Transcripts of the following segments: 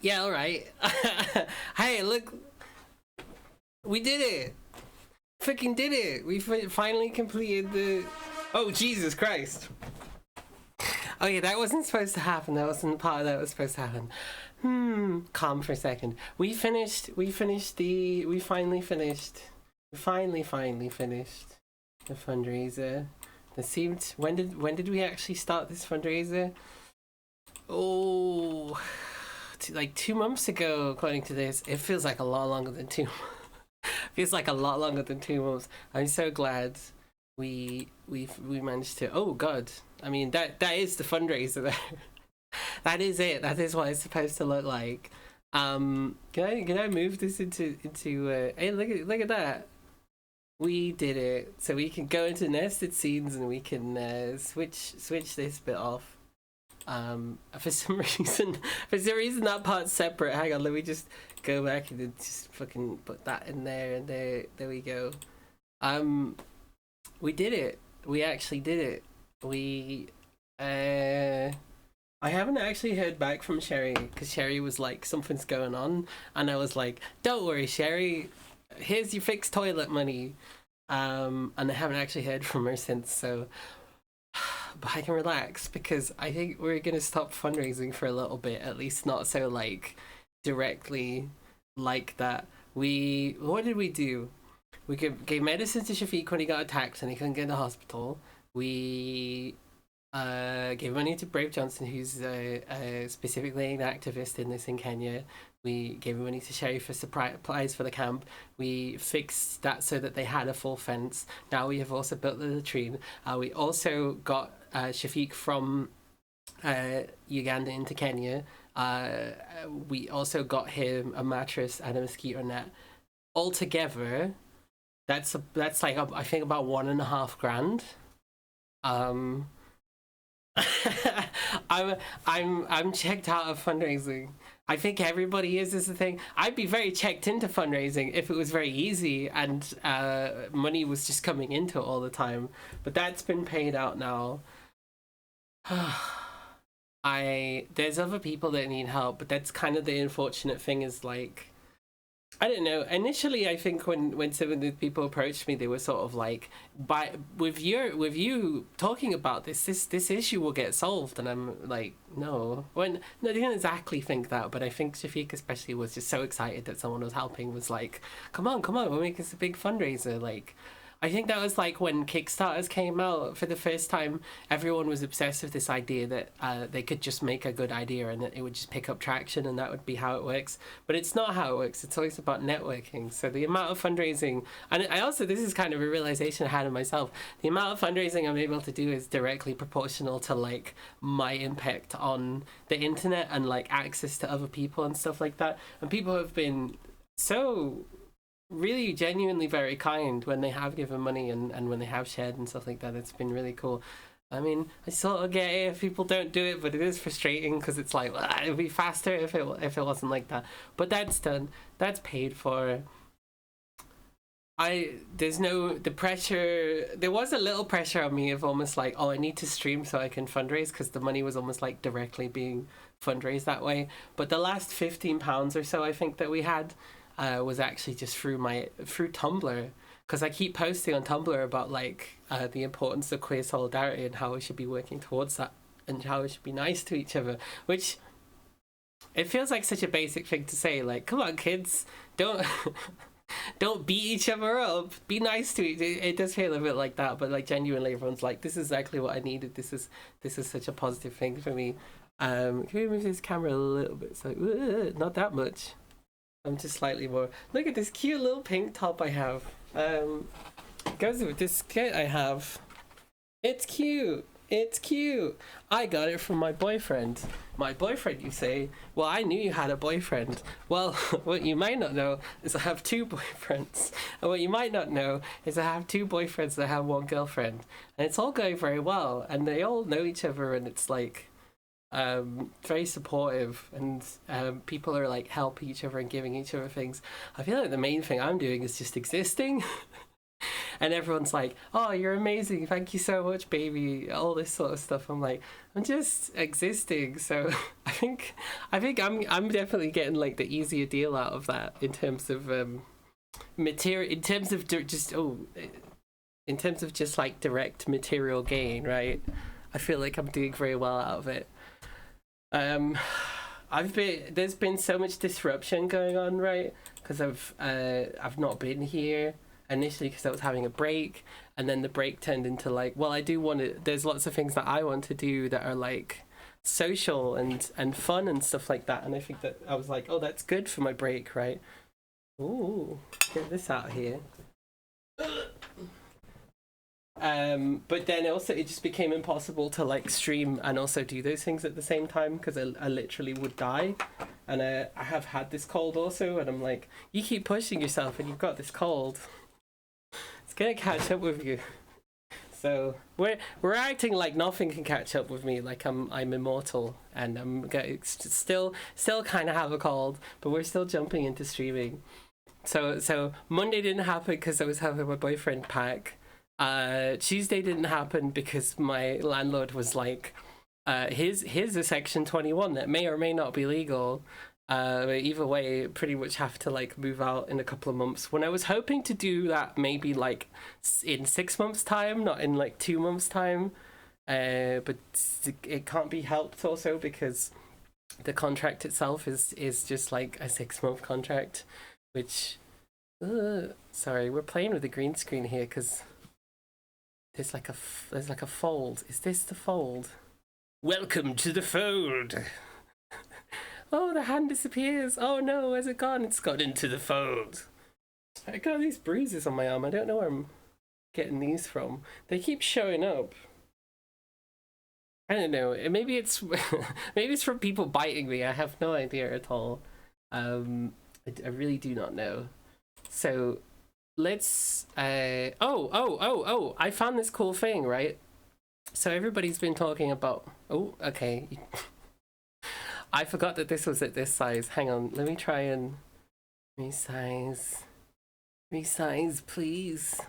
Yeah, all right. Hey, look, we did it. Freaking did it. We finally completed the... Oh, Jesus Christ. Oh yeah, that wasn't supposed to happen. That wasn't part of that was supposed to happen. Calm for a second. We finally finished the fundraiser. That seemed... When did we actually start this fundraiser? Oh... like 2 months ago, according to this. It feels like a lot longer than 2 months. Feels like a lot longer than 2 months. I'm so glad we managed to... Oh god, I mean that is the fundraiser there. That is it. That is what it's supposed to look like. Can I move this into hey, look at that. We did it. So we can go into nested scenes and we can switch this bit off. For some reason that part's separate. Hang on, let me just go back and just fucking put that in there, and there we go. We did it. We actually did it. I haven't actually heard back from Sherry because Sherry was like, something's going on, and I was like, don't worry, Sherry, here's your fixed toilet money. And I haven't actually heard from her since, so but I can relax because I think we're gonna stop fundraising for a little bit, at least not so like directly like that. What did we do? We gave medicine to Shafiq when he got attacked and he couldn't get in the hospital. We gave money to Brave Johnson, who's specifically an activist in this in Kenya. We gave money to Sherry for supplies for the camp. We fixed that so that they had a full fence. Now we have also built the latrine. We also got Shafiq from Uganda into Kenya. We also got him a mattress and a mosquito net. Altogether, that's like I think about $1.5 grand. I'm checked out of fundraising. I think everybody is the thing. I'd be very checked into fundraising if it was very easy and money was just coming into it all the time. But that's been paid out now. There's other people that need help, but that's kind of the unfortunate thing is like, I don't know. Initially, I think when some of the people approached me, they were sort of like, with you talking about this issue will get solved, and I'm like, no, they didn't exactly think that, but I think Shafiq especially was just so excited that someone was helping, was like, come on, we'll make this a big fundraiser, like. I think that was like when Kickstarters came out for the first time. Everyone was obsessed with this idea that they could just make a good idea and that it would just pick up traction and that would be how it works. But it's not how it works. It's always about networking. So the amount of fundraising, and I also, this is kind of a realization I had in myself, the amount of fundraising I'm able to do is directly proportional to like my impact on the internet and like access to other people and stuff like that. And people have been so really genuinely very kind when they have given money and when they have shared and stuff like that. It's been really cool. I mean, I sort of get it if people don't do it, but it is frustrating because it's like it'd be faster if it wasn't like that. But that's done. That's paid for. There's no the pressure. There was a little pressure on me of almost like, oh, I need to stream so I can fundraise because the money was almost like directly being fundraised that way. But the last £15 or so I think that we had was actually just through Tumblr, because I keep posting on Tumblr about like the importance of queer solidarity and how we should be working towards that and how we should be nice to each other, which it feels like such a basic thing to say. Like, come on, kids, don't don't beat each other up. Be nice to each. It does feel a bit like that, but like genuinely, everyone's like, "This is exactly what I needed. This is such a positive thing for me." Can we move this camera a little bit? So not that much. I'm just slightly more. Look at this cute little pink top I have. Goes with this skirt I have. It's cute. It's cute. I got it from my boyfriend. My boyfriend, you say? Well, I knew you had a boyfriend. Well, what you might not know is I have two boyfriends. And what you might not know is I have two boyfriends and I have one girlfriend. And it's all going very well. And they all know each other, and it's like very supportive, and people are like helping each other and giving each other things. I feel like the main thing I'm doing is just existing. And everyone's like, "Oh, you're amazing! Thank you so much, baby!" All this sort of stuff. I'm like, I'm just existing. So I think I'm definitely getting like the easier deal out of that in terms of material, in terms of in terms of just like direct material gain, right? I feel like I'm doing very well out of it. There's been so much disruption going on, right? Because I've not been here initially because I was having a break, and then the break turned into like, well, I do want to. There's lots of things that I want to do that are like social and fun and stuff like that, and I think that I was like, oh, that's good for my break, right? Ooh, get this out here. But then also it just became impossible to like stream and also do those things at the same time because I literally would die. And I have had this cold also, and I'm like, you keep pushing yourself and you've got this cold. It's gonna catch up with you. So we're acting like nothing can catch up with me, like I'm immortal, and I'm still kind of have a cold, but we're still jumping into streaming. So Monday didn't happen because I was having my boyfriend pack. Tuesday didn't happen because my landlord was like, here's a section 21 that may or may not be legal. But either way, pretty much have to like move out in a couple of months. When I was hoping to do that maybe like in 6 months' time, not in like 2 months' time. But it can't be helped also because the contract itself is just like a 6-month contract, which sorry, we're playing with the green screen here because there's like a fold. Is this the fold? Welcome to the fold. Oh, the hand disappears. Oh no, where's it gone? It's got into the fold. I got these bruises on my arm. I don't know where I'm getting these from. They keep showing up. I don't know. Maybe it's maybe it's from people biting me. I have no idea at all. I really do not know. So let's oh, I found this cool thing, right? So everybody's been talking about, oh, okay. I forgot that this was at this size. Hang on, let me try and resize, please.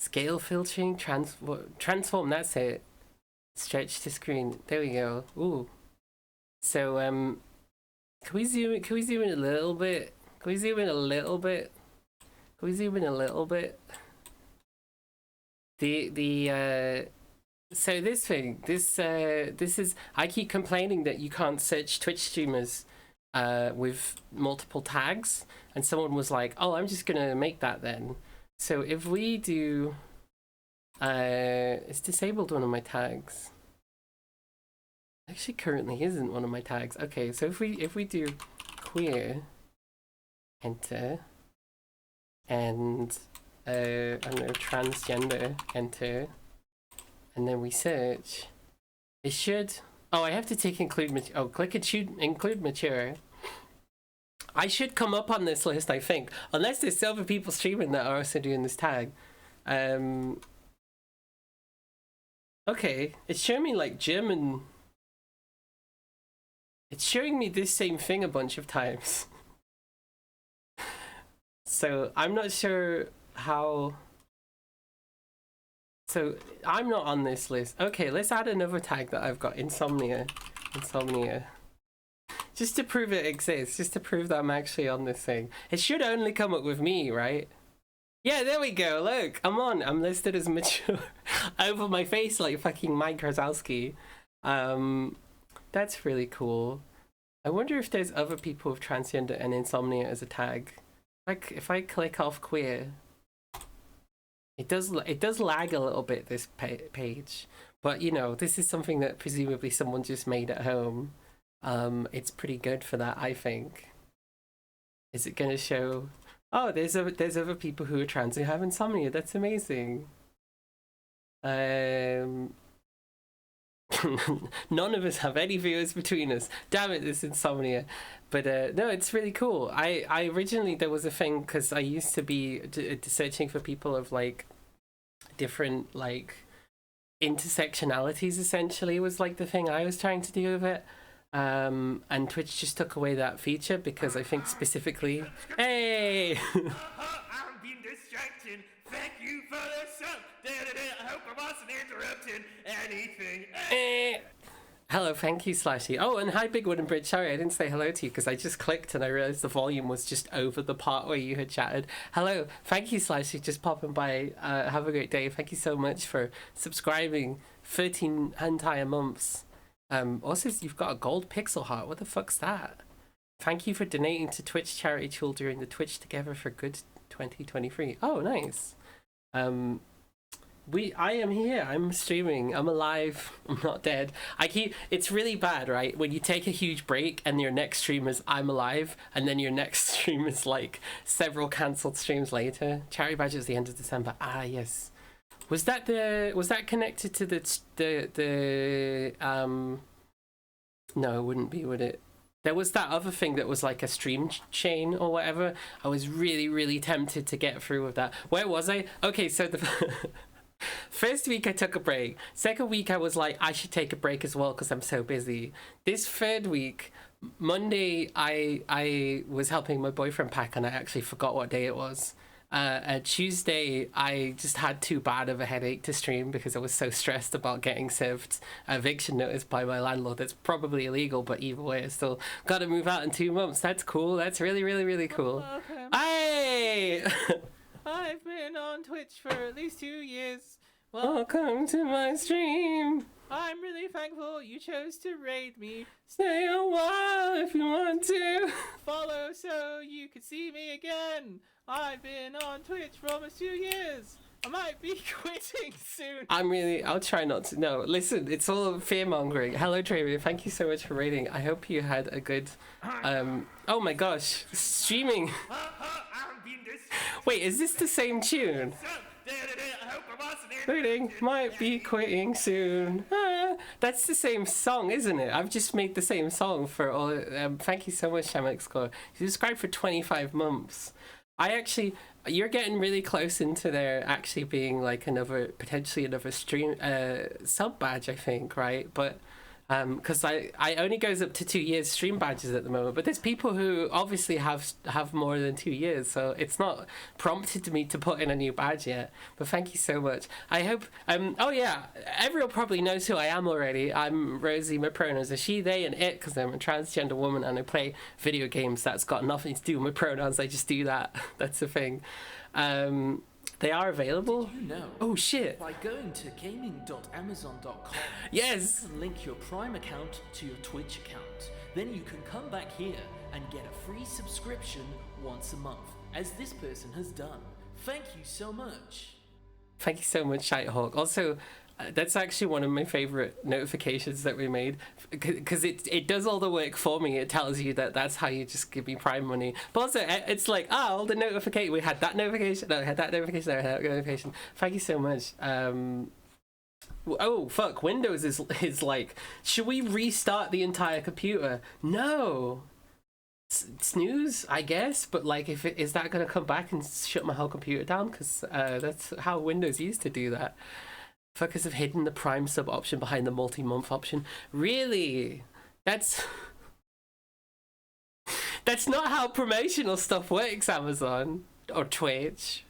Scale filtering, transform, that's it. Stretch to screen, there we go. Ooh. So can we zoom in a little bit? Can we zoom in a little bit? So this is, I keep complaining that you can't search Twitch streamers with multiple tags, and someone was like, oh, I'm just gonna make that then. So if we do it's disabled one of my tags. Actually currently isn't one of my tags. Okay, so if we do queer, enter, and I don't know, transgender, enter, and then we search, it should, oh, I have to take include, oh, click include mature. I should come up on this list, I think, unless there's other people streaming that are also doing this tag. Okay, it's showing me like German. It's showing me this same thing a bunch of times. So I'm not sure how. So I'm not on this list. Okay, let's add another tag that I've got, insomnia. Insomnia. Just to prove it exists, just to prove that I'm actually on this thing. It should only come up with me, right? Yeah, there we go, look, I'm on. I'm listed as mature. Over my face like fucking Mike Krasowski. That's really cool. I wonder if there's other people with transgender and insomnia as a tag. Like, if I click off queer, it does lag a little bit, this page. But, you know, this is something that presumably someone just made at home. It's pretty good for that, I think. Is it going to show... Oh, there's other people who are trans who have insomnia. That's amazing. None of us have any viewers between us. Damn it, this insomnia. But no, it's really cool. I originally, there was a thing, because I used to be searching for people of like different like intersectionalities, essentially, was like the thing I was trying to do with it. And Twitch just took away that feature because I think specifically... Hey! I'm being distracted. Thank you for the sub. I hope I wasn't interrupting anything. Hello, thank you, Slashy. Oh, and hi, Big Wooden Bridge. Sorry, I didn't say hello to you because I just clicked and I realized the volume was just over the part where you had chatted. Hello, thank you, Slashy, just popping by. Have a great day. Thank you so much for subscribing. 13 entire months. Also, you've got a gold pixel heart. What the fuck's that? Thank you for donating to Twitch charity tool during the Twitch Together for Good 2023. Oh, nice. I am here. I'm streaming. I'm alive. I'm not dead. It's really bad, right? When you take a huge break and your next stream is I'm alive, and then your next stream is like several cancelled streams later. Charity badge is the end of December. Ah, yes. Was that connected to the no, it wouldn't be, would it? There was that other thing that was like a stream chain or whatever. I was really, really tempted to get through with that. Where was I? Okay, so the first week I took a break. Second week I was like, I should take a break as well because I'm so busy. This third week, Monday, I was helping my boyfriend pack and I actually forgot what day it was. Tuesday, I just had too bad of a headache to stream because I was so stressed about getting served eviction notice by my landlord. That's probably illegal, but either way, I still got to move out in 2 months. That's cool. That's really, really, really cool. Hey! I've been on Twitch for at least 2 years. Welcome to my stream. I'm really thankful you chose to raid me. Stay a while if you want to. Follow so you can see me again. I've been on Twitch for almost 2 years. I might be quitting soon. I'll try not to. No, listen, it's all fear-mongering. Hello, Travis. Thank you so much for raiding. I hope you had a good, oh my gosh, streaming. Wait, is this the same tune? Quitting, might be quitting soon. That's the same song, isn't it? I've just made the same song for all. Thank you so much, Shamak Score. You subscribed for 25 months. You're getting really close into there actually being like potentially another stream sub badge, I think, right? But because I only goes up to 2 years stream badges at the moment, but there's people who obviously have more than 2 years, so it's not prompted me to put in a new badge yet. But thank you so much. I hope oh yeah, everyone probably knows who I am already. I'm Rosie. My pronouns are she, they, and it because I'm a transgender woman and I play video games. That's got nothing to do with my pronouns. I just do that. That's the thing. They are available. Did you know? Oh shit! By going to gaming.amazon.com, yes, you can link your Prime account to your Twitch account. Then you can come back here and get a free subscription once a month, as this person has done. Thank you so much. Thank you so much, Shitehawk. Also, that's actually one of my favorite notifications that we made because it does all the work for me. It tells you that that's how you just give me Prime money. But also, it's like, all the notification. We had that notification. No, we had that notification. No, we had that notification. Thank you so much. Oh fuck! Windows is like, should we restart the entire computer? No. Snooze, I guess, but like, is that gonna come back and shut my whole computer down? Because that's how Windows used to do that. Fuckers have hidden the Prime sub option behind the multi-month option. Really? That's not how promotional stuff works, Amazon or Twitch.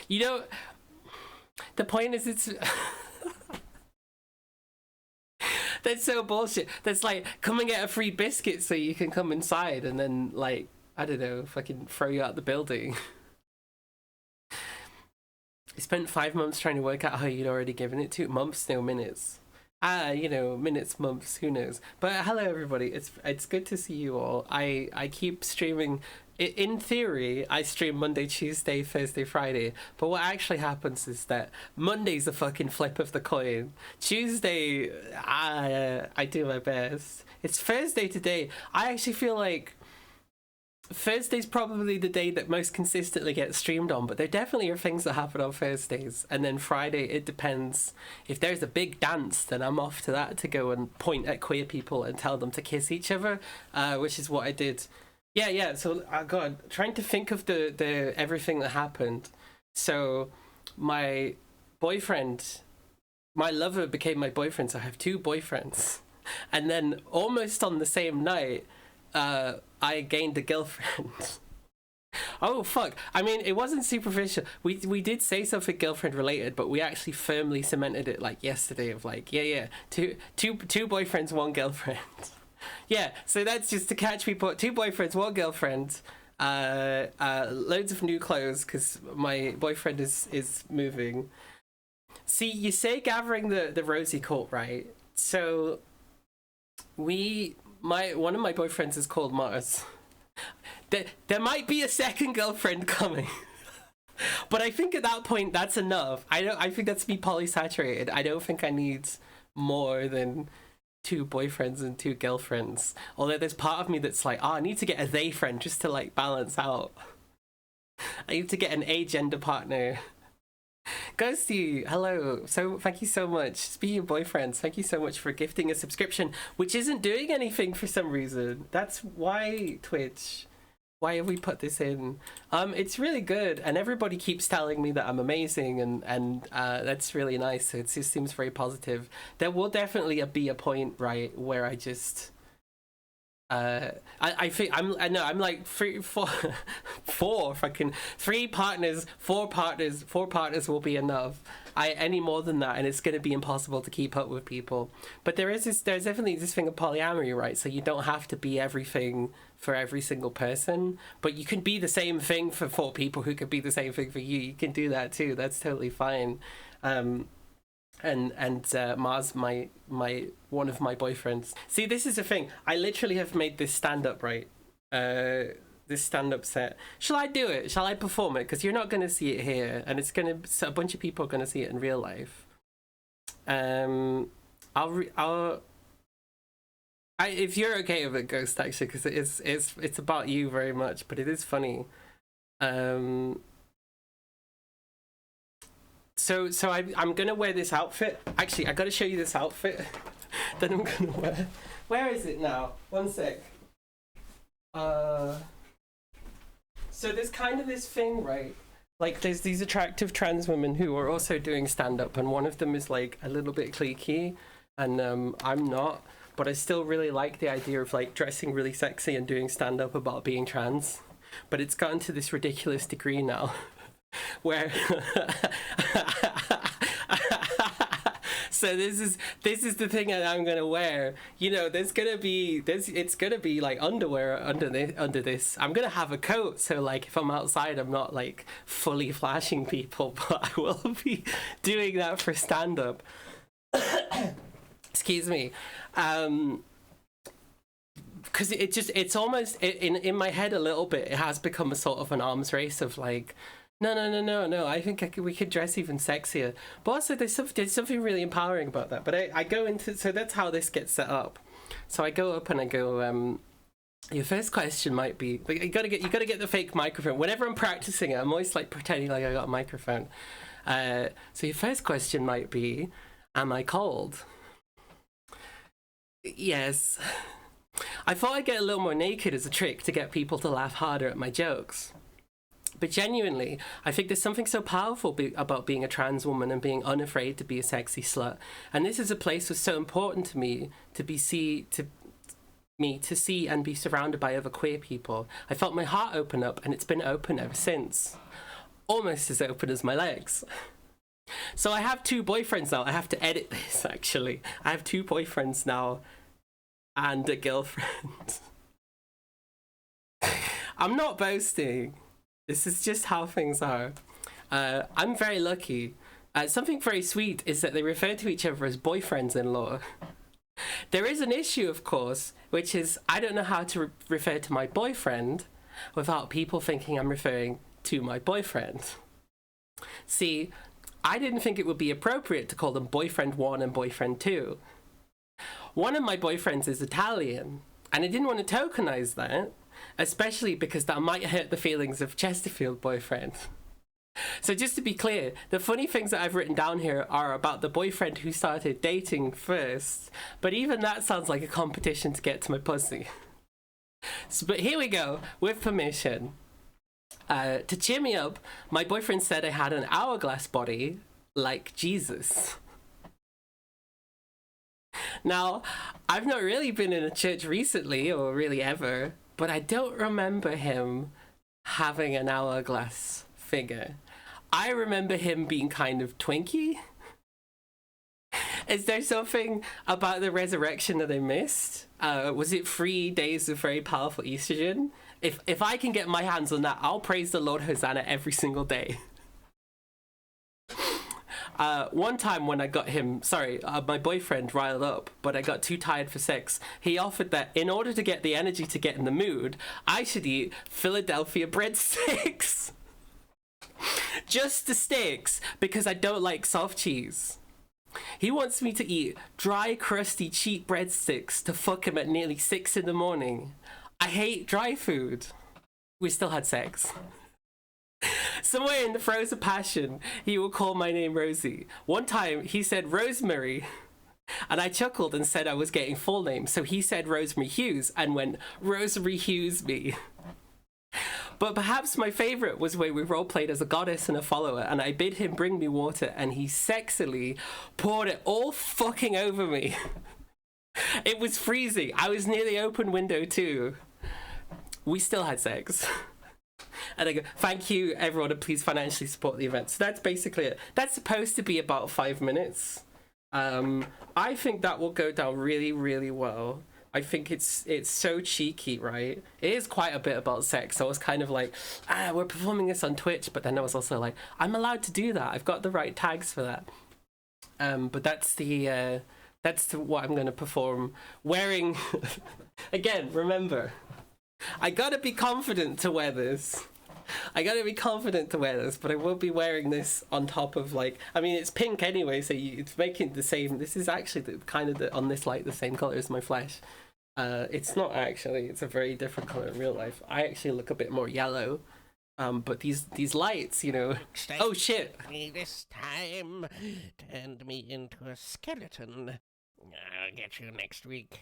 You know, the point is it's that's so bullshit. That's like, come and get a free biscuit so you can come inside, and then, like, I don't know, fucking throw you out the building. I spent 5 months trying to work out how you'd already given it to. Months, no minutes. You know, minutes, months, who knows. But hello everybody, it's good to see you all. I keep streaming. In theory, I stream Monday, Tuesday, Thursday, Friday. But what actually happens is that Monday's a fucking flip of the coin. Tuesday, I do my best. It's Thursday today. I actually feel like Thursday's probably the day that most consistently gets streamed on, but there definitely are things that happen on Thursdays. And then Friday, it depends. If there's a big dance, then I'm off to that to go and point at queer people and tell them to kiss each other, which is what I did. Yeah. So, God, trying to think of the everything that happened. So, my boyfriend, my lover became my boyfriend, so I have 2 boyfriends. And then almost on the same night, I gained a girlfriend. Oh fuck! I mean, it wasn't superficial. We did say something girlfriend related, but we actually firmly cemented it like yesterday. Of like, two boyfriends, 1 girlfriend. Yeah, so that's just to catch people. 2 boyfriends, 1 girlfriend. Loads of new clothes because my boyfriend is moving. See, you say gathering the Rosie cult, right? So one of my boyfriends is called Mars. There might be a second girlfriend coming. But I think at that point that's enough. I think that's me polysaturated. I don't think I need more than 2 boyfriends and 2 girlfriends. Although there's part of me that's like, I need to get a they friend just to like balance out. I need to get an agender partner. Ghosty, hello. So thank you so much. Speaking of boyfriends, thank you so much for gifting a subscription, which isn't doing anything for some reason. That's why, Twitch. Why have we put this in? It's really good, and everybody keeps telling me that I'm amazing, and that's really nice. So it just seems very positive. There will definitely be a point, right, where I just I think I'm like 3, 4 fucking 3 partners, 4 partners will be enough. Any more than that, and it's going to be impossible to keep up with people. But there's definitely this thing of polyamory, right? So you don't have to be everything for every single person, but you can be the same thing for 4 people who could be the same thing for you. You can do that too. That's totally fine. And Mars, my one of my boyfriends. See, this is the thing. I literally have made this stand-up, right? This stand-up set. Shall I do it? Shall I perform it? Because you're not going to see it here, and a bunch of people are going to see it in real life. If you're okay with it, Ghost, actually, because it's about you very much, but it is funny. So I'm gonna wear this outfit. Actually, I gotta show you this outfit that I'm gonna wear. Where is it now? One sec. So there's kind of this thing, right? Like, there's these attractive trans women who are also doing stand-up, and one of them is like a little bit cliquey, and I'm not, but I still really like the idea of like dressing really sexy and doing stand-up about being trans. But it's gotten to this ridiculous degree now where so this is the thing that I'm gonna wear. You know, it's gonna be like underwear under this. I'm gonna have a coat, so like if I'm outside, I'm not like fully flashing people, but I will be doing that for stand-up. Excuse me. Because it's almost in my head a little bit. It has become a sort of an arms race of like, no. I think we could dress even sexier. But also, there's something really empowering about that. But I go into, so that's how this gets set up. So I go up and I go, your first question might be, like, you gotta get the fake microphone. Whenever I'm practicing it, I'm always like pretending like I got a microphone. So your first question might be, am I cold? Yes. I thought I'd get a little more naked as a trick to get people to laugh harder at my jokes. But genuinely, I think there's something so powerful about being a trans woman and being unafraid to be a sexy slut. And this is a place that's so important to me to see and be surrounded by other queer people. I felt my heart open up, and it's been open ever since. Almost as open as my legs. So I have 2 boyfriends now. I have to edit this, actually. I have 2 boyfriends now and a girlfriend. I'm not boasting. This is just how things are. I'm very lucky. Something very sweet is that they refer to each other as boyfriends-in-law. There is an issue, of course, which is I don't know how to refer to my boyfriend without people thinking I'm referring to my boyfriend. See, I didn't think it would be appropriate to call them boyfriend 1 and boyfriend 2. One of my boyfriends is Italian, and I didn't want to tokenize that, especially because that might hurt the feelings of Chesterfield boyfriend. So just to be clear, the funny things that I've written down here are about the boyfriend who started dating first, but even that sounds like a competition to get to my pussy. But here we go, with permission. To cheer me up, my boyfriend said I had an hourglass body like Jesus. Now, I've not really been in a church recently, or really ever, but I don't remember him having an hourglass figure. I remember him being kind of twinky. Is there something about the resurrection that I missed? Was it 3 days of very powerful estrogen? If I can get my hands on that, I'll praise the Lord Hosanna every single day. One time when I got him, my boyfriend riled up, but I got too tired for sex, he offered that in order to get the energy to get in the mood, I should eat Philadelphia breadsticks. Just the sticks, because I don't like soft cheese. He wants me to eat dry, crusty, cheap breadsticks to fuck him at nearly 6 in the morning. I hate dry food. We still had sex. Somewhere in the throes of passion, he will call my name Rosie. One time, he said Rosemary, and I chuckled and said I was getting full names, so he said Rosemary Hughes and went, Rosemary Hughes me. But perhaps my favourite was when we role-played as a goddess and a follower, and I bid him bring me water, and he sexily poured it all fucking over me. It was freezing. I was near the open window too. We still had sex. And I go, thank you everyone, and please financially support the event. So that's basically it. That's supposed to be about 5 minutes. I think that will go down really, really well. I think it's so cheeky, right? It is quite a bit about sex. So I was kind of like, we're performing this on Twitch, but then I was also like, I'm allowed to do that. I've got the right tags for that. But that's what I'm going to perform wearing. Again, remember, I gotta be confident to wear this. But I will be wearing this on top of, like, I mean, it's pink anyway, so it's making the same. This is actually on this light the same color as my flesh. It's not actually. It's a very different color in real life. I actually look a bit more yellow. But these lights, you know. Oh shit! Me this time turned me into a skeleton. I'll get you next week.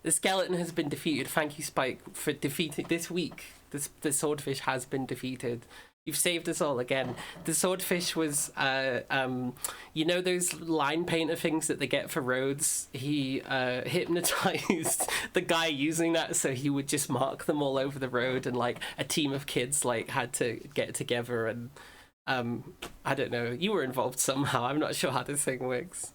The skeleton has been defeated. Thank you, Spike, for defeating this week. The swordfish has been defeated. You've saved us all again. The swordfish was, you know those line painter things that they get for roads? He hypnotized the guy using that, so he would just mark them all over the road, and like a team of kids like had to get together and I don't know. You were involved somehow. I'm not sure how this thing works.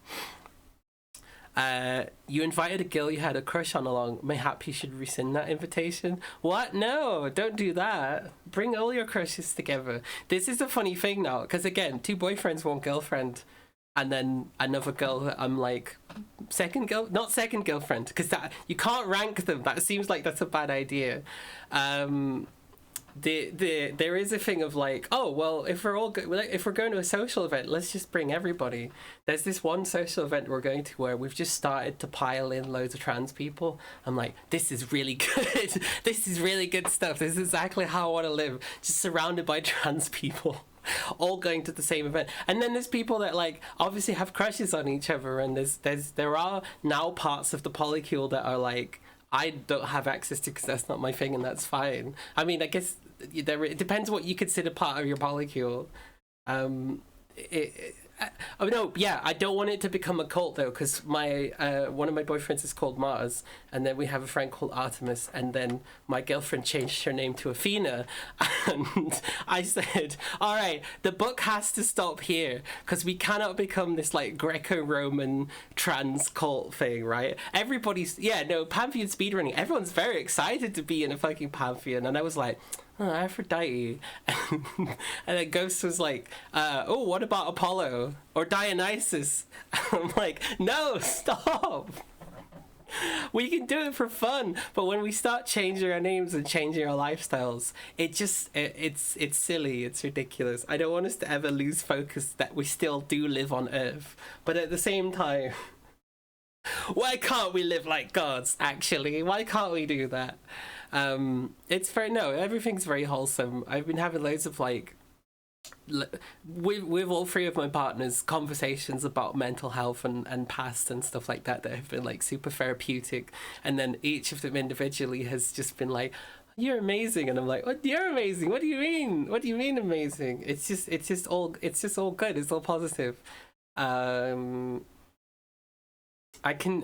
You invited a girl you had a crush on along. Mayhap you should rescind that invitation. What? No, don't do that. Bring all your crushes together. This is a funny thing now, because again, 2 boyfriends, 1 girlfriend, and then another girl that I'm like, not second girlfriend, because that you can't rank them. That seems like that's a bad idea. There is a thing of like, oh well, if we're going to a social event, let's just bring everybody. There's this one social event we're going to where we've just started to pile in loads of trans people. I'm like, this is really good. This is really good stuff. This is exactly how I want to live, just surrounded by trans people all going to the same event. And then there's people that like obviously have crushes on each other, and there are now parts of the polycule that are like, I don't have access to because that's not my thing, and that's fine. I mean, I guess it depends what you consider part of your polycule. Oh no, yeah, I don't want it to become a cult though, because my one of my boyfriends is called Mars, and then we have a friend called Artemis, and then my girlfriend changed her name to Athena, and I said, all right, the book has to stop here, because we cannot become this like Greco-Roman trans cult thing, right? Everybody's Pantheon speedrunning, everyone's very excited to be in a fucking Pantheon, and I was like, oh, Aphrodite. And then Ghost was like, oh, what about Apollo or Dionysus? I'm like, no, stop. We can do it for fun, but when we start changing our names and changing our lifestyles, it's silly, it's ridiculous. I don't want us to ever lose focus that we still do live on Earth, but at the same time, why can't we live like gods, actually? Why can't we do that? Everything's very wholesome. I've been having loads of like with all three of my partners conversations about mental health and past and stuff like that have been like super therapeutic, and then each of them individually has just been like, you're amazing, and I'm like, what? You're amazing? What do you mean amazing? It's just all good, it's all positive. I can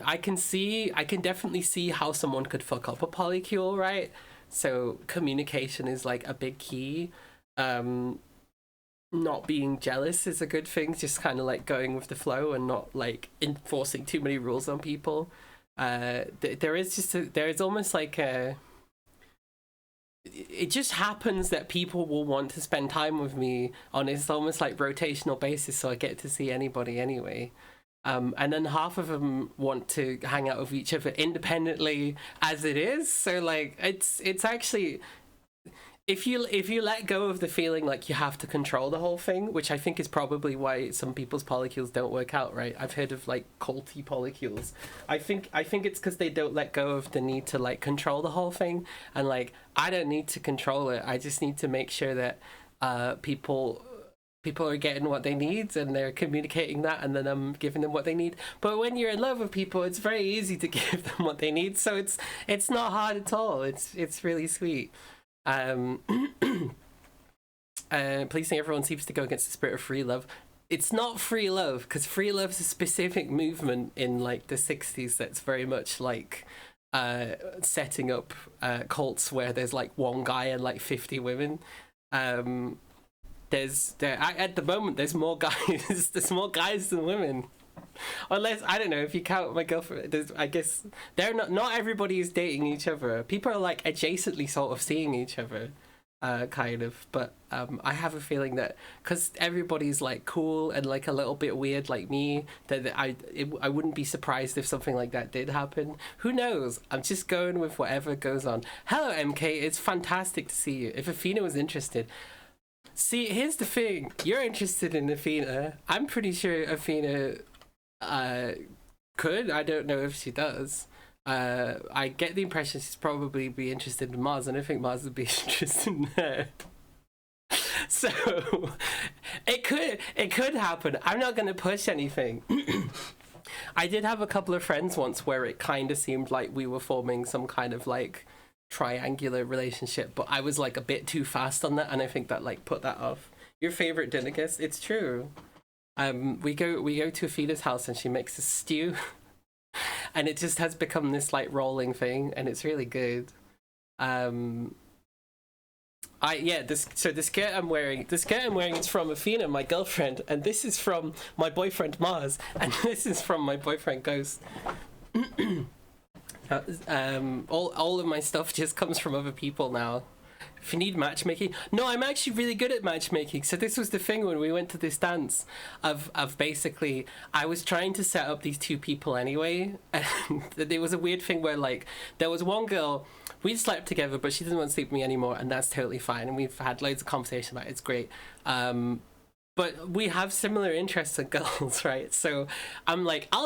definitely see how someone could fuck up a polycule, right? So communication is like a big key. Not being jealous is a good thing, just kind of like going with the flow and not like enforcing too many rules on people. There's almost like it just happens that people will want to spend time with me on it's almost like rotational basis, so I get to see anybody anyway. And then half of them want to hang out with each other independently as it is. So like it's actually, if you let go of the feeling like you have to control the whole thing, which I think is probably why some people's polycules don't work out, right? I've heard of like culty polycules. I think it's because they don't let go of the need to like control the whole thing, and like I don't need to control it. I just need to make sure that people are getting what they need and they're communicating that, and then I'm giving them what they need. But when you're in love with people, it's very easy to give them what they need, so it's not hard at all. It's really sweet. Policing everyone seems to go against the spirit of free love. It's not free love, because free love's a specific movement in like the 60s that's very much like setting up cults where there's like one guy and like 50 women. At the moment there's more guys than women, unless I don't know if you count my girlfriend. I guess they're not everybody is dating each other. People are like adjacently sort of seeing each other, kind of, but I have a feeling that because everybody's like cool and like a little bit weird like me, that I wouldn't be surprised if something like that did happen. Who knows? I'm just going with whatever goes on. Hello MK, it's fantastic to see you. If Athena was interested. See, here's the thing. You're interested in Athena. I'm pretty sure Athena could. I don't know if she does. I get the impression she's probably be interested in Mars, and I think Mars would be interested in her. So it could happen. I'm not going to push anything. I did have a couple of friends once where it kind of seemed like we were forming some kind of like triangular relationship, but I was like a bit too fast on that, and I think that like put that off. Your favorite dinner guest? It's true. We go to Athena's house and she makes a stew, and it just has become this like rolling thing, and it's really good. The skirt I'm wearing is from Athena, my girlfriend, and this is from my boyfriend Mars, and this is from my boyfriend Ghost. All of my stuff just comes from other people now. If you need matchmaking, no, I'm actually really good at matchmaking. So this was the thing when we went to this dance of basically I was trying to set up these two people anyway, and there was a weird thing where like there was one girl, we slept together, but she doesn't want to sleep with me anymore, and that's totally fine, and we've had loads of conversation about it. It's great. But we have similar interests in girls, right? So I'm like, I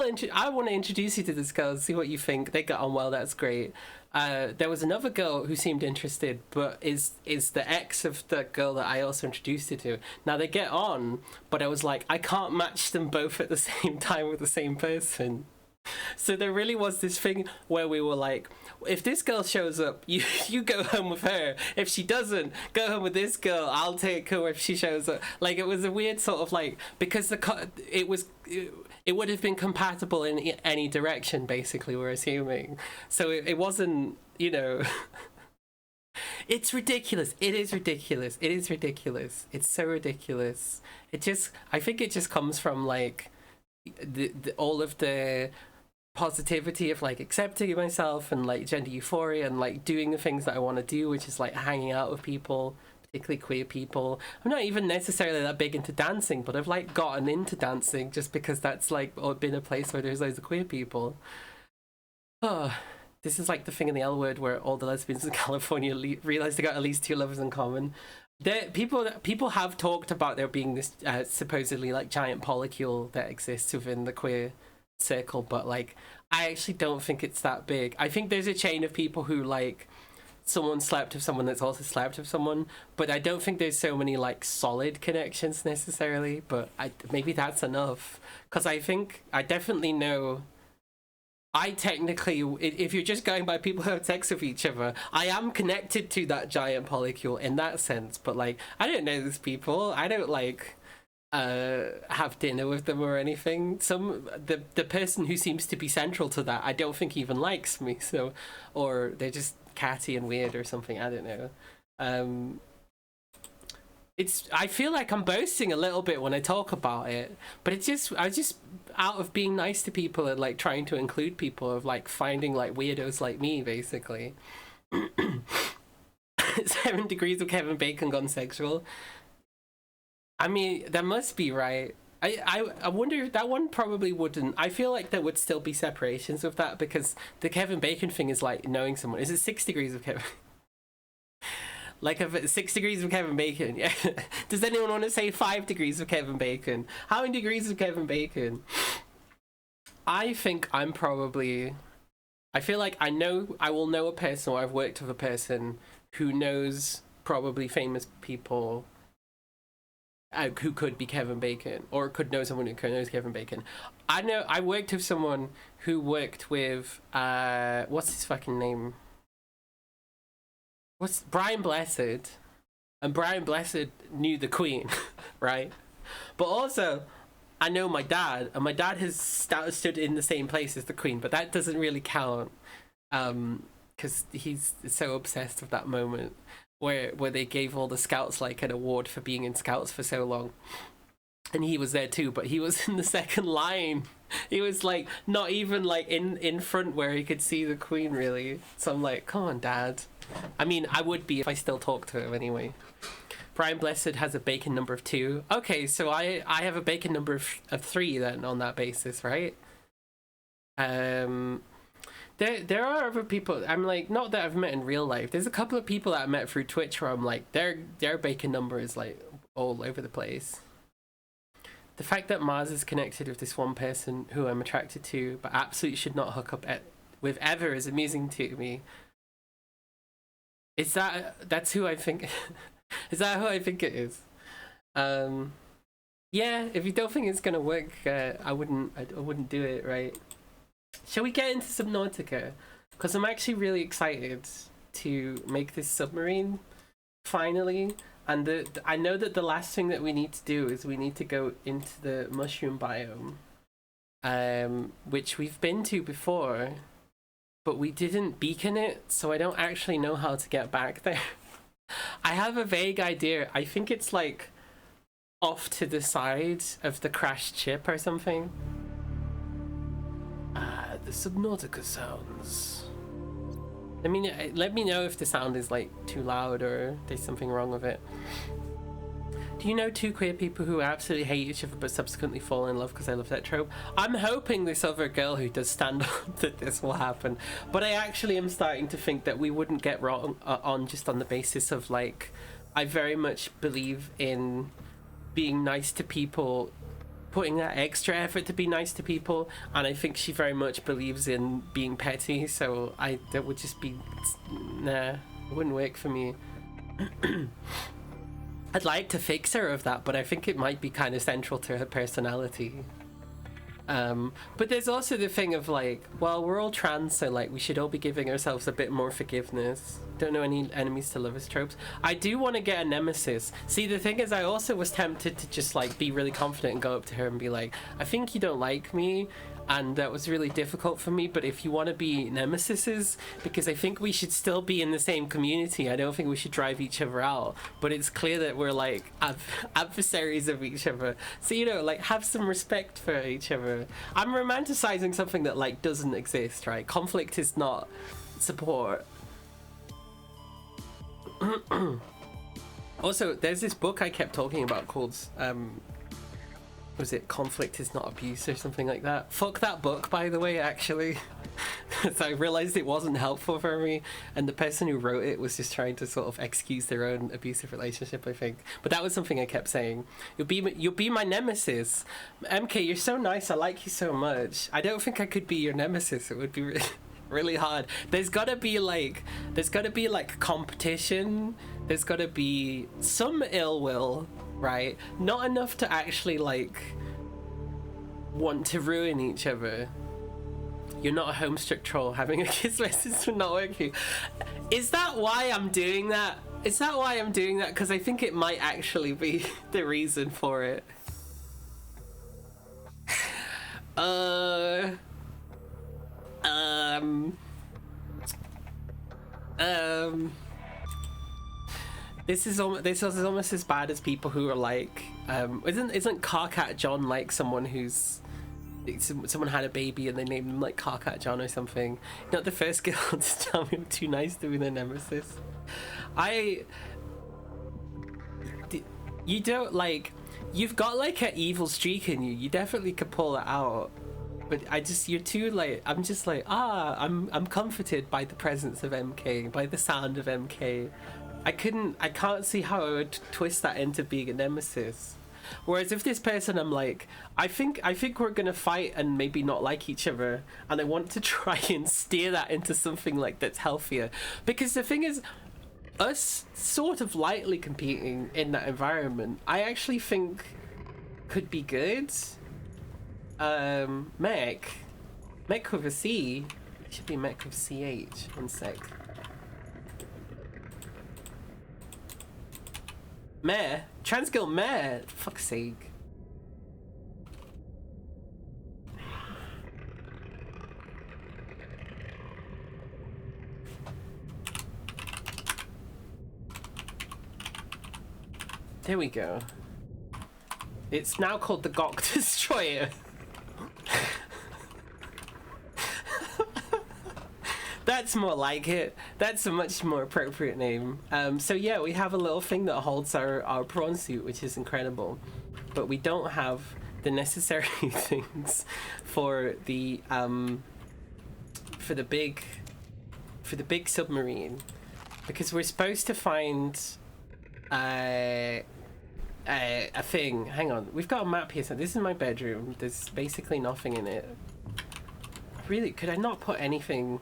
want to introduce you to this girl, see what you think. They got on well, that's great. There was another girl who seemed interested, but is the ex of the girl that I also introduced you to. Now they get on, but I was like, I can't match them both at the same time with the same person. So there really was this thing where we were like, if this girl shows up, you go home with her. If she doesn't, go home with this girl. I'll take her if she shows up. Like, it was a weird sort of like, because it would have been compatible in any direction, basically, we're assuming. So it wasn't, you know. It's ridiculous. It is ridiculous. It is ridiculous. It's so ridiculous. I think it just comes from like all of the positivity of like accepting myself and like gender euphoria and like doing the things that I want to do, which is like hanging out with people, particularly queer people. I'm not even necessarily that big into dancing, but I've like gotten into dancing just because that's like been a place where there's loads of queer people. Oh, this is like the thing in the L Word where all the lesbians in California realize they got at least 2 lovers in common. People have talked about there being this supposedly like giant polycule that exists within the queer circle, but like I actually don't think it's that big. I think there's a chain of people who like someone slept with someone that's also slept with someone, but I don't think there's so many like solid connections necessarily. But maybe that's enough, because I think I definitely know. I technically, if you're just going by people who have sex with each other, I am connected to that giant polycule in that sense. But like, I don't know these people. I don't like have dinner with them or anything. The person who seems to be central to that, I don't think even likes me. So, or they're just catty and weird or something. I don't know. I feel like I'm boasting a little bit when I talk about it, but I just out of being nice to people and like trying to include people, of like finding like weirdos like me, basically. 7 degrees of Kevin Bacon gone sexual. I mean, that must be right. I wonder if that one probably wouldn't. I feel like there would still be separations with that, because the Kevin Bacon thing is like knowing someone. Is it 6 degrees of Kevin? Like 6 degrees of Kevin Bacon. Yeah. Does anyone want to say 5 degrees of Kevin Bacon? How many degrees of Kevin Bacon? I think I'm probably. I feel like I will know a person, or I've worked with a person who knows probably famous people who could be Kevin Bacon, or could know someone who knows Kevin Bacon. I worked with someone who worked with what's his fucking name? What's Brian Blessed? And Brian Blessed knew the Queen, right? But also, I know my dad, and my dad has stood in the same place as the Queen, but that doesn't really count, because he's so obsessed with that moment where they gave all the scouts like an award for being in scouts for so long. And he was there too, but he was in the second line. He was like not even like in front where he could see the Queen, really. So I'm like, come on, Dad. I mean, I would be if I still talked to him anyway. Brian Blessed has a bacon number of 2. Okay, so I have a bacon number of 3 then on that basis, right? There are other people. I'm like, not that I've met in real life. There's a couple of people that I met through Twitch where I'm like, their bacon number is like all over the place. The fact that Mars is connected with this one person who I'm attracted to, but absolutely should not hook up with ever, is amusing to me. That's who I think? Is that who I think it is? Yeah. If you don't think it's gonna work, I wouldn't do it, right? Shall we get into Subnautica? Because I'm actually really excited to make this submarine finally. And I know that the last thing that we need to do is we need to go into the mushroom biome, which we've been to before, but we didn't beacon it, so I don't actually know how to get back there. I have a vague idea. I think it's like off to the side of the crashed ship or something. The Subnautica sounds. Let me know if the sound is like too loud or there's something wrong with it. Do you know 2 queer people who absolutely hate each other but subsequently fall in love? Because I love that trope. I'm hoping this other girl who does stand up that this will happen, but I actually am starting to think that we wouldn't get wrong on just on the basis of like, I very much believe in being nice to people, putting that extra effort to be nice to people, and I think she very much believes in being petty, so that would just be, nah, it wouldn't work for me. I'd like to fix her of that, but I think it might be kind of central to her personality. But there's also the thing of like, well, we're all trans, so like we should all be giving ourselves a bit more forgiveness. Don't know any enemies to lovers tropes. I do want to get a nemesis. See, the thing is, I also was tempted to just like be really confident and go up to her and be like, I think you don't like me, and that was really difficult for me, but if you want to be nemesises, because I think we should still be in the same community, I don't think we should drive each other out, but it's clear that we're like adversaries of each other, so you know, like, have some respect for each other. I'm romanticizing something that like doesn't exist, right? Conflict is not support. Also, there's this book I kept talking about called was it Conflict is Not Abuse or something like that? Fuck that book, by the way, actually. So I realized it wasn't helpful for me, and the person who wrote it was just trying to sort of excuse their own abusive relationship, I think. But that was something I kept saying. You'll be my nemesis. MK, you're so nice, I like you so much. I don't think I could be your nemesis. It would be really hard. There's gotta be like competition. There's gotta be some ill will, right? Not enough to actually like want to ruin each other. You're not a homestuck troll. Having a kiss message would not work for you. Is that why I'm doing that? Is that why I'm doing that? Because I think it might actually be the reason for it. This is almost as bad as people who are like, isn't Carcat John like someone who's, someone had a baby and they named him like Carcat John or something? Not the first girl to tell me I'm too nice to be their nemesis. You don't like, you've got like an evil streak in you. You definitely could pull it out. But you're too like, I'm just like, I'm comforted by the presence of MK, by the sound of MK. I can't see how I would twist that into being a nemesis. Whereas if this person, I'm like, I think we're gonna fight and maybe not like each other, and I want to try and steer that into something like that's healthier. Because the thing is, us sort of lightly competing in that environment, I actually think could be good. Mech with a C, it should be mech with CH. One sec. Meh, Transgill meh, for fuck's sake. There we go. It's now called the Gok Destroyer. That's more like it. That's a much more appropriate name. So yeah, we have a little thing that holds our prawn suit, which is incredible. But we don't have the necessary things for the big submarine, because we're supposed to find a thing. Hang on, we've got a map here. So this is my bedroom. There's basically nothing in it. Really, could I not put anything?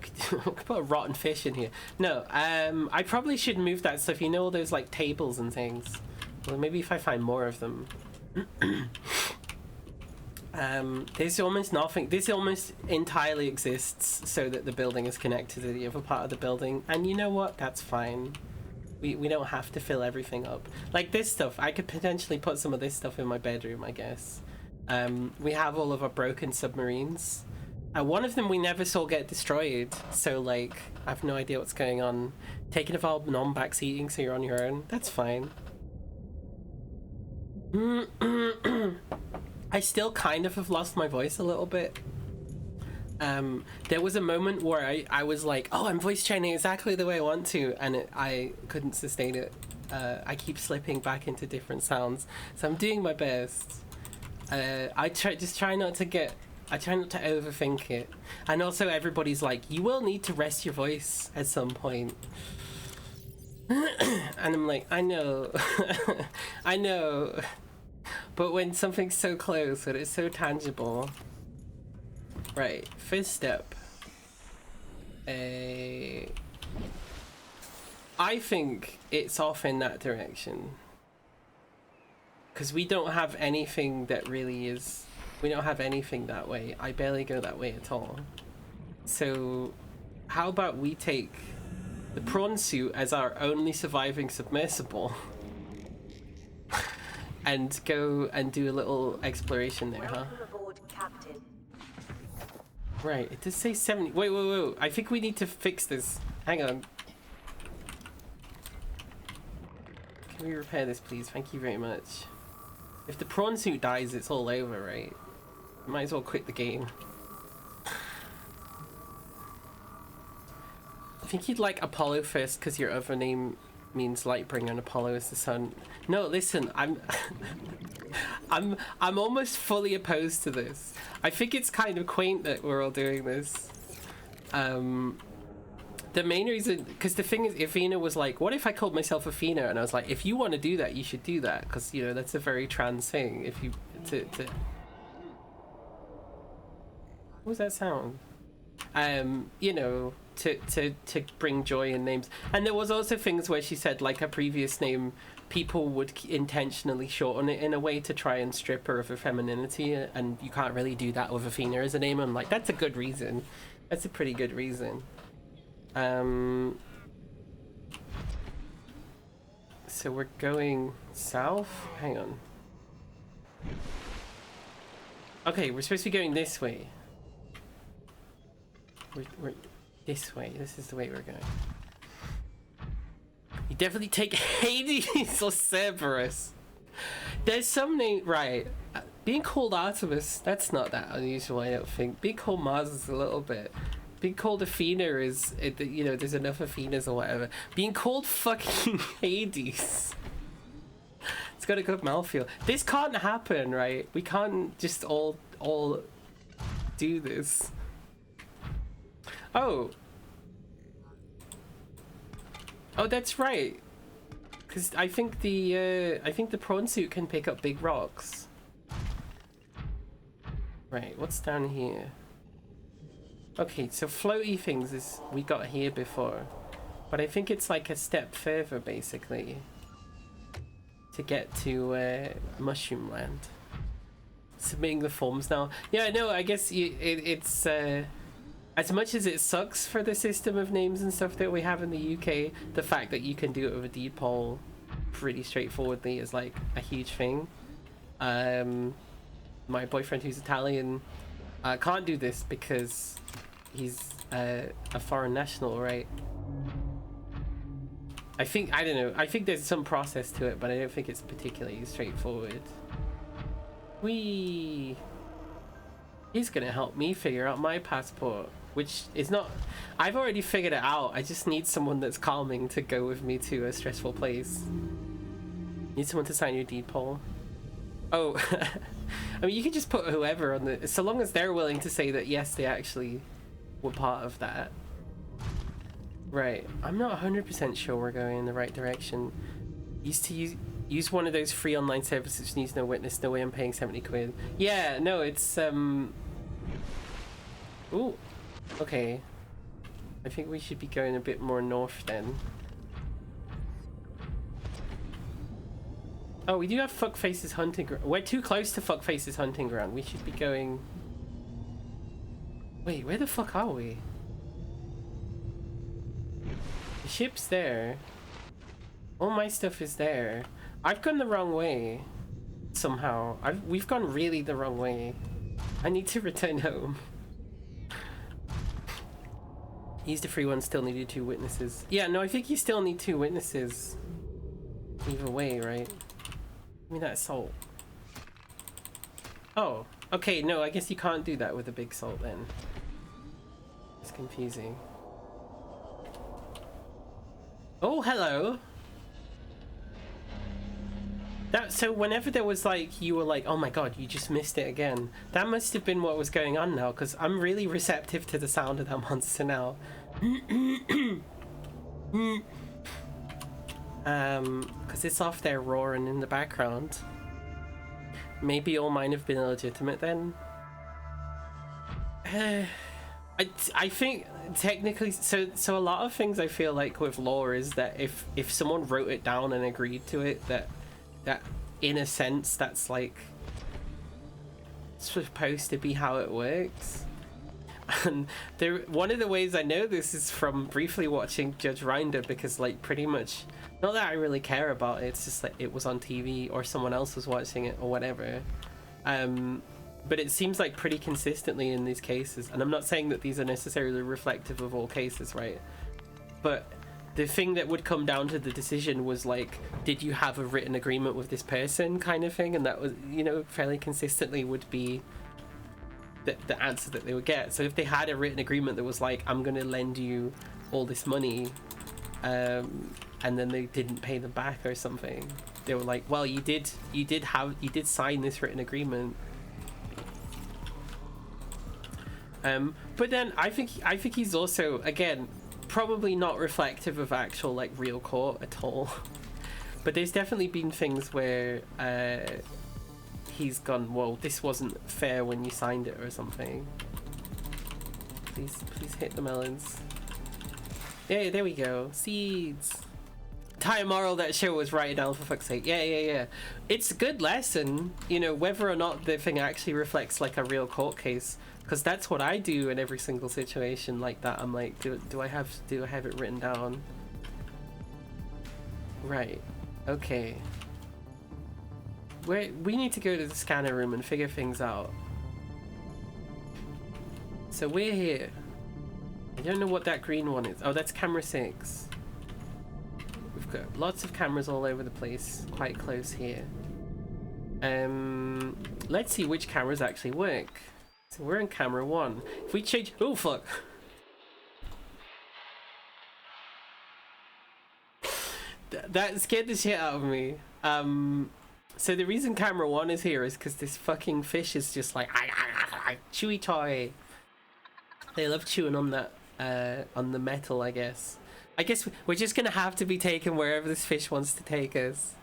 I could put a rotten fish in here. No, I probably should move that stuff. You know, all those like tables and things. Well, maybe if I find more of them. There's almost nothing. This almost entirely exists so that the building is connected to the other part of the building. And you know what? That's fine. We don't have to fill everything up. Like this stuff, I could potentially put some of this stuff in my bedroom, I guess. We have all of our broken submarines. One of them we never saw get destroyed, so like I have no idea what's going on. Taking a vow non-backseating, so you're on your own. That's fine. I still kind of have lost my voice a little bit. There was a moment where I was like, oh, I'm voice training exactly the way I want to, and I couldn't sustain it. I keep slipping back into different sounds, so I'm doing my best. I try not to overthink it. And also everybody's like, you will need to rest your voice at some point. And I'm like, I know. I know. But when something's so close, when it's so tangible. Right, first step. I think it's off in that direction. because we don't have anything that really is. We don't have anything that way. I barely go that way at all. So, how about we take the prawn suit as our only surviving submersible and go and do a little exploration there, huh? Welcome aboard, Captain. Right, it does say 70. Wait. I think we need to fix this. Hang on. Can we repair this, please? Thank you very much. If the prawn suit dies, it's all over, right? Might as well quit the game. I think you'd like Apollo first because your other name means Lightbringer and Apollo is the sun. No, listen, I'm almost fully opposed to this. I think it's kind of quaint that we're all doing this. The main reason, because the thing is, Athena was like, what if I called myself Athena? And I was like, if you want to do that, you should do that, because, you know, that's a very trans thing. If you what was that sound? You know, to bring joy in names. And there was also things where she said, like, her previous name, people would intentionally shorten it in a way to try and strip her of her femininity, and you can't really do that with Athena as a name. I'm like, that's a good reason. That's a pretty good reason. So we're going south? Hang on. Okay, we're supposed to be going this way. We're this way. This is the way we're going. You definitely take Hades or Cerberus. There's some name, right? Being called Artemis, that's not that unusual, I don't think. Being called Mars is a little bit. Being called Athena is, you know, there's enough Athenas or whatever. Being called fucking Hades. It's got a good mouthfeel. This can't happen, right? We can't just all do this. Oh, that's right. Because I think the prawn suit can pick up big rocks. Right, what's down here? Okay, so floaty things is we got here before, but I think it's like a step further basically to get to Mushroom Land. Submitting the forms now. Yeah, no, I guess it's as much as it sucks for the system of names and stuff that we have in the UK, the fact that you can do it with a deed poll pretty straightforwardly is like a huge thing. My boyfriend who's Italian can't do this because he's a foreign national, right? I don't know. I think there's some process to it, but I don't think it's particularly straightforward. He's gonna help me figure out my passport, which is not. I've already figured it out. I just need someone that's calming to go with me to a stressful place. Need someone to sign your deed poll. Oh, I mean, you can just put whoever on the, so long as they're willing to say that yes, they actually were part of that. Right. I'm not 100% sure we're going in the right direction. Use one of those free online services which needs no witness. No way I'm paying 70 quid. Yeah, no, it's ooh. Okay. I think we should be going a bit more north then. Oh, we do have Fuckface's hunting ground. We're too close to Fuckface's hunting ground. We should be going... Wait, where the fuck are we? The ship's there. All my stuff is there. I've gone the wrong way. Somehow. We've gone really the wrong way. I need to return home. Use the free one, still needed 2 witnesses. Yeah, no, I think you still need 2 witnesses. Either way, right? Give me that salt. Oh, okay, no, I guess you can't do that with a big salt then. It's confusing. Oh, hello! So whenever there was like, you were like, oh my god, you just missed it again. That must have been what was going on now, because I'm really receptive to the sound of that monster now. Because it's off there roaring in the background. Maybe all mine have been illegitimate then. I think technically, so a lot of things I feel like with lore is that if someone wrote it down and agreed to it, that in a sense, that's like supposed to be how it works. And one of the ways I know this is from briefly watching Judge Rinder, because like pretty much, not that I really care about it, it's just like it was on TV or someone else was watching it or whatever. But it seems like pretty consistently in these cases, and I'm not saying that these are necessarily reflective of all cases, right? But the thing that would come down to the decision was like, did you have a written agreement with this person, kind of thing? And that was, you know, fairly consistently would be the answer that they would get. So if they had a written agreement that was like, I'm gonna lend you all this money, and then they didn't pay them back or something, they were like, well, you did sign this written agreement. But then I think he's also, again, probably not reflective of actual like real court at all. But there's definitely been things where he's gone, whoa, this wasn't fair when you signed it or something. Please hit the melons. Yeah, there we go. Seeds. Ty Morrill, that show was right down, for fuck's sake. Yeah. It's a good lesson, you know, whether or not the thing actually reflects like a real court case. Because that's what I do in every single situation like that. I'm like, do I have it written down? Right. Okay. We need to go to the scanner room and figure things out. So we're here. I don't know what that green one is. Oh, that's camera 6. We've got lots of cameras all over the place, quite close here. Let's see which cameras actually work. So we're in camera 1. If we change, oh fuck. That scared the shit out of me. So the reason camera 1 is here is because this fucking fish is just like chewy toy. They love chewing on that on the metal, I guess. I guess we're just gonna have to be taken wherever this fish wants to take us.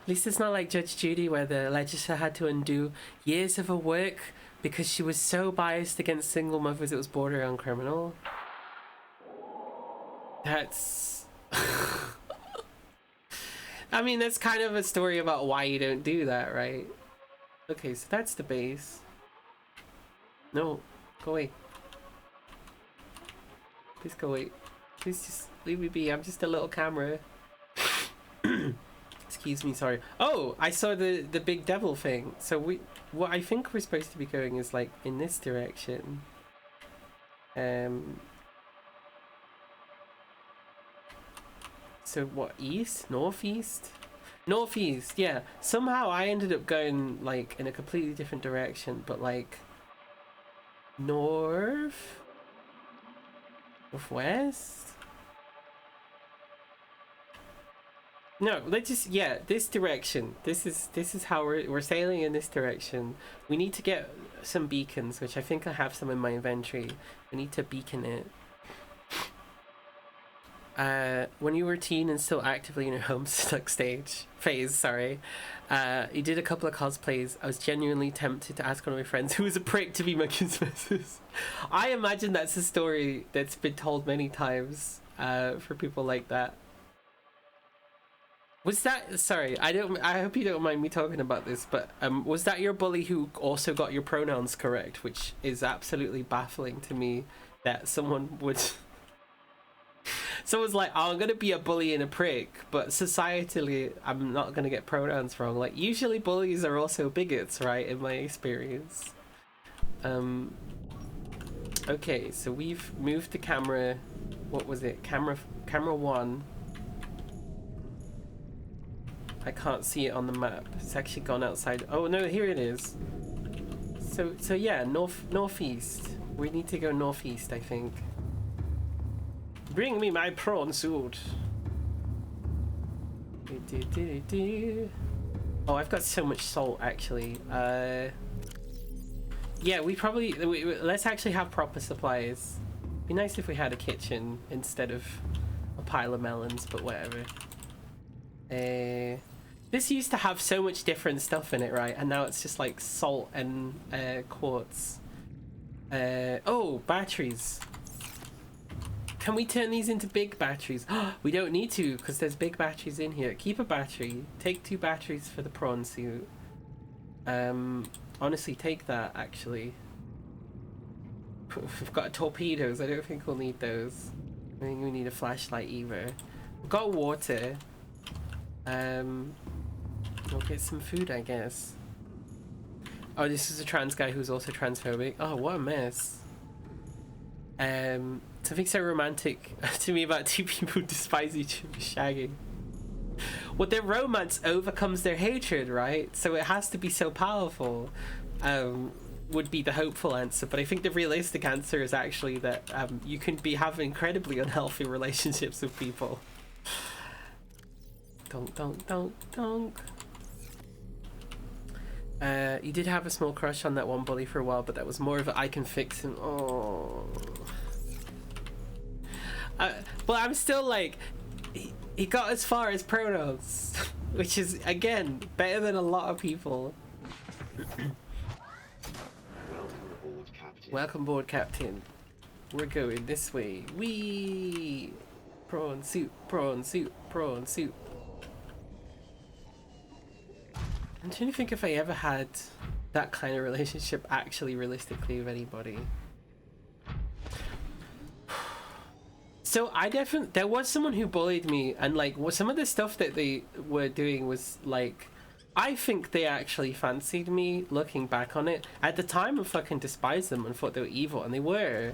At least it's not like Judge Judy, where the legislature had to undo years of her work because she was so biased against single mothers it was borderline criminal. That's I mean, that's kind of a story about why you don't do that, right? Okay, so that's the base. No, go away. Please go away. Please just leave me be. I'm just a little camera. Excuse me, sorry. Oh, I saw the big devil thing. So what I think we're supposed to be going is like in this direction. So what, east? Northeast? Northeast, yeah. Somehow I ended up going like in a completely different direction, but like north? Northwest? No, let's just, yeah, this direction. This is how we're sailing in this direction. We need to get some beacons, which I think I have some in my inventory. We need to beacon it. When you were a teen and still actively in your Homestuck phase, you did a couple of cosplays. I was genuinely tempted to ask one of my friends who was a prick to be my kisses. I imagine that's a story that's been told many times for people like that. Was that, sorry, I hope you don't mind me talking about this, but was that your bully who also got your pronouns correct, which is absolutely baffling to me that someone would someone's like, oh, I'm gonna be a bully and a prick, but societally I'm not gonna get pronouns wrong. Like, usually bullies are also bigots, right, in my experience. Okay, so we've moved the camera, what was it, camera 1. I can't see it on the map. It's actually gone outside. Oh no, here it is. So yeah, northeast. We need to go northeast, I think. Bring me my prawn suit. Oh, I've got so much salt actually. Yeah, let's actually have proper supplies. Be nice if we had a kitchen instead of a pile of melons, but whatever. This used to have so much different stuff in it, right? And now it's just like salt and quartz. Oh, batteries. Can we turn these into big batteries? We don't need to, because there's big batteries in here. Keep a battery. Take 2 batteries for the prawn suit. Honestly, take that, actually. We've got torpedoes. I don't think we'll need those. I think we need a flashlight either. We've got water. We'll get some food, I guess. Oh, this is a trans guy who's also transphobic. Oh, what a mess. Something so romantic to me about 2 people who despise each other shagging. Well, their romance overcomes their hatred, right? So it has to be so powerful. Would be the hopeful answer, but I think the realistic answer is actually that you can have incredibly unhealthy relationships with people. Donk. You did have a small crush on that one bully for a while, but that was more of a I can fix him. Oh. Well, I'm still like, he got as far as pronouns, which is, again, better than a lot of people. Welcome aboard, Captain. We're going this way. Wee! Prawn soup, prawn soup, prawn soup. I'm trying to think if I ever had that kind of relationship actually realistically with anybody. So there was someone who bullied me, and like some of the stuff that they were doing was like, I think they actually fancied me, looking back on it. At the time, I fucking despised them and thought they were evil, and they were.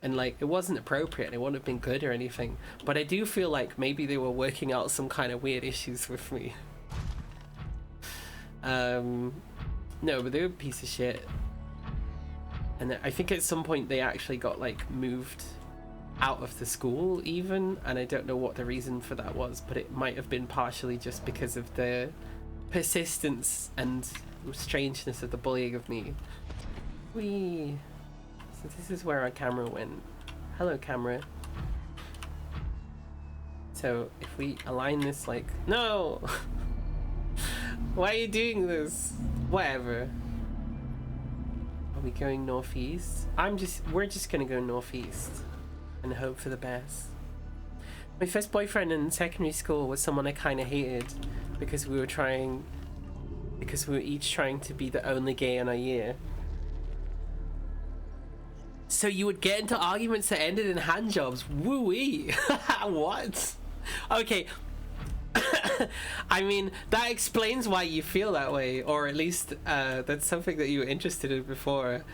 And like, it wasn't appropriate, it wouldn't have been good or anything. But I do feel like maybe they were working out some kind of weird issues with me. No, but they were a piece of shit. And I think at some point they actually got like moved out of the school even, and I don't know what the reason for that was, but it might have been partially just because of the persistence and strangeness of the bullying of me. Whee! So this is where our camera went. Hello, camera. So if we align this like... No! Why are you doing this? Whatever. Are we going northeast? We're just gonna go northeast and hope for the best. My first boyfriend in secondary school was someone I kind of hated because we were each trying to be the only gay in our year. So you would get into arguments that ended in handjobs. Woo-wee. What? Okay. I mean, that explains why you feel that way, or at least that's something that you were interested in before.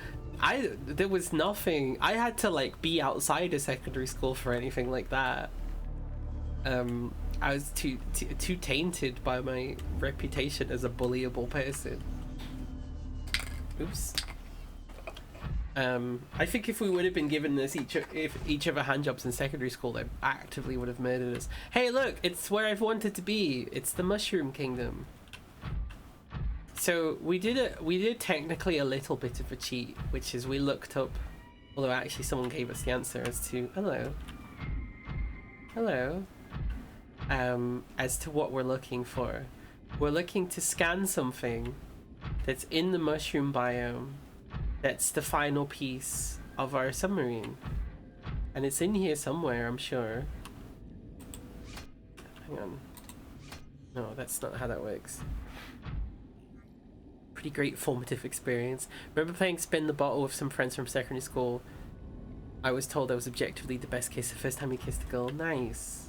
There was nothing. I had to like be outside of secondary school for anything like that. I was too tainted by my reputation as a bullyable person. Oops. I think if we would have been given this each of our handjobs in secondary school, they actively would have murdered us. Hey, look, it's where I've wanted to be. It's the Mushroom Kingdom. So we did technically a little bit of a cheat, which is we looked up, although actually someone gave us the answer as to hello, as to what we're looking for. We're looking to scan something that's in the mushroom biome. That's the final piece of our submarine. And it's in here somewhere, I'm sure. Hang on. No, that's not how that works. Pretty great formative experience. Remember playing Spin the Bottle with some friends from secondary school? I was told I was objectively the best kiss the first time you kissed a girl. Nice.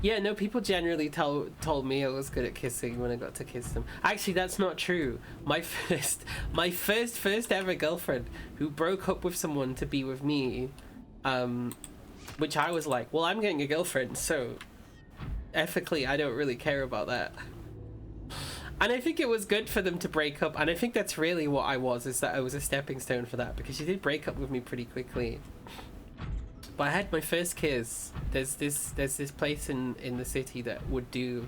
Yeah, no, people generally told me I was good at kissing when I got to kiss them. Actually, that's not true. My first ever girlfriend who broke up with someone to be with me, which I was like, well, I'm getting a girlfriend, so ethically I don't really care about that. And I think it was good for them to break up, and I think that's really what I was, is that I was a stepping stone for that, because she did break up with me pretty quickly. But I had my first kiss. There's this place in the city that would do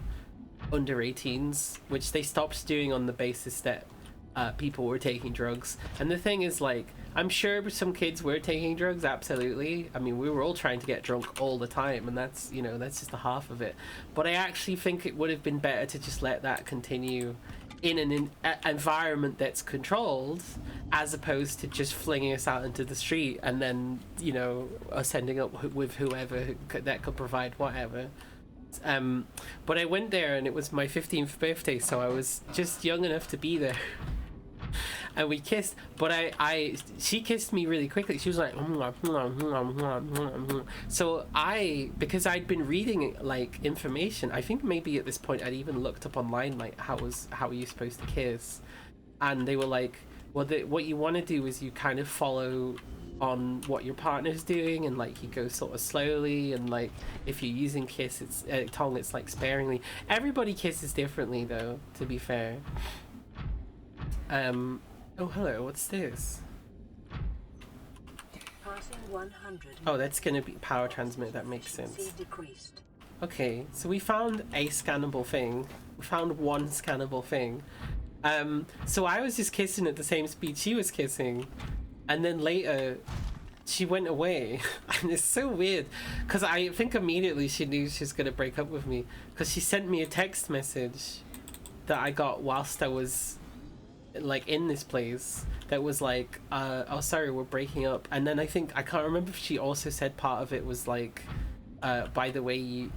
under 18s, which they stopped doing on the basis that people were taking drugs. And the thing is, like, I'm sure some kids were taking drugs, absolutely. I mean, we were all trying to get drunk all the time, and that's, you know, that's just the half of it. But I actually think it would have been better to just let that continue in an environment that's controlled, as opposed to just flinging us out into the street and then, you know, us ending up with whoever that could provide whatever. But I went there and it was my 15th birthday, so I was just young enough to be there. And we kissed, but she kissed me really quickly. She was like, so because I'd been reading like information, I think maybe at this point I'd even looked up online like how are you supposed to kiss, and they were like, well, what you want to do is you kind of follow on what your partner's doing, and like you go sort of slowly, and like if you're using tongue, it's like sparingly. Everybody kisses differently though, to be fair. Oh, hello, what's this? Passing 100. Oh, that's gonna be power transmit, that makes sense. Decreased. Okay, so we found a scannable thing. We found one scannable thing. So I was just kissing at the same speed she was kissing, and then later she went away. And it's so weird, because I think immediately she knew she was gonna break up with me, because she sent me a text message that I got whilst I was like in this place that was like, oh sorry, we're breaking up. And then I can't remember if she also said part of it was like, by the way, you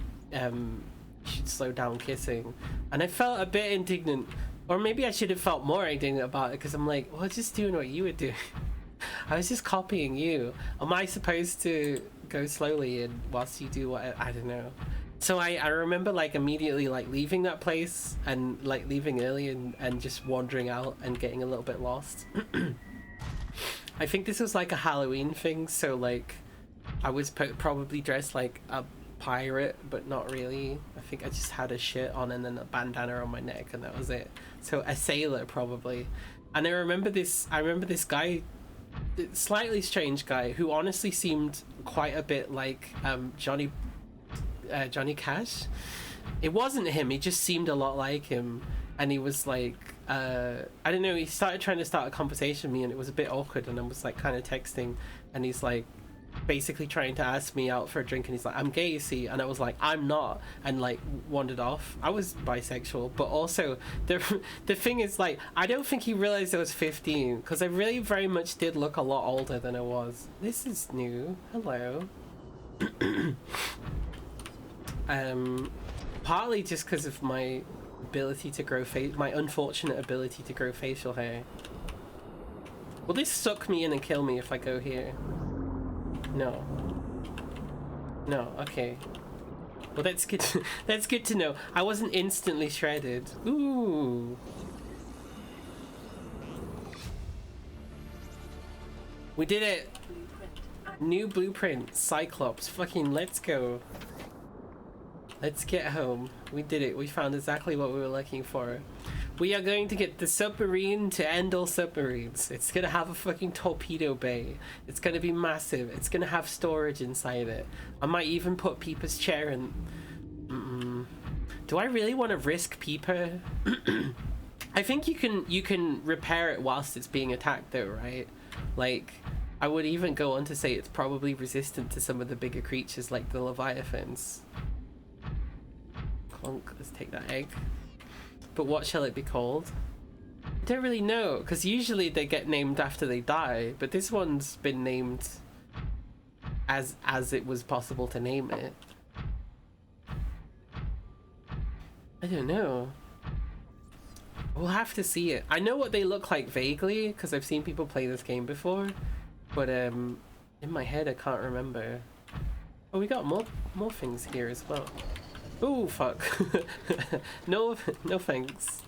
should slow down kissing. And I felt a bit indignant, or maybe I should have felt more indignant about it, because I'm like, well, just doing what you would do. I was just copying you. Am I supposed to go slowly and whilst you do what I don't know. So I remember like immediately like leaving that place and like leaving early and just wandering out and getting a little bit lost. I think this was like a Halloween thing, so like I was probably dressed like a pirate, but not really. I think I just had a shirt on and then a bandana on my neck, and that was it. So a sailor probably. And I remember this guy, slightly strange guy, who honestly seemed quite a bit like Johnny Cash. It wasn't him, he just seemed a lot like him, and he was like I don't know, he started trying to start a conversation with me, and it was a bit awkward, and I was like kind of texting, and he's like basically trying to ask me out for a drink, and he's like, I'm gay, you see, and I was like, I'm not, and like wandered off. I was bisexual, but also the thing is, like, I don't think he realized I was 15, because I really very much did look a lot older than I was. This is new. Hello. Partly just because of my ability to grow my unfortunate ability to grow facial hair. Will this suck me in and kill me if I go here? No. No, okay. Well, that's good. That's good to know. I wasn't instantly shredded. Ooh. We did it. New blueprint. Cyclops. Fucking let's go. Let's get home. We did it. We found exactly what we were looking for. We are going to get the submarine to end all submarines. It's gonna have a fucking torpedo bay. It's gonna be massive. It's gonna have storage inside it. I might even put Peeper's chair in. Do I really want to risk Peeper? I think you can repair it whilst it's being attacked though, right? Like, I would even go on to say it's probably resistant to some of the bigger creatures like the Leviathans. Clunk, let's take that egg. But what shall it be called? I don't really know, because usually they get named after they die, but this one's been named as it was possible to name it. I don't know. We'll have to see it. I know what they look like vaguely, because I've seen people play this game before, but in my head I can't remember. Oh, we got more things here as well. Oh fuck. no thanks.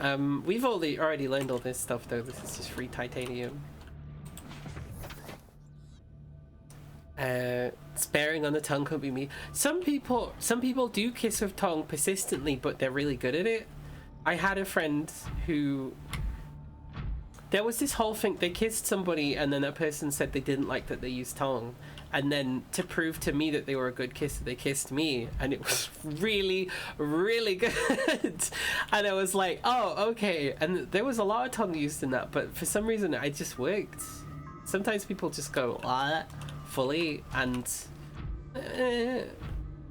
We've already learned all this stuff though. This is just free titanium. Sparing on the tongue could be me. Some people do kiss with tongue persistently, but they're really good at it. I had a friend who, there was this whole thing, they kissed somebody and then that person said they didn't like that they used tongue, and then to prove to me that they were a good kisser, they kissed me, and it was really, really good. And I was like, oh, okay. And there was a lot of tongue used in that, but for some reason it just worked. Sometimes people just go fully, and it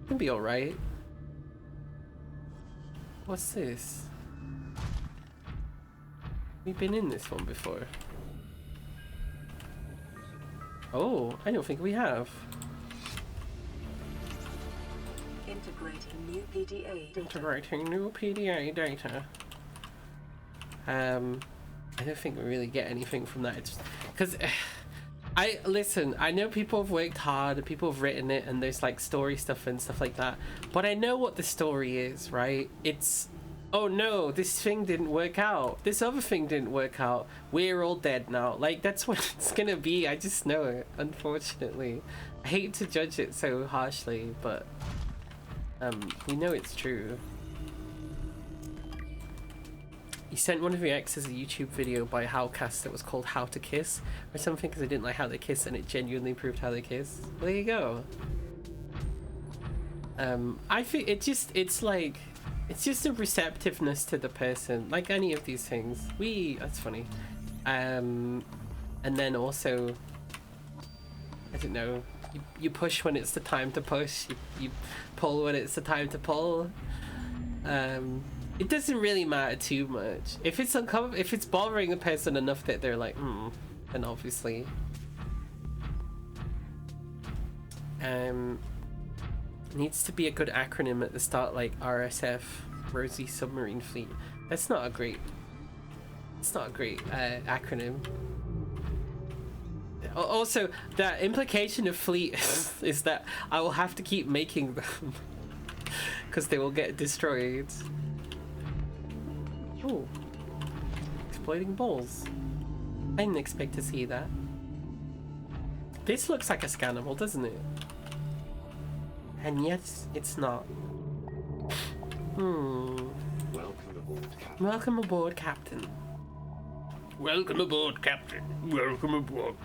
can be alright. What's this? We've been in this one before. Oh, I don't think we have. Integrating new PDA data. Integrating new PDA data. I don't think we really get anything from that. It's because listen, I know people have worked hard and people have written it and there's like story stuff and stuff like that, but I know what the story is, right? It's, oh no, this thing didn't work out, this other thing didn't work out, we're all dead now. Like, that's what it's gonna be. I just know it, unfortunately. I hate to judge it so harshly, but we know it's true. He sent one of your exes a YouTube video by Howcast that was called How to Kiss or something, because I didn't like how they kiss and it genuinely proved how they kiss. Well, there you go. I think it's just a receptiveness to the person, like any of these things. That's funny. And then also, I don't know, you push when it's the time to push, you pull when it's the time to pull. It doesn't really matter too much. If it's bothering the person enough that they're like, then obviously. Needs to be a good acronym at the start, like RSF, Rosie Submarine Fleet. That's not a great acronym. Also, the implication of fleet is that I will have to keep making them because they will get destroyed. Oh, exploding balls. I didn't expect to see that. This looks like a scannable, doesn't it? And yet, it's not. Welcome aboard, Captain. Welcome aboard, Captain. Welcome aboard.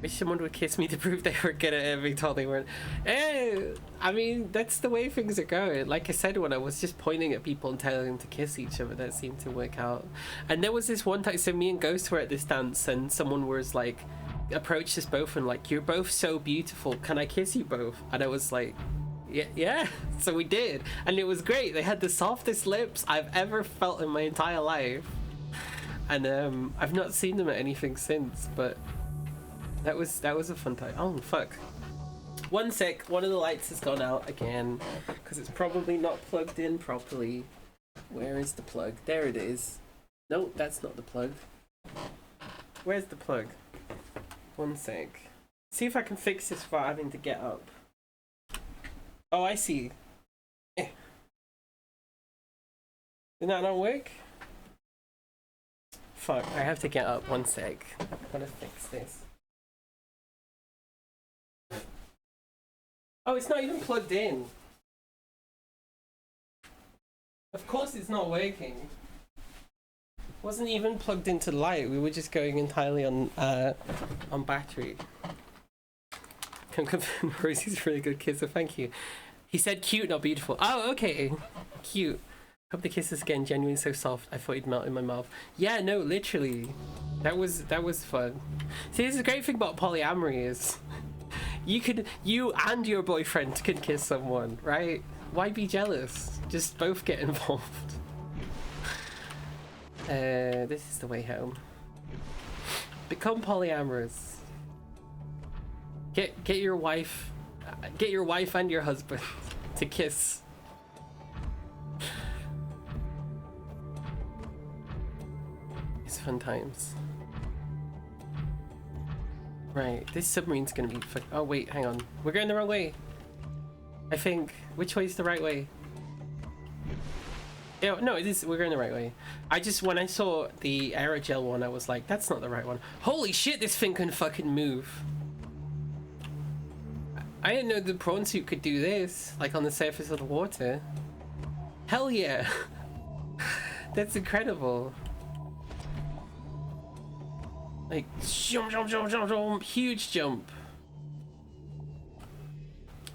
Wish someone would kiss me to prove they were good at it, being told they weren't. I mean, that's the way things are going. Like I said, when I was just pointing at people and telling them to kiss each other, that seemed to work out. And there was this one time, so me and Ghost were at this dance and someone was like, approached us both and like, you're both so beautiful, can I kiss you both? And I was like, yeah. So we did, and it was great. They had the softest lips I've ever felt in my entire life. And I've not seen them at anything since, but that was a fun time. Oh fuck, one sec, one of the lights has gone out again because it's probably not plugged in properly. Where is the plug? There it is. No, that's not the plug. Where's the plug? One sec. See if I can fix this without having to get up. Oh, I see. Did that not work? Fuck, I have to get up. One sec. I've got to fix this. Oh, it's not even plugged in. Of course it's not working. It wasn't even plugged into light. We were just going entirely on battery. Can confirm Rosie's a really good kisser, thank you. He said cute, not beautiful. Oh, okay. Cute. Hope the kisses again, genuinely so soft. I thought he'd melt in my mouth. Yeah, no, literally. That was fun. See, this is the great thing about polyamory is you and your boyfriend can kiss someone, right? Why be jealous? Just both get involved. This is the way home. Become polyamorous. Get your wife and your husband to kiss. It's fun times. Right, this submarine's gonna be oh wait, hang on. We're going the wrong way. I think. Which way's the right way? Yeah, no, we're going the right way. When I saw the aerogel one, I was like, that's not the right one. Holy shit, this thing can fucking move. I didn't know the prawn suit could do this, like on the surface of the water. Hell yeah. That's incredible. Like, jump, jump, jump, jump, jump, huge jump.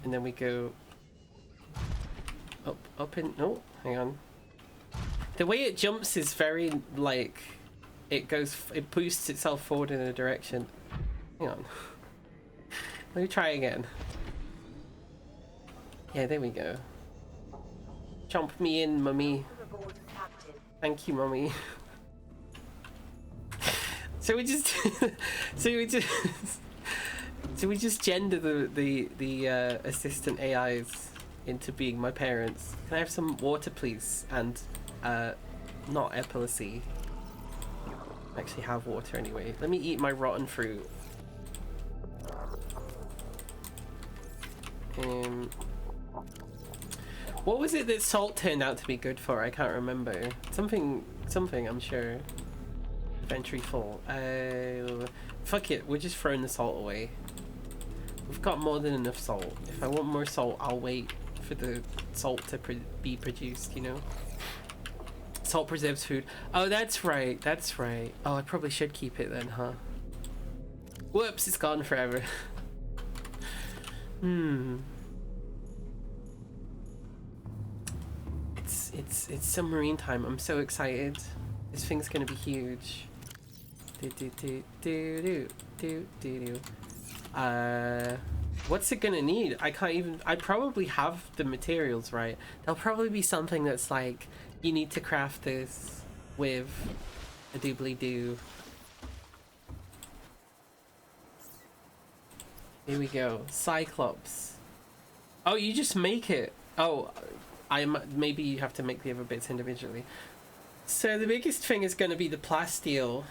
And then we go up and, no, hang on. The way it jumps is very, like, it boosts itself forward in a direction. Hang on. Let me try again. Yeah, there we go. Jump me in, mummy. aboard, Captain. Thank you, Mummy. So we just so we just gender the assistant AIs into being my parents. Can I have some water, please? And not epilepsy. I actually have water anyway. Let me eat my rotten fruit. What was it that salt turned out to be good for? I can't remember. Something, I'm sure. Inventory full. Fuck it, we're just throwing the salt away. We've got more than enough salt. If I want more salt, I'll wait for the salt to be produced, you know? Salt preserves food. Oh, that's right, that's right. Oh, I probably should keep it then, huh? Whoops, it's gone forever. It's submarine time. I'm so excited. This thing's gonna be huge. What's it gonna need? I probably have the materials, right? There'll probably be something that's like, you need to craft this with a doobly-doo. Here we go. Cyclops. Oh, you just make it. Oh, maybe you have to make the other bits individually. So the biggest thing is going to be the plasteel.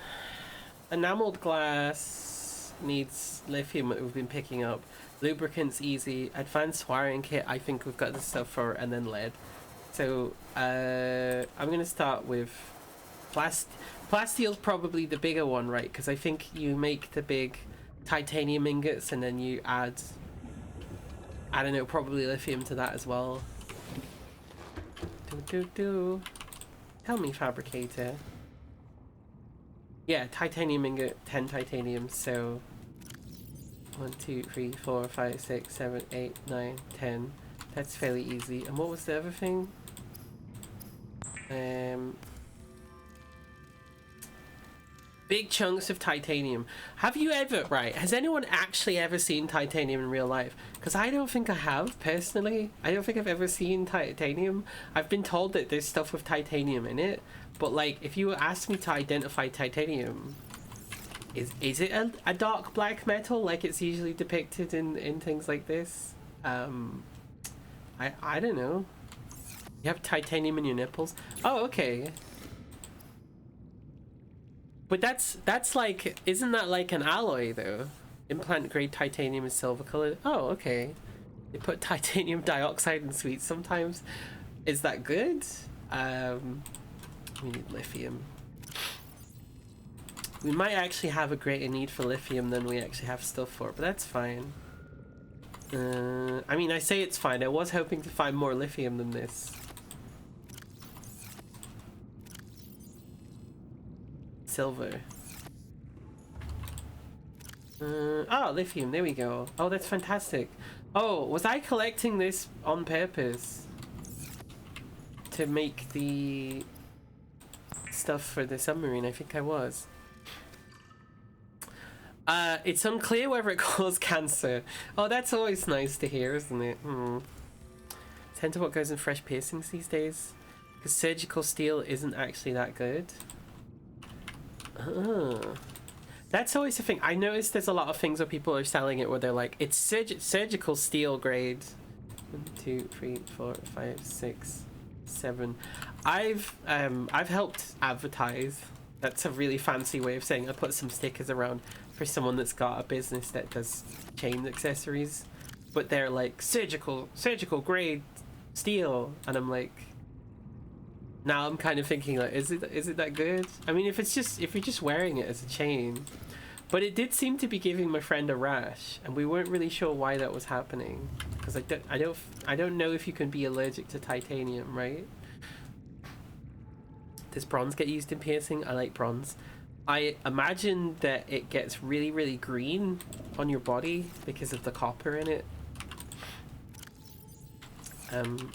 Enameled glass needs lithium that we've been picking up. Lubricants easy. Advanced wiring kit, I think we've got the stuff for, and then lead. So I'm going to start with plasteel's probably the bigger one, right? Because I think you make the big titanium ingots and then you add, I don't know, probably lithium to that as well. Tell me, fabricator. Yeah, titanium ingot, 10 titanium, so 1, 2, 3, 4, 5, 6, 7, 8, 9, 10. That's fairly easy. And what was the other thing? Big chunks of titanium. Have you ever, right, has anyone actually ever seen titanium in real life? Because I don't think I have, personally. I don't think I've ever seen titanium. I've been told that there's stuff with titanium in it, but like, if you ask me to identify titanium, is it a dark black metal like it's usually depicted in things like this? I don't know. You have titanium in your nipples? Oh, okay. But that's like, isn't that like an alloy though? Implant grade titanium is silver colored. Oh, okay. They put titanium dioxide in sweets sometimes. Is that good? We need lithium. We might actually have a greater need for lithium than we actually have stuff for, but that's fine. I mean, I say it's fine. I was hoping to find more lithium than this. Silver. Oh, lithium, there we go. Oh, that's fantastic. Oh, was I collecting this on purpose to make the stuff for the submarine? I think I was. It's unclear whether it caused cancer. Oh, that's always nice to hear, isn't it? Tend to what goes in fresh piercings these days, because surgical steel isn't actually that good. That's always the thing. I noticed there's a lot of things where people are selling it where they're like, it's surgical steel grade. 1, 2, 3, 4, 5, 6, 7. I've helped advertise. That's a really fancy way of saying I put some stickers around for someone that's got a business that does chain accessories, but they're like surgical grade steel, and I'm like, now I'm kind of thinking like, is it that good? I mean, if you're just wearing it as a chain, but it did seem to be giving my friend a rash, and we weren't really sure why that was happening, because I don't know if you can be allergic to titanium, right? Does bronze get used in piercing? I like bronze. I imagine that it gets really, really green on your body because of the copper in it.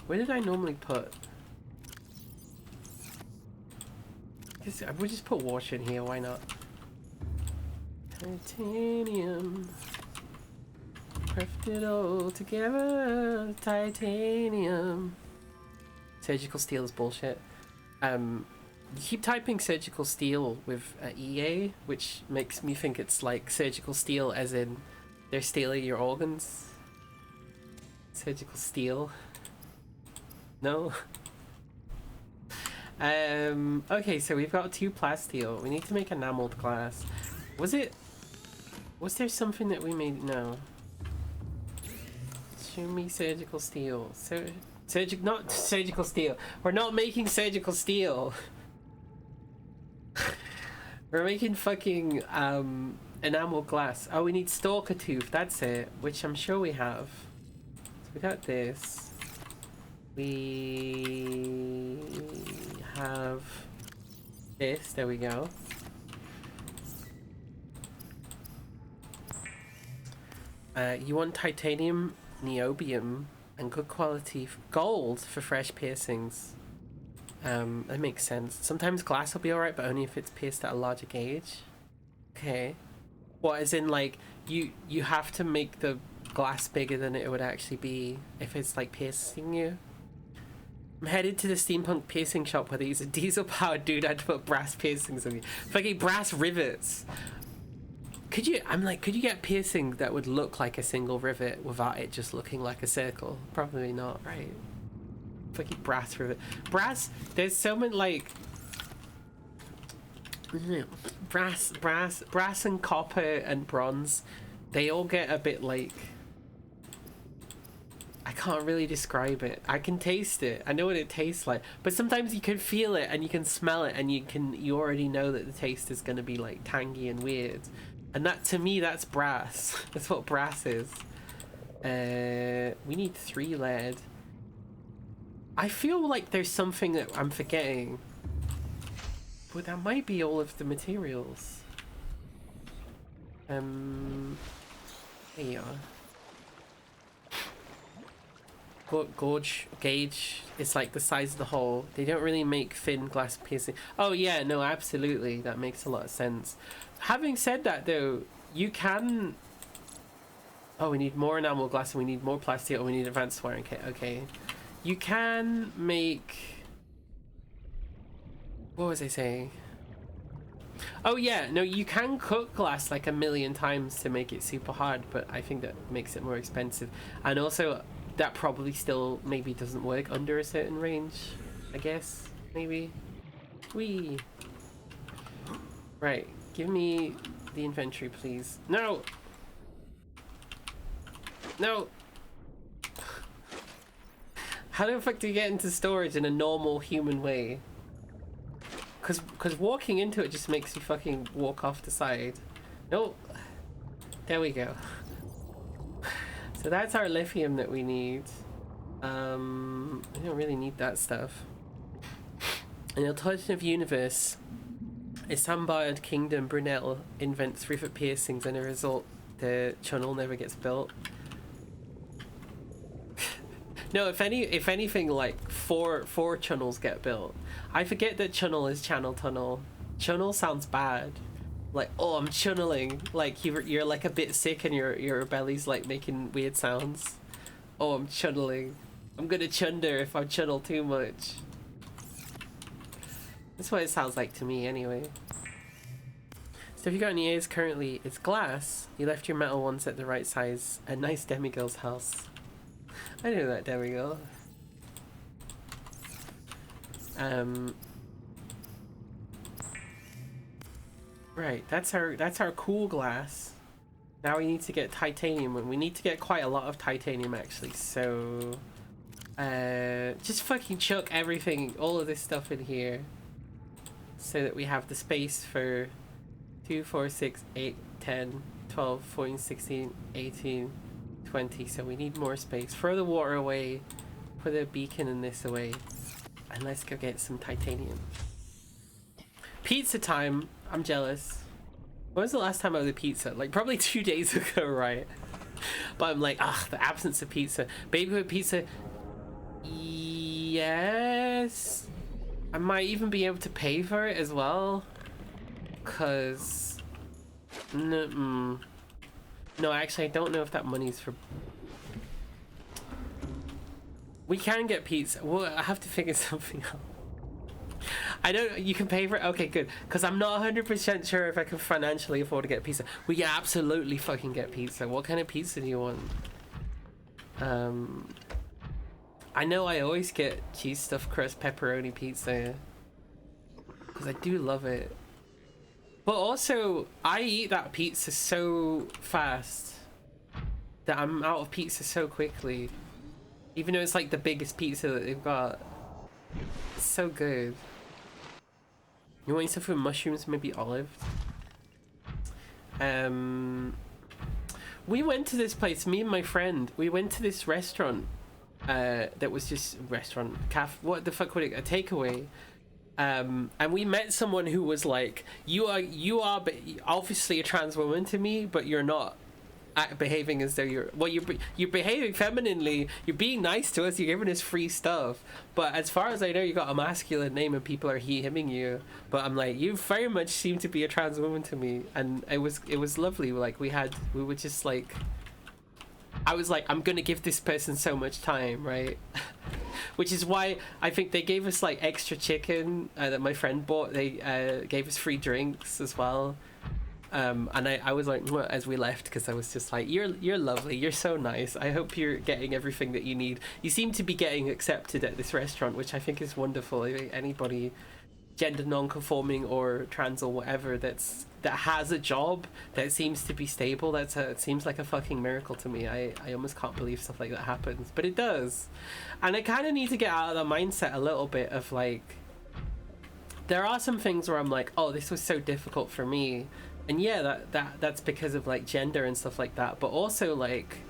Where did I normally put? We'll just put water in here, why not? Titanium. Craft it all together. Titanium. Surgical steel is bullshit. You keep typing surgical steel with EA, which makes me think it's like surgical steel as in they're stealing your organs. Surgical steel. No? Okay, so we've got 2 plasteel. We need to make enameled glass. Was there something that we made? No. Show me surgical steel. Not surgical steel. We're not making surgical steel. We're making fucking enamel glass. Oh, we need stalker tooth. That's it. Which I'm sure we have. So we got this. We have this. There we go. You want titanium, niobium, and good quality gold for fresh piercings. That makes sense. Sometimes glass will be alright, but only if it's pierced at a larger gauge. Okay. What, as in, like, you have to make the glass bigger than it would actually be if it's, like, piercing you? I'm headed to the steampunk piercing shop where they use a diesel-powered doodad to put brass piercings on you. Fucking brass rivets! Could you get piercing that would look like a single rivet without it just looking like a circle? Probably not, right? Fucking brass rivet. Brass, there's so many, like... Brass and copper and bronze, they all get a bit, like... I can't really describe it. I can taste it. I know what it tastes like. But sometimes you can feel it and you can smell it and you already know that the taste is going to be, like, tangy and weird. And that, to me, that's brass. That's what brass is. We need 3 lead. I feel like there's something that I'm forgetting. But that might be all of the materials. There you are. Gauge is like the size of the hole. They don't really make thin glass piercing. Oh yeah, no, absolutely. That makes a lot of sense. Having said that though, you can... Oh, we need more enamel glass and we need more plastic and we need advanced wiring kit. Okay. You can make... What was I saying? Oh yeah, no, you can cook glass like 1,000,000 times to make it super hard, but I think that makes it more expensive. And also, that probably still maybe doesn't work under a certain range, I guess, maybe. Whee! Right, give me the inventory, please. No! No! How the fuck do you get into storage in a normal human way? Cause walking into it just makes you fucking walk off the side. Nope. There we go. So that's our lithium that we need. We don't really need that stuff. In alternative universe, a Sambard Kingdom Brunel invents rivet piercings, and as a result, the channel never gets built. No, if anything, like four channels get built. I forget that channel is channel tunnel. Channel sounds bad. Like, oh, I'm channeling. Like you're like a bit sick and your belly's like making weird sounds. Oh, I'm channeling. I'm gonna chunder if I channel too much. That's what it sounds like to me anyway. So if you got any ears currently, it's glass. You left your metal ones at the right size. A nice demigirl's house. I know that demigirl. Right, that's our cool glass. Now we need to get titanium, and we need to get quite a lot of titanium actually. So just fucking chuck everything, all of this stuff in here, so that we have the space for 2, 4, 6, 8, 10, 12, 14, 16, 18, 20. So we need more space. Throw the water away, put the beacon in this away, and let's go get some titanium. Pizza time. I'm jealous. When was the last time I was at pizza? Like probably 2 days ago, right? But I'm like, the absence of pizza. Babyhood pizza. Yes. I might even be able to pay for it as well. Cause no, actually I don't know if that money's for... We can get pizza. Well, I have to figure something out. I don't. You can pay for it. Okay, good. Because I'm not 100% sure if I can financially afford to get pizza. We can absolutely fucking get pizza. What kind of pizza do you want? I know I always get cheese stuffed crust pepperoni pizza because I do love it. But also, I eat that pizza so fast that I'm out of pizza so quickly. Even though it's like the biggest pizza that they've got. It's so good. You want stuff with mushrooms, maybe olive? We went to this place, me and my friend, we went to this restaurant that was just what the fuck would it, a takeaway, and we met someone who was like, you are obviously a trans woman to me, but you're not behaving as though you're behaving femininely, you're being nice to us, you're giving us free stuff, but as far as I know you got a masculine name and people are he/himing you. But I'm like, you very much seem to be a trans woman to me, and it was lovely. Like we were just like, I was like, I'm gonna give this person so much time, right? Which is why I think they gave us like extra chicken that my friend bought. They gave us free drinks as well. And I was like, as we left, because I was just like, you're lovely, you're so nice, I hope you're getting everything that you need. You seem to be getting accepted at this restaurant, which I think is wonderful. Anybody gender non-conforming or trans or whatever that has a job that seems to be stable, it seems like a fucking miracle to me. I almost can't believe stuff like that happens, but it does. And I kind of need to get out of the mindset a little bit of like, there are some things where I'm like, oh, this was so difficult for me. And yeah, that's because of like gender and stuff like that, but also like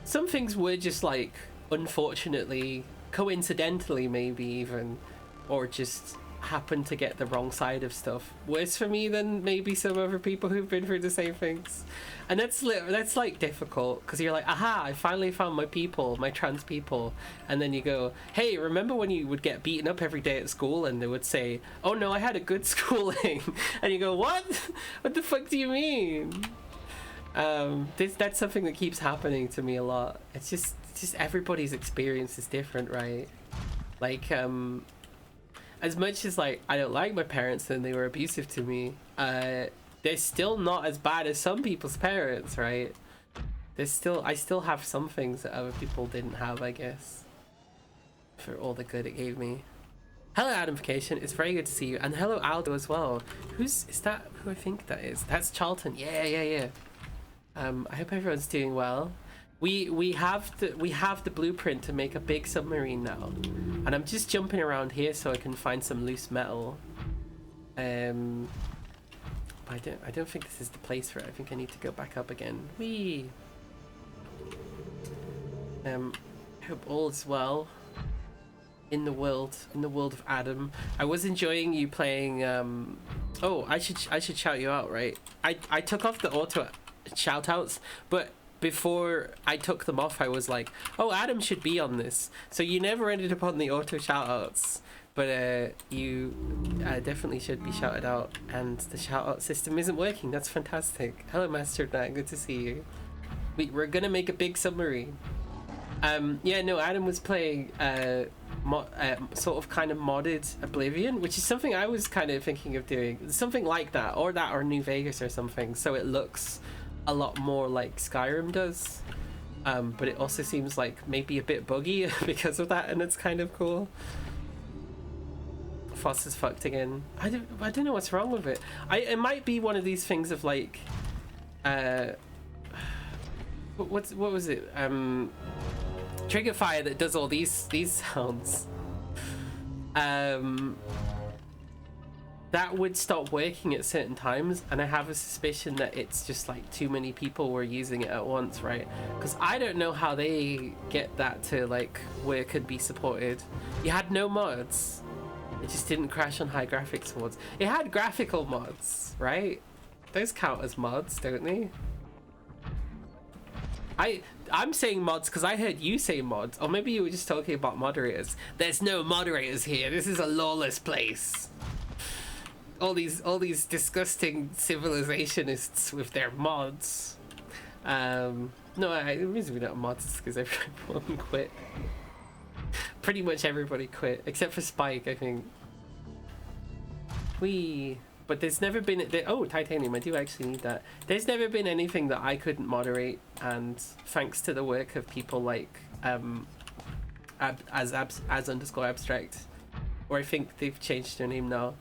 some things were just like, unfortunately, coincidentally maybe even, or just happened to get the wrong side of stuff, worse for me than maybe some other people who've been through the same things. And that's like difficult, because you're like, aha, I finally found my people, my trans people. And then you go, hey, remember when you would get beaten up every day at school and they would say, oh no, I had a good schooling. And you go, what the fuck do you mean? That's something that keeps happening to me a lot. It's just everybody's experience is different, right? Like as much as like I don't like my parents and they were abusive to me, they're still not as bad as some people's parents, right? I still have some things that other people didn't have, I guess, for all the good it gave me. Hello Adamfication, it's very good to see you, and hello Aldo as well. Is that who I think that is? That's Charlton. Yeah. I hope everyone's doing well. We have the blueprint to make a big submarine now, and I'm just jumping around here so I can find some loose metal. But I don't think this is the place for it. I think I need to go back up again. Whee! Hope all is well in the world of Adam. I was enjoying you playing. Oh, I should shout you out, right? I took off the auto shout outs, but before I took them off, I was like, oh, Adam should be on this. So you never ended up on the auto shout outs, but you definitely should be shouted out, and the shout out system isn't working. That's fantastic. Hello Master Knight, good to see you. We're gonna make a big submarine. Yeah, no, Adam was playing sort of kind of modded Oblivion, which is something I was kind of thinking of doing, something like that or New Vegas or something, so it looks a lot more like Skyrim does, but it also seems like maybe a bit buggy because of that, and it's kind of cool. Foss is fucked again. I don't know what's wrong with it. It might be one of these things of like what was it, Trigger Fire that does all these sounds. That would stop working at certain times, and I have a suspicion that it's just like too many people were using it at once, right? Because I don't know how they get that to like work and be supported. You had no mods. It just didn't crash on high graphics mods. It had graphical mods, right? Those count as mods, don't they? I'm saying mods because I heard you say mods, or maybe you were just talking about moderators. There's no moderators here. This is a lawless place. All these disgusting civilizationists with their mods. No, the reason we don't have mods is because everyone quit. Pretty much everybody quit, except for Spike, I think. But there's never been oh, titanium, I do actually need that. There's never been anything that I couldn't moderate, and thanks to the work of people like as underscore abstract, or I think they've changed their name now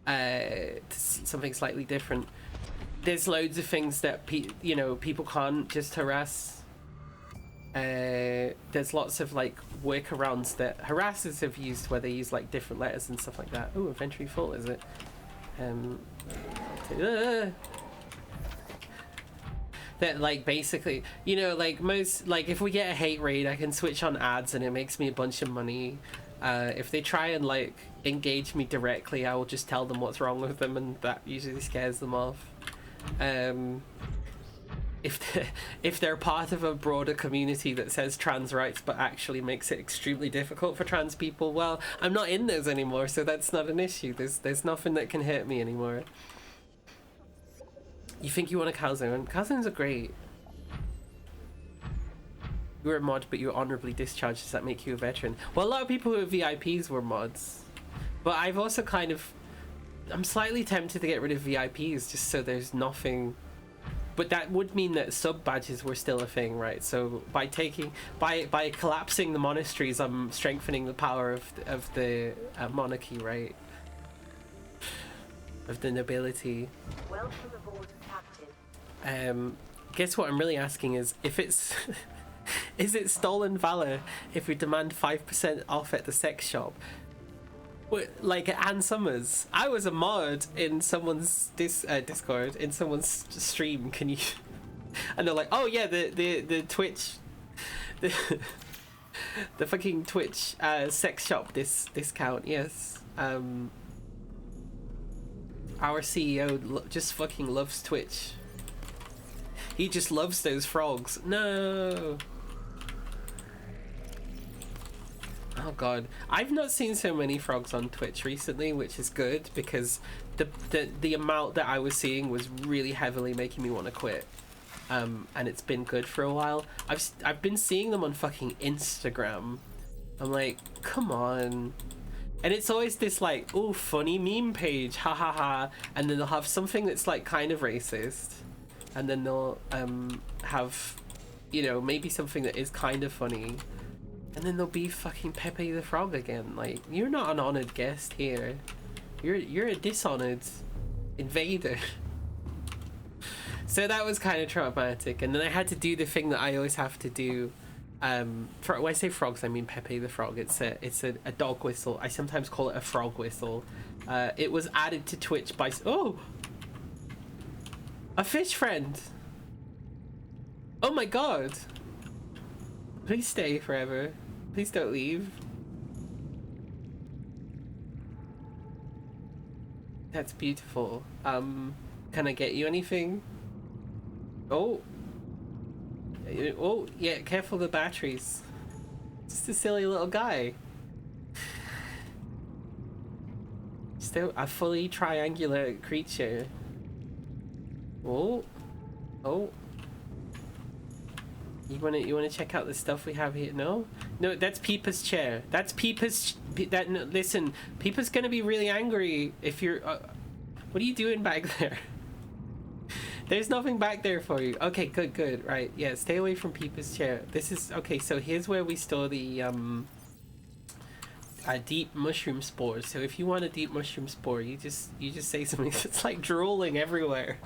to something slightly different. There's loads of things that people can't just harass. There's lots of like workarounds that harassers have used, where they use like different letters and stuff like that. Oh, inventory full, is it? That like basically, like most, like if we get a hate raid, I can switch on ads and it makes me a bunch of money. If they try and like engage me directly, I will just tell them what's wrong with them, and that usually scares them off. If they're part of a broader community that says trans rights but actually makes it extremely difficult for trans people, well, I'm not in those anymore, so that's not an issue. There's nothing that can hurt me anymore. You think you want a calzone? Calzones are great. You were a mod, but you were honorably discharged. Does that make you a veteran? Well, a lot of people who are VIPs were mods, but I've also I'm slightly tempted to get rid of VIPs just so there's nothing. But that would mean that sub badges were still a thing, right? So by collapsing the monasteries, I'm strengthening the power of the monarchy, right? Of the nobility. Welcome aboard, Captain. Guess what I'm really asking is if it's is it stolen valor if we demand 5% off at the sex shop? Like Ann Summers, I was a mod in someone's Discord, in someone's stream. Can you? And they're like, oh yeah, the Twitch, the fucking Twitch sex shop discount. Yes. Our CEO just fucking loves Twitch. He just loves those frogs. No. Oh god, I've not seen so many frogs on Twitch recently, which is good, because the amount that I was seeing was really heavily making me want to quit. And it's been good for a while. I've been seeing them on fucking Instagram. I'm like, come on. And it's always this like, oh, funny meme page, ha ha ha, and then they'll have something that's like kind of racist, and then they'll have, maybe something that is kind of funny. And then there'll be fucking Pepe the Frog again. Like, you're not an honored guest here. You're a dishonored invader. So that was kind of traumatic. And then I had to do the thing that I always have to do. When I say frogs, I mean Pepe the Frog. It's a dog whistle. I sometimes call it a frog whistle. It was added to Twitch by a fish friend. Oh my god. Please stay forever. Please don't leave. That's beautiful. Can I get you anything? Oh. Oh, yeah, careful the batteries. Just a silly little guy. Still a fully triangular creature. Oh. Oh. You wanna check out the stuff we have here? No, that's Peepa's chair. That's Peepa's. Listen, Peepa's gonna be really angry if you're. What are you doing back there? There's nothing back there for you. Okay, good. Right, yeah. Stay away from Peepa's chair. This is okay. So here's where we store the deep mushroom spores. So if you want a deep mushroom spore, you just say something. It's like drooling everywhere.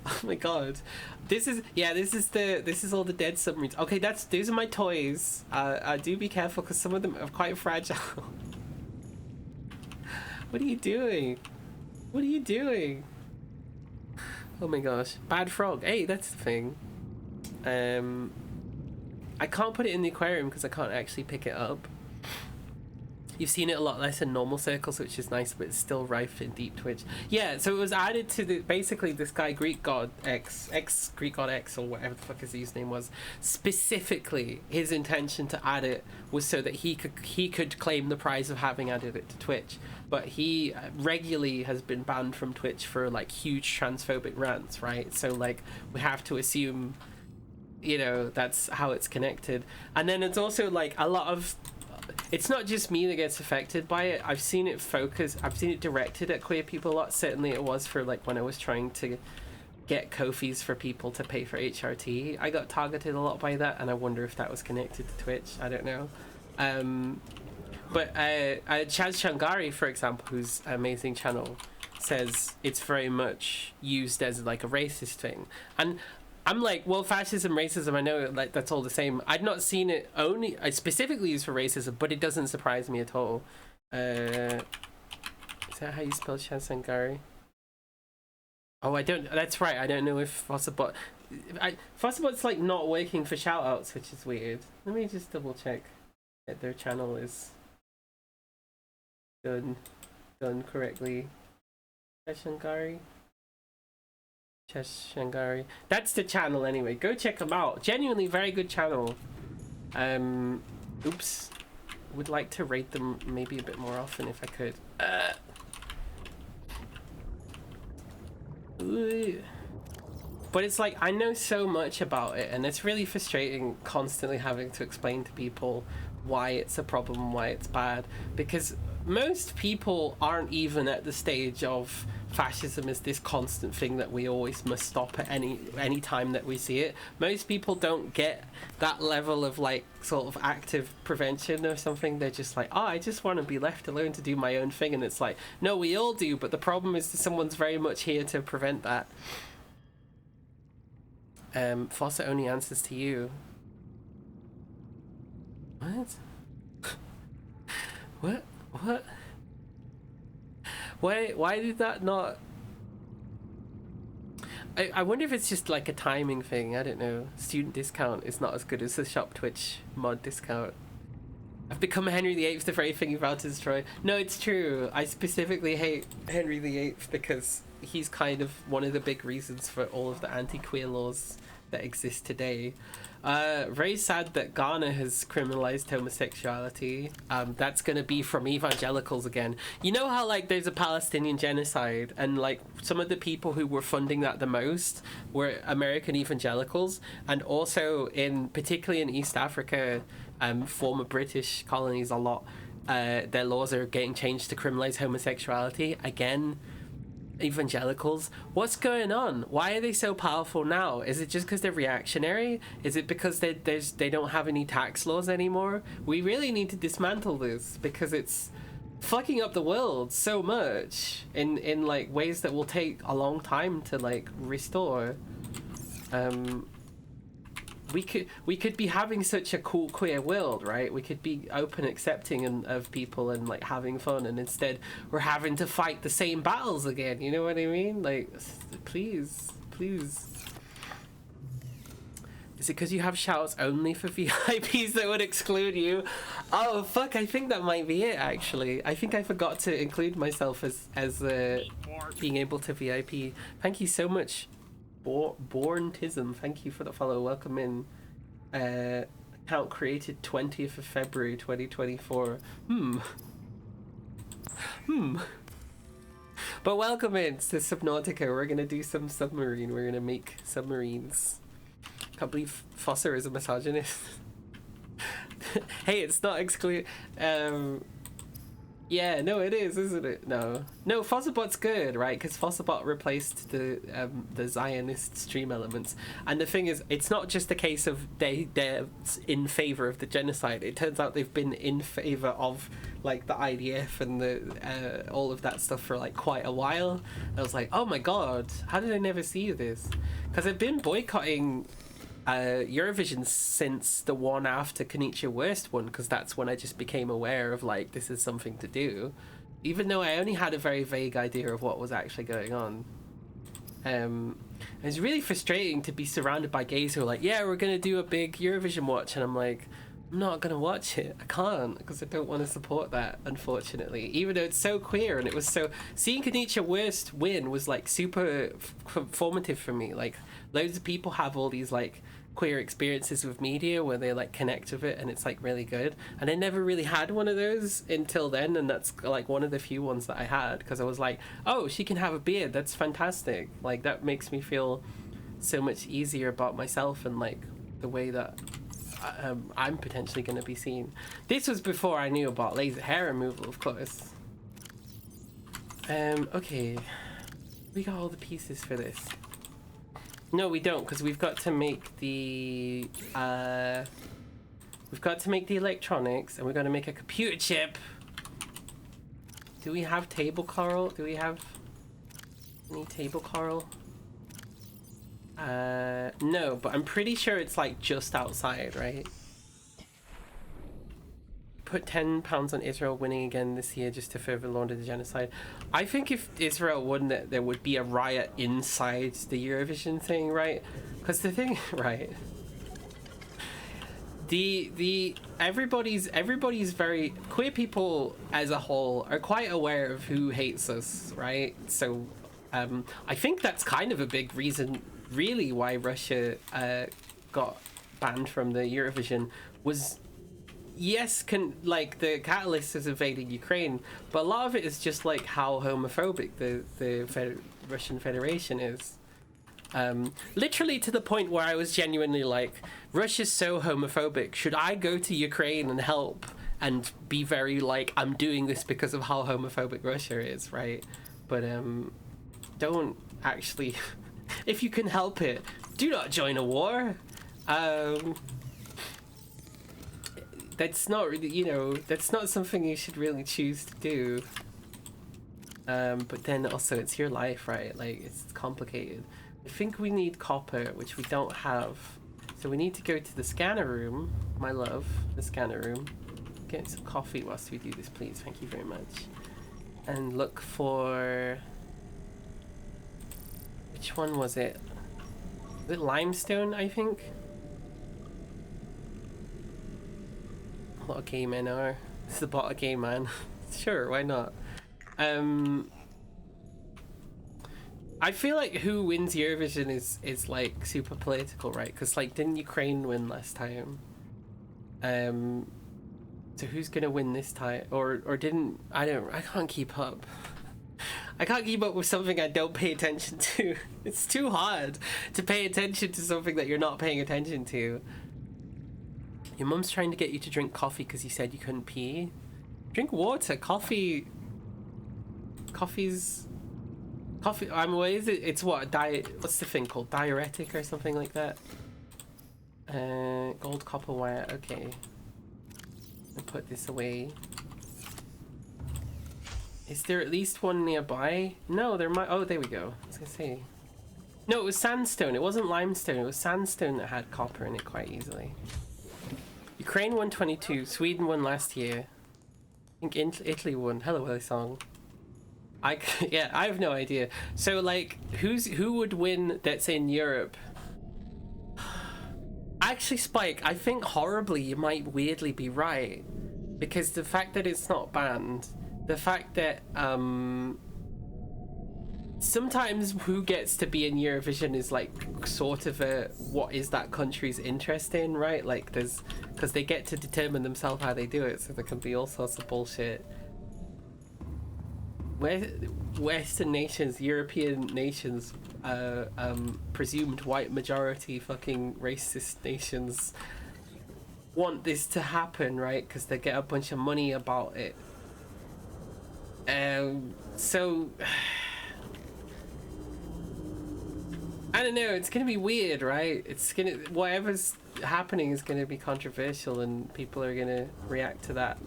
Oh my god. This is all the dead submarines. Okay, these are my toys. Do be careful because some of them are quite fragile. What are you doing? What are you doing? Oh my gosh. Bad frog. Hey, that's the thing. I can't put it in the aquarium because I can't actually pick it up. You've seen it a lot less in normal circles, which is nice, but it's still rife in deep Twitch. Yeah, so it was added to basically this guy Greek God X, Greek God X, or whatever the fuck his username was. Specifically, his intention to add it was so that he could claim the prize of having added it to Twitch. But he regularly has been banned from Twitch for like huge transphobic rants, right? So like we have to assume, that's how it's connected. And then it's also like a lot of. it's not just me that gets affected by it. I've seen it directed at queer people a lot. Certainly it was for like when I was trying to get Ko-fis for people to pay for HRT. I got targeted a lot by that, and I wonder if that was connected to Twitch. I don't know. But Chaz Shangari, for example, whose amazing channel, says it's very much used as like a racist thing. And I'm like, well, fascism, racism, I know like that's all the same. I'd not seen it only specifically used for racism, but it doesn't surprise me at all. Is that how you spell Chaz Shangari? Oh, I don't. That's right. I don't know if Fossabot. Fossabot's like not working for shoutouts, which is weird. Let me just double check that their channel is done correctly. Cheshangari. That's the channel anyway. Go check them out. Genuinely very good channel. Oops. Would like to rate them maybe a bit more often if I could. But it's like I know so much about it, and it's really frustrating constantly having to explain to people why it's a problem, why it's bad, because most people aren't even at the stage of fascism is this constant thing that we always must stop at any time that we see it. Most people don't get that level of like sort of active prevention or something. They're just like, oh, I just want to be left alone to do my own thing. And it's like, no, we all do, but the problem is that someone's very much here to prevent that. Fossa only answers to you. What? What? Why did that not... I wonder if it's just like a timing thing. I don't know. Student discount is not as good as the Shop Twitch mod discount. I've become Henry VIII, the very thing you vowed to destroy. No, it's true. I specifically hate Henry VIII because he's kind of one of the big reasons for all of the anti-queer laws that exist today. Very sad that Ghana has criminalized homosexuality. That's gonna be from evangelicals again. You know how like there's a Palestinian genocide, and like some of the people who were funding that the most were American evangelicals, and also particularly in East Africa, former British colonies a lot, their laws are getting changed to criminalize homosexuality again. Evangelicals, what's going on? Why are they so powerful now? Is it just because they're reactionary? Is it because they don't have any tax laws anymore? We really need to dismantle this because it's fucking up the world so much in like ways that will take a long time to like restore. We could be having such a cool queer world, right? We could be open, accepting of people and like having fun, and instead we're having to fight the same battles again. You know what I mean? Like, please. Is it because you have shouts only for VIPs that would exclude you? Oh fuck! I think that might be it. Actually, I think I forgot to include myself as being able to VIP. Thank you so much. Borntism, thank you for the follow. Welcome in. Account created 20th of February 2024. But welcome in to Subnautica. We're gonna do some submarine. We're gonna make submarines. Can't believe Foster is a misogynist. Hey, it's not exclude. Yeah, no, it is, isn't it? No, Fossabot's good, right? Because Fossabot replaced the Zionist stream elements, and the thing is, it's not just a case of they're in favor of the genocide. It turns out they've been in favor of like the IDF and the all of that stuff for like quite a while. I was like, oh my god, how did I never see this? Because I've been boycotting Eurovision since the one after Kanicha Worst one, because that's when I just became aware of like this is something to do, even though I only had a very vague idea of what was actually going on. It's really frustrating to be surrounded by gays who are like, yeah, we're gonna do a big Eurovision watch, and I'm like, I'm not gonna watch it. I can't, because I don't want to support that, unfortunately, even though it's so queer. And it was so, seeing Kanicha Worst win was like super formative for me. Like loads of people have all these like queer experiences with media where they like connect with it, and it's like really good, and I never really had one of those until then, and that's like one of the few ones that I had, because I was like, oh, she can have a beard, that's fantastic. Like that makes me feel so much easier about myself and like the way that I'm potentially going to be seen. This was before I knew about laser hair removal, of course. Okay. We got all the pieces for this. No, we don't, because we've got to make the electronics, and we're going to make a computer chip. Do we have table coral? Do we have any table coral? No, but I'm pretty sure it's like just outside, right? Put £10 on Israel winning again this year just to further launder the genocide. I think if Israel won, that there would be a riot inside the Eurovision thing, right? Because the thing, right? Everybody's very queer people as a whole are quite aware of who hates us, right? So I think that's kind of a big reason really why Russia got banned from the Eurovision was, yes, like the catalyst is invading Ukraine, but a lot of it is just like how homophobic the Russian Federation is. Literally to the point where I was genuinely like, Russia's so homophobic, should I go to Ukraine and help and be very like, I'm doing this because of how homophobic Russia is, right? But don't actually if you can help it, do not join a war. That's not really, you know, that's not something you should really choose to do. But then also it's your life, right? Like, it's complicated. I think we need copper, which we don't have. So we need to go to the scanner room, my love, the scanner room. Get some coffee whilst we do this, please. Thank you very much. And look for... Which one was it? Was it limestone, I think? A lot of gay men are. This is about a gay man. Sure, why not? I feel like who wins Eurovision is like super political, right? Because like, didn't Ukraine win last time? So who's gonna win this time? Or didn't, I can't keep up. I can't keep up with something I don't pay attention to. It's too hard to pay attention to something that you're not paying attention to. Your mum's trying to get you to drink coffee because you said you couldn't pee. Drink water. Coffee. What is it? It's what? What's the thing called? Diuretic or something like that? Gold, copper wire. Okay. I'll put this away. Is there at least one nearby? No, there might... Oh, there we go. I was gonna say. No, it was sandstone. It wasn't limestone. It was sandstone that had copper in it quite easily. Ukraine won 22. Sweden won last year. I think Italy won. Hello, Willy Song. Yeah, I have no idea. So, like, who would win that's in Europe? Actually, Spike, I think horribly you might weirdly be right. Because the fact that it's not banned... The fact that sometimes who gets to be in Eurovision is like sort of a what is that country's interest in, right? Like there's, because they get to determine themselves how they do it, so there can be all sorts of bullshit. Western nations, European nations, presumed white majority fucking racist nations want this to happen, right? Because they get a bunch of money about it. So I don't know, it's gonna be weird, right? It's gonna, whatever's happening is gonna be controversial and people are gonna react to that.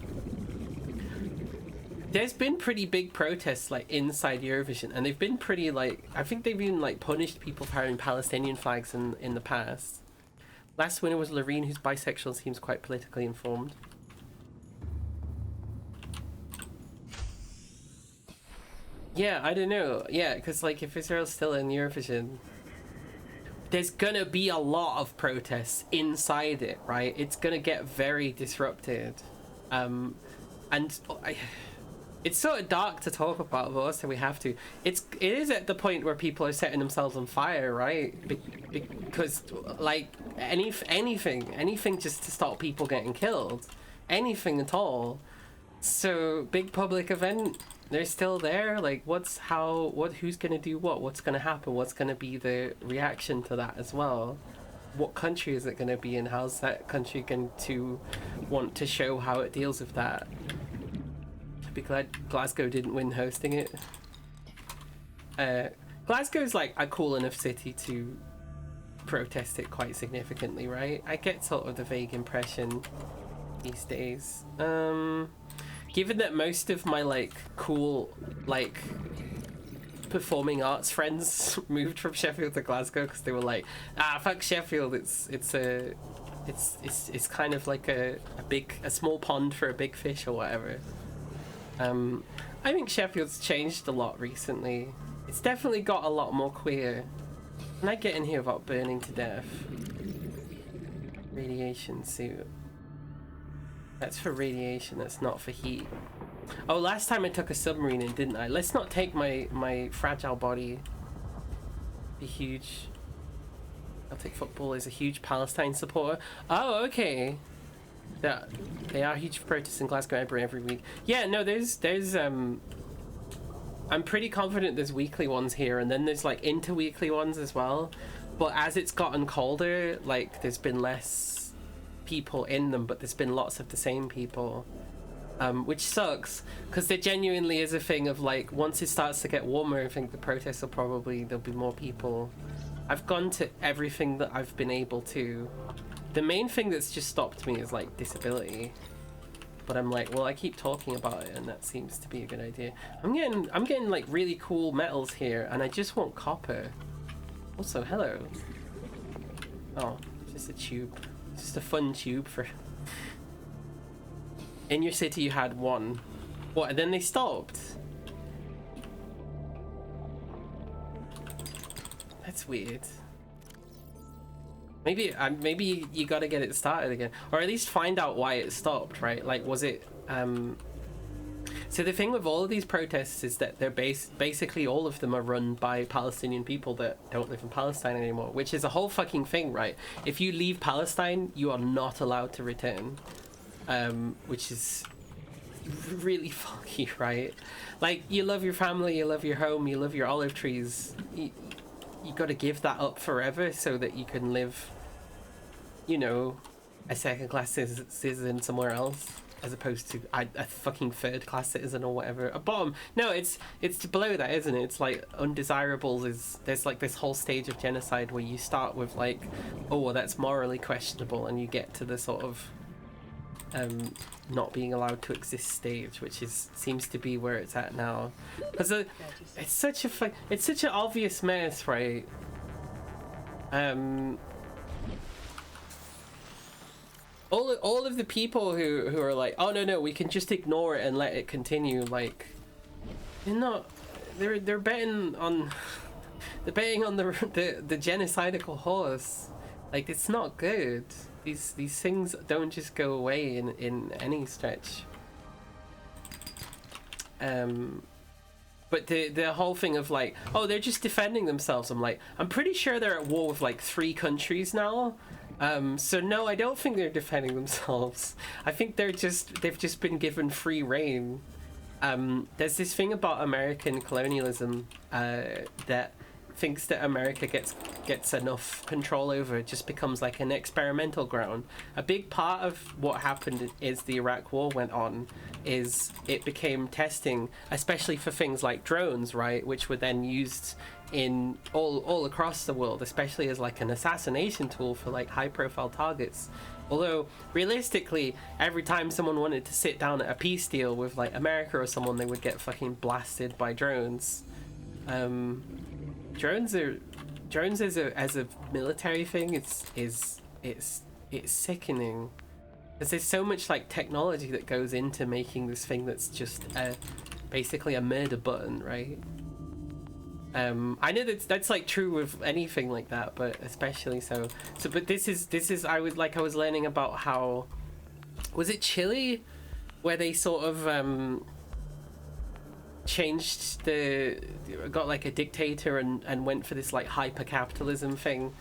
There's been pretty big protests like inside Eurovision, and they've been pretty like, I think they've even like punished people for having Palestinian flags in the past. Last winner was Loreen, who's bisexual and seems quite politically informed. Yeah, I don't know. Yeah, because like if Israel's still in Eurovision, there's gonna be a lot of protests inside it, right? It's gonna get very disrupted. And it's sort of dark to talk about, but also we have to. It is at the point where people are setting themselves on fire, right? Because like anything just to stop people getting killed, anything at all. So big public event. They're still there. Like, who's gonna do what? What's gonna happen? What's gonna be the reaction to that as well? what country is it going to be, and how's that country going to want to show how it deals with that? I'd be glad Glasgow didn't win hosting it. Glasgow's like a cool enough city to protest it quite significantly, right? I get sort of the vague impression these days. Given that most of my like cool like performing arts friends moved from Sheffield to Glasgow because they were like, fuck Sheffield, it's kind of like a small pond for a big fish or whatever. I think Sheffield's changed a lot recently. It's definitely got a lot more queer. Can I get in here without burning to death? Radiation suit. That's for radiation, that's not for heat. Oh, last time I took a submarine in, didn't I? Let's not take my fragile body. Be huge. Celtic football is a huge Palestine supporter. Oh, okay. They are huge protests in Glasgow, Edinburgh every week. Yeah, no, there's I'm pretty confident there's weekly ones here, and then there's like inter-weekly ones as well. But as it's gotten colder, like there's been less people in them, but there's been lots of the same people. Which sucks, because there genuinely is a thing of like, once it starts to get warmer, I think the protests there'll be more people. I've gone to everything that I've been able to. The main thing that's just stopped me is like disability. But I'm like, well, I keep talking about it, and that seems to be a good idea. I'm getting like really cool metals here, and I just want copper. Also, hello. Oh, just a tube. Just a fun tube for... In your city you had one. What, and then they stopped? That's weird. Maybe you gotta get it started again. Or at least find out why it stopped, right? Like, was it... So the thing with all of these protests is that they're basically all of them are run by Palestinian people that don't live in Palestine anymore, which is a whole fucking thing, right? If you leave Palestine, you are not allowed to return. Which is really funky, right? Like, you love your family, you love your home, you love your olive trees. You got to give that up forever so that you can live, you know, a second-class citizen somewhere else, as opposed to a fucking third-class citizen or whatever. A bottom. No, it's below that, isn't it? It's like undesirables is, there's like this whole stage of genocide where you start with like, oh, well, that's morally questionable, and you get to the sort of not being allowed to exist stage, which seems to be where it's at now. Because it's such an obvious mess, right? All of the people who are like, oh no, we can just ignore it and let it continue, like, they're betting on the genocidal horse. Like, it's not good. These things don't just go away in any stretch. But the whole thing of like, oh, they're just defending themselves. I'm like, I'm pretty sure they're at war with like 3 countries now. So no, I don't think they're defending themselves. I think they've just been given free reign. There's this thing about American colonialism that thinks that America gets enough control over, it just becomes like an experimental ground. A big part of what happened is the Iraq War went on, is it became testing, especially for things like drones, right, which were then used in all across the world, especially as like an assassination tool for like high profile targets. Although realistically, every time someone wanted to sit down at a peace deal with like America or someone, they would get fucking blasted by drones. Drones as a military thing, it's sickening, because there's so much like technology that goes into making this thing that's just basically a murder button, right? I know that's like true with anything like that, but especially so. But this is I was learning about how, was it Chile, where they sort of changed got like a dictator and went for this like hyper capitalism thing,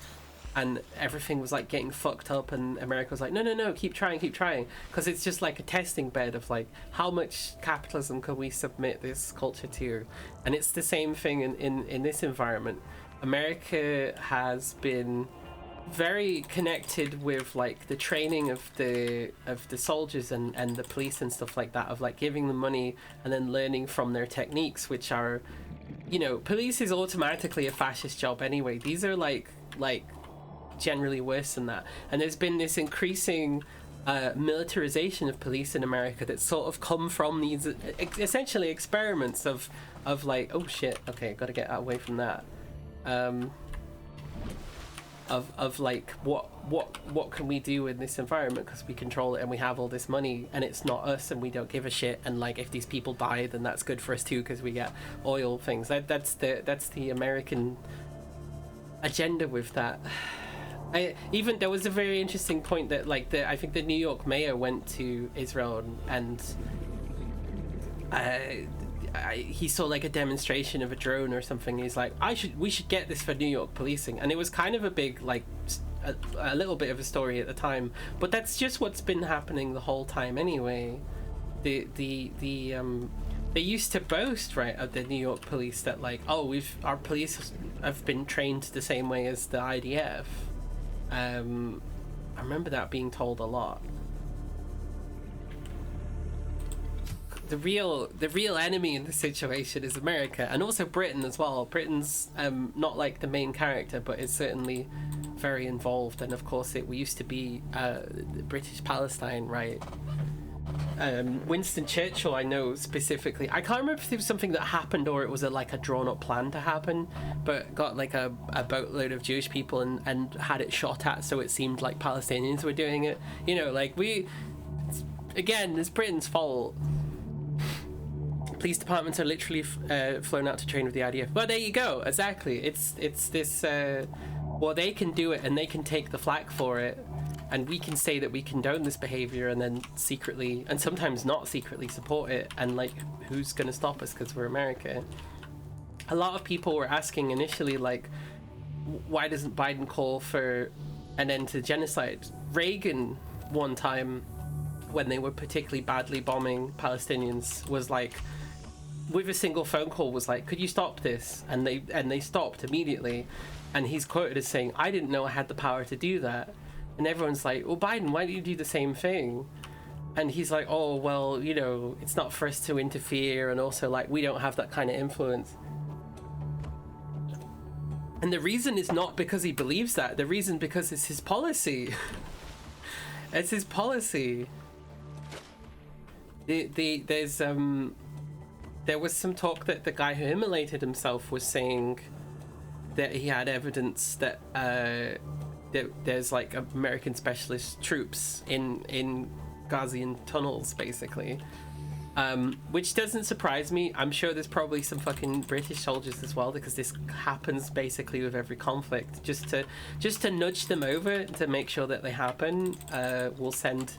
and everything was like getting fucked up, and America was like, no, keep trying, because it's just like a testing bed of like, how much capitalism can we submit this culture to? And it's the same thing in this environment. America has been very connected with like the training of the soldiers and the police and stuff like that, of like giving them money and then learning from their techniques, which are, you know, police is automatically a fascist job anyway. These are like generally worse than that, and there's been this increasing militarization of police in America that's sort of come from these essentially experiments of like, oh shit, okay, gotta get away from that, of like what can we do in this environment because we control it and we have all this money and it's not us and we don't give a shit, and like if these people die then that's good for us too because we get oil things. That's the American agenda with that. Even there was a very interesting point that like I think the New York mayor went to Israel and he saw like a demonstration of a drone or something. He's like, we should get this for New York policing, and it was kind of a big like a little bit of a story at the time, but that's just what's been happening the whole time anyway. They used to boast, right, of the New York police that like, oh, our police have been trained the same way as the IDF. I remember that being told a lot. The real enemy in this situation is America, and also Britain as well. Britain's not like the main character, but it's certainly very involved. And of course, we used to be British Palestine, right? Winston Churchill, I know specifically, I can't remember if it was something that happened or it was like a drawn up plan to happen, but got like a boatload of Jewish people and had it shot at so it seemed like Palestinians were doing it. You know, like again, it's Britain's fault. Police departments are literally flown out to train with the IDF. Well, there you go. Exactly. It's this. Well, they can do it and they can take the flak for it, and we can say that we condone this behavior and then secretly, and sometimes not secretly, support it. And like, who's gonna stop us because we're America? A lot of people were asking initially, like, why doesn't Biden call for an end to genocide? Reagan, one time, when they were particularly badly bombing Palestinians, was like, with a single phone call, was like, could you stop this? And they stopped immediately. And he's quoted as saying, I didn't know I had the power to do that. And everyone's like, well, Biden, why don't you do the same thing? And he's like, oh, well, you know, it's not for us to interfere, and also like we don't have that kind of influence. And the reason is not because he believes that. The reason because it's his policy. It's his policy. There was some talk that the guy who immolated himself was saying that he had evidence that there's like American specialist troops in Ghazian tunnels, basically, which doesn't surprise me. I'm sure there's probably some fucking British soldiers as well, because this happens basically with every conflict. Just to nudge them over to make sure that they happen, we'll send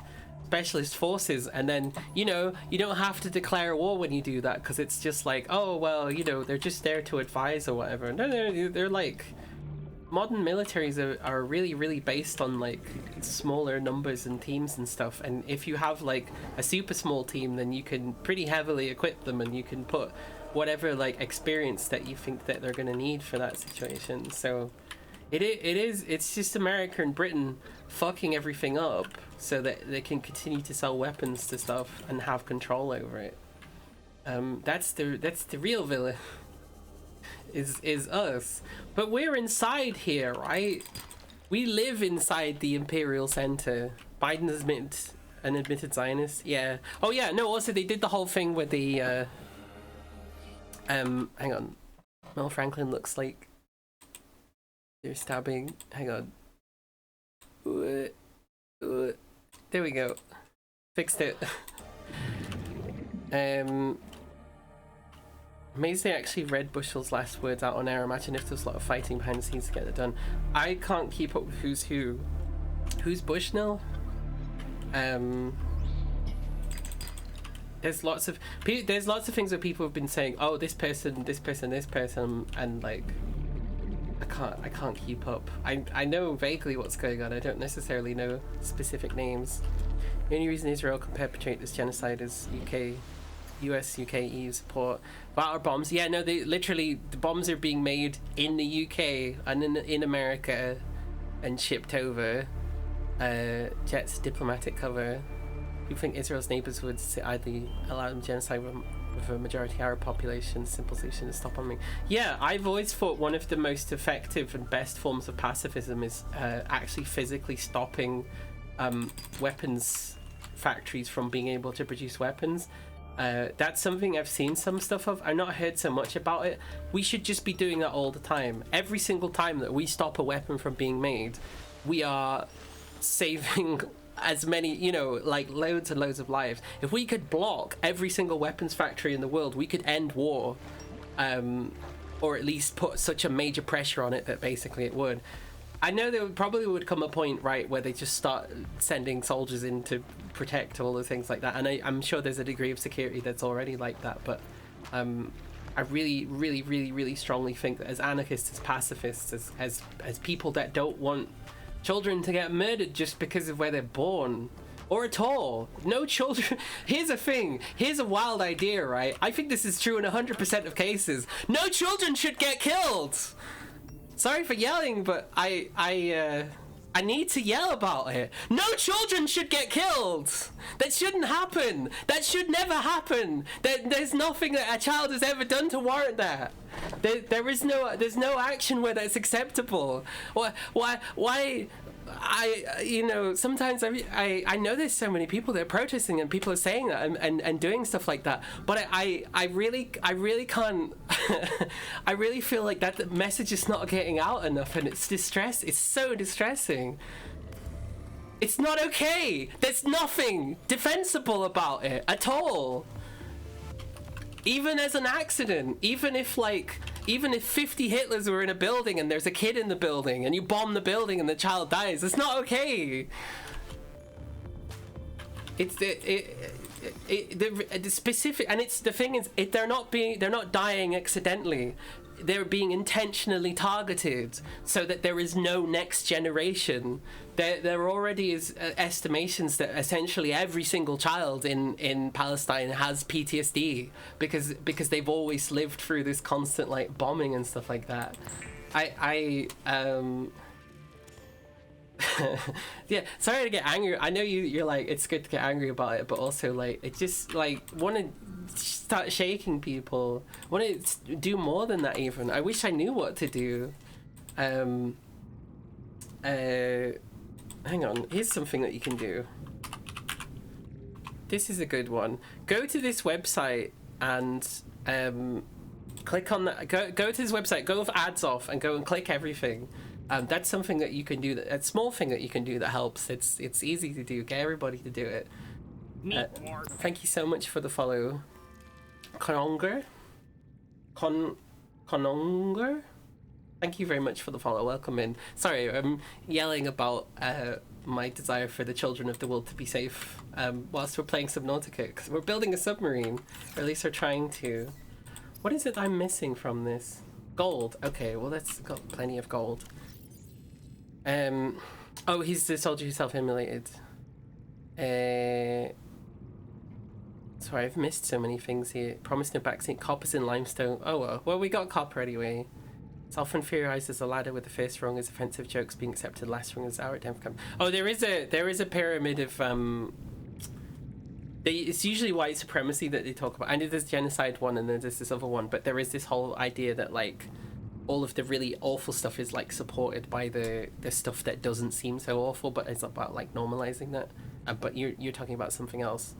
specialist forces, and then, you know, you don't have to declare war when you do that, because it's just like, oh well, you know, they're just there to advise or whatever. No, they're like, modern militaries are really based on like smaller numbers and teams and stuff, and if you have like a super small team, then you can pretty heavily equip them and you can put whatever like experience that you think that they're going to need for that situation. So it's just America and Britain fucking everything up so that they can continue to sell weapons to stuff and have control over it. That's the real villain. Is us. But we're inside here, right? We live inside the Imperial Center. Biden is an admitted Zionist. Yeah. Oh yeah, no, also they did the whole thing with the hang on. Mel Franklin looks like they're stabbing. Hang on. There we go. Fixed it. Amazed they actually read Bushell's last words out on air. Imagine if there was a lot of fighting behind the scenes to get it done. I can't keep up with who's who. Who's Bushnell? There's lots of things where people have been saying, oh, this person, and like, I can't keep up. I know vaguely what's going on. I don't necessarily know specific names. The only reason Israel can perpetrate this genocide is US, UK, EU support. Water bombs. Yeah, no, the bombs are being made in the UK and in America and shipped over. Jet's diplomatic cover. You think Israel's neighbors would idly allow them genocide with a majority Arab population? Simple solution to stop bombing. Yeah, I've always thought one of the most effective and best forms of pacifism is actually physically stopping weapons factories from being able to produce weapons. That's something I've seen some stuff of. I've not heard so much about it. We should just be doing that all the time. Every single time that we stop a weapon from being made, we are saving as many, you know, like loads and loads of lives. If we could block every single weapons factory in the world, we could end war, or at least put such a major pressure on it that basically it would. I know there probably would come a point, right, where they just start sending soldiers in to protect all the things like that, and I'm sure there's a degree of security that's already like that, but I really strongly think that as anarchists, as pacifists, as people that don't want children to get murdered just because of where they're born, or at all. No children. Here's a thing. Here's a wild idea, right? I think this is true in 100% of cases. No children should get killed. Sorry for yelling, but I need to yell about it. No children should get killed. That shouldn't happen. That should never happen. There's nothing that a child has ever done to warrant that. There's no action where that's acceptable. Why? You know, sometimes I know there's so many people that are protesting and people are saying that and doing stuff like that, but I really can't. I really feel like that message is not getting out enough, and it's so distressing. It's not okay. There's nothing defensible about it at all. Even as an accident, even if 50 Hitlers were in a building and there's a kid in the building and you bomb the building and the child dies, it's not okay. It's the specific, and it's the thing is, they're not dying accidentally. They're being intentionally targeted so that there is no next generation. There already is estimations that essentially every single child in Palestine has PTSD because they've always lived through this constant like bombing and stuff like that. Yeah, sorry to get angry. I know you're like, it's good to get angry about it, but also like it just like want to start shaking people. Want to do more than that even. I wish I knew what to do. Hang on, here's something that you can do. This is a good one. Go to this website and click on that. Go to this website, go with ads off and go and click everything. That's something that you can do, a small thing that you can do that helps. It's easy to do. Get everybody to do it. Thank you so much for the follow. Cononger? Cononger? Thank you very much for the follow. Welcome in. Sorry, I'm yelling about my desire for the children of the world to be safe whilst we're playing Subnautica, because we're building a submarine, or at least we're trying to. What is it I'm missing from this? Gold. Okay, well that's got plenty of gold. Oh, he's the soldier who self-immolated. Sorry, I've missed so many things here. Promised no vaccine. Copper's in limestone. Oh well, we got copper anyway. Self-inferiorized as a ladder with the first rung as offensive jokes being accepted, last rung as our attempt. Oh, there is a pyramid of it's usually white supremacy that they talk about. I know there's genocide one and then there's this other one, but there is this whole idea that like all of the really awful stuff is like supported by the stuff that doesn't seem so awful, but it's about like normalizing that. But you're talking about something else.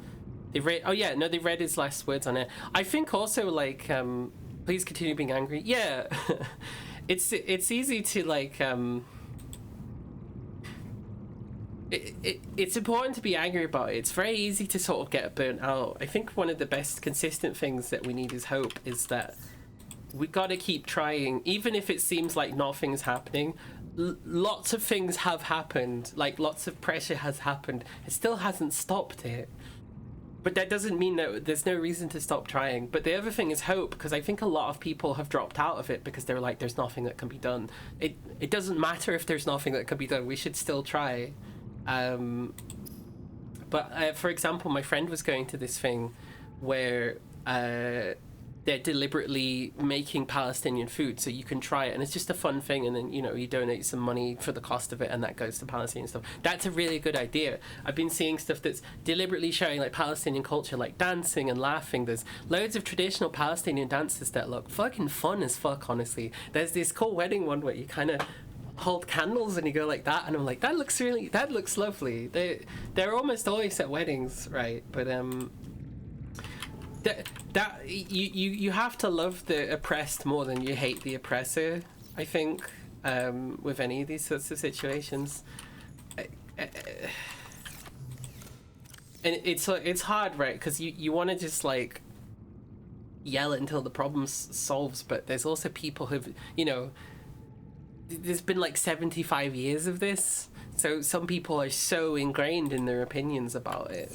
They read his last words on it. I think also like please continue being angry. Yeah. it's easy to like it's important to be angry about it. It's very easy to sort of get burnt out. I think one of the best consistent things that we need is hope, is that we got to keep trying, even if it seems like nothing's happening. Lots of things have happened, like lots of pressure has happened. It still hasn't stopped it. But that doesn't mean that there's no reason to stop trying. But the other thing is hope, because I think a lot of people have dropped out of it because they're like, there's nothing that can be done. It doesn't matter if there's nothing that can be done. We should still try. But for example, my friend was going to this thing where they're deliberately making Palestinian food so you can try it, and it's just a fun thing, and then you donate some money for the cost of it, and that goes to Palestinian stuff. That's a really good idea. I've been seeing stuff that's deliberately showing like Palestinian culture, like dancing and laughing. There's loads of traditional Palestinian dances that look fucking fun as fuck, honestly. There's this cool wedding one where you kind of hold candles and you go like that, and I'm like, that looks lovely. They're almost always at weddings, right? But that you have to love the oppressed more than you hate the oppressor, I think, with any of these sorts of situations. And it's hard, right? Because you want to just like yell it until the problem solves, but there's also people who've, there's been like 75 years of this, so some people are so ingrained in their opinions about it.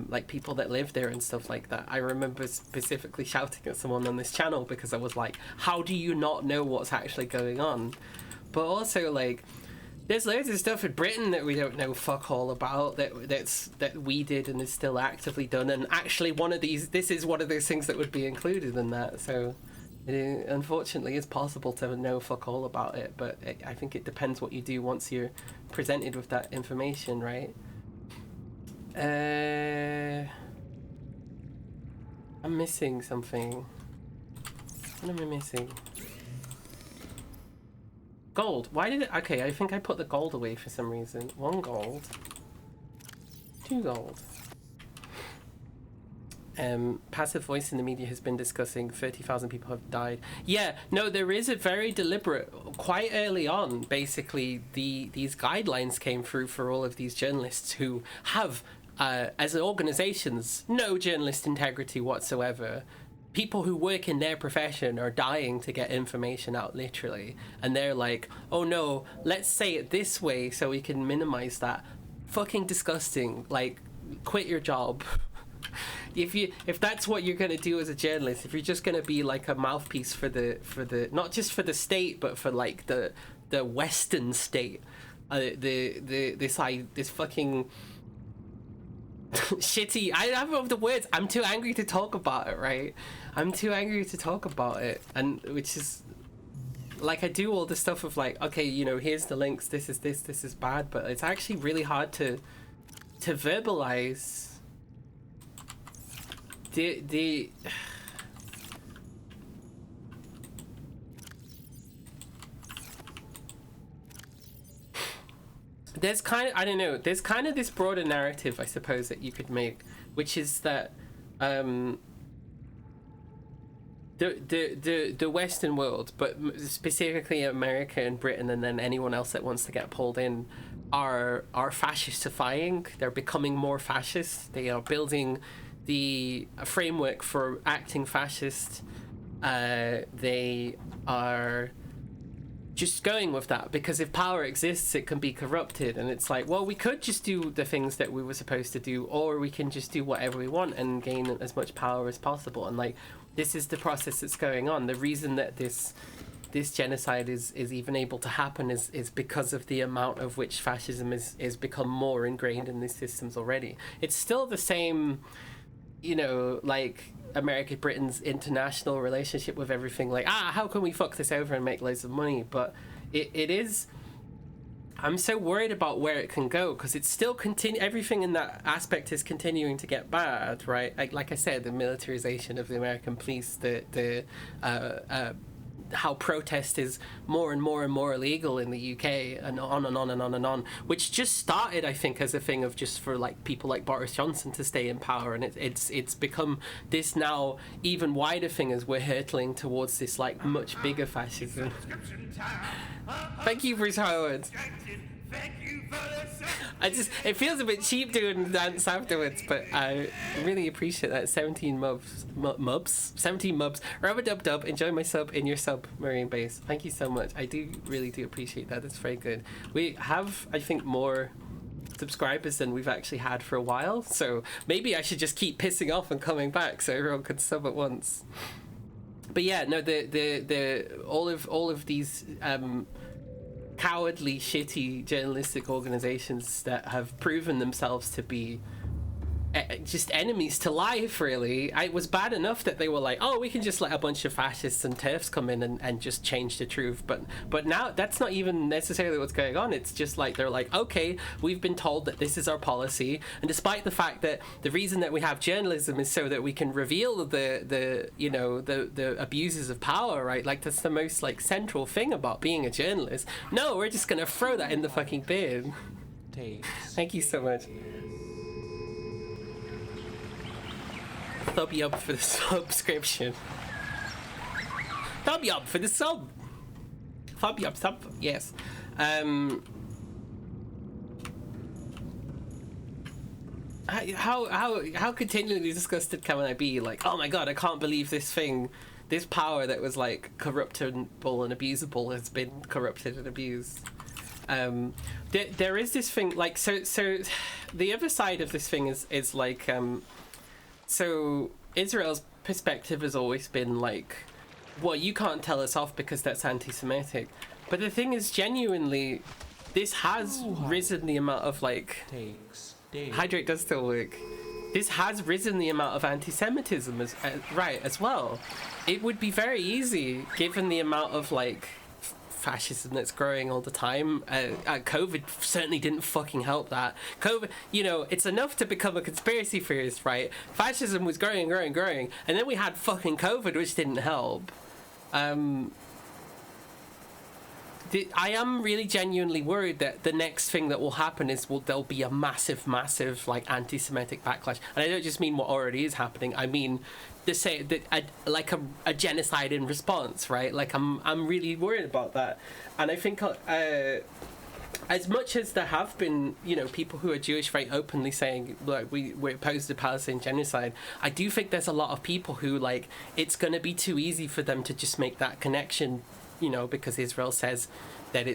Like people that live there and stuff like that. I remember specifically shouting at someone on this channel because I was like, how do you not know what's actually going on? But also, like, there's loads of stuff in Britain that we don't know fuck all about that we did and is still actively done, and actually this is one of those things that would be included in that. So it unfortunately is possible to know fuck all about it, but I think it depends what you do once you're presented with that information, right? I'm missing something. What am I missing? Gold. Why did it... Okay, I think I put the gold away for some reason. 1 gold. 2 gold. Passive voice in the media has been discussing 30,000 people have died. Yeah, no, there is a very deliberate... Quite early on, basically, these guidelines came through for all of these journalists who have... as organizations, no journalist integrity whatsoever. People who work in their profession are dying to get information out, literally, and they're like, oh no, let's say it this way so we can minimize that. Fucking disgusting. Like, quit your job. If that's what you're gonna do as a journalist, if you're just gonna be like a mouthpiece for the not just for the state but for like the Western state, this fucking shitty... I don't know the words. I'm too angry to talk about it, right? I'm too angry to talk about it, and which is like, I do all the stuff of like, okay, here's the links, this is bad, but it's actually really hard to verbalize the there's kind of, I don't know, there's kind of this broader narrative, I suppose, that you could make, which is that the Western world, but specifically America and Britain, and then anyone else that wants to get pulled in, are fascistifying. They're becoming more fascist. They are building the framework for acting fascist. They are just going with that, because if power exists, it can be corrupted, and it's like, well, we could just do the things that we were supposed to do, or we can just do whatever we want and gain as much power as possible. And like, this is the process that's going on. The reason that this genocide is even able to happen is because of the amount of which fascism is become more ingrained in these systems already. It's still the same, like America, Britain's international relationship with everything, like, how can we fuck this over and make loads of money? But it is, I'm so worried about where it can go, because it's still everything in that aspect is continuing to get bad, right? Like I said, the militarization of the American police, the how protest is more and more and more illegal in the UK, and on and on and on and on, which just started, I think, as a thing of just for like people like Boris Johnson to stay in power, and it's become this now even wider thing as we're hurtling towards this like much bigger fascism. Thank you, Bruce Howard. It feels a bit cheap doing the dance afterwards, but I really appreciate that. 17 mubs. Rub-a-dub-dub. Enjoy my sub in your sub, Marine Base. Thank you so much. I really do appreciate that. It's very good. We have, I think, more subscribers than we've actually had for a while, so maybe I should just keep pissing off and coming back so everyone can sub at once. But yeah, no, the all of these cowardly, shitty journalistic organizations that have proven themselves to be just enemies to life, really. It was bad enough that they were like, oh, we can just let a bunch of fascists and TERFs come in and just change the truth. But now that's not even necessarily what's going on. It's just like they're like, okay, we've been told that this is our policy, and despite the fact that the reason that we have journalism is so that we can reveal the abuses of power, right? Like, that's the most like central thing about being a journalist. No, we're just gonna throw that in the fucking bin. Thank you so much. Thub you up for the subscription. Thub you up for the sub. Thub you up, sub. Yes. How continually disgusted can I be? Like, oh my god, I can't believe this thing, this power that was like corruptible and abusable has been corrupted and abused. There is this thing like so the other side of this thing is like so Israel's perspective has always been like, well, you can't tell us off because that's anti-Semitic. But the thing is, genuinely, this has risen the amount of like hydrate does still work. This has risen the amount of anti-Semitism as well. It would be very easy, given the amount of like fascism that's growing all the time. COVID certainly didn't fucking help that. COVID, it's enough to become a conspiracy theorist, right? Fascism was growing, and then we had fucking COVID, which didn't help. I am really genuinely worried that the next thing that will happen is there'll be a massive like anti-Semitic backlash, and I don't just mean what already is happening. I mean like a genocide in response, right? Like I'm really worried about that, and I think as much as there have been people who are Jewish very openly saying, look, we're opposed to Palestinian genocide, I do think there's a lot of people who like it's going to be too easy for them to just make that connection, because Israel says that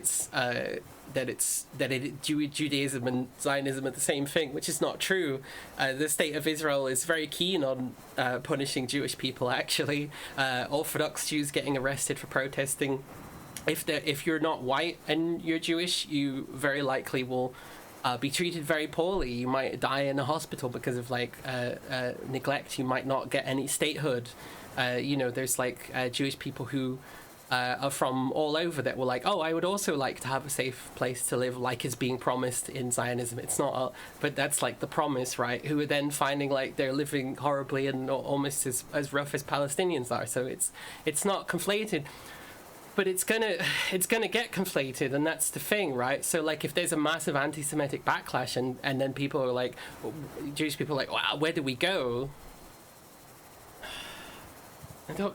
Judaism and Zionism are the same thing, which is not true. The state of Israel is very keen on punishing Jewish people, actually. Orthodox Jews getting arrested for protesting. If you're not white and you're Jewish, you very likely will be treated very poorly. You might die in a hospital because of like neglect. You might not get any statehood. There's like Jewish people who are from all over that were like, oh, I would also like to have a safe place to live, like is being promised in Zionism. It's not, but that's like the promise, right? Who are then finding like they're living horribly and almost as rough as Palestinians are. So it's not conflated, but it's gonna get conflated, and that's the thing, right? So like if there's a massive anti-Semitic backlash and then people are like, Jewish people are like, wow, where do we go?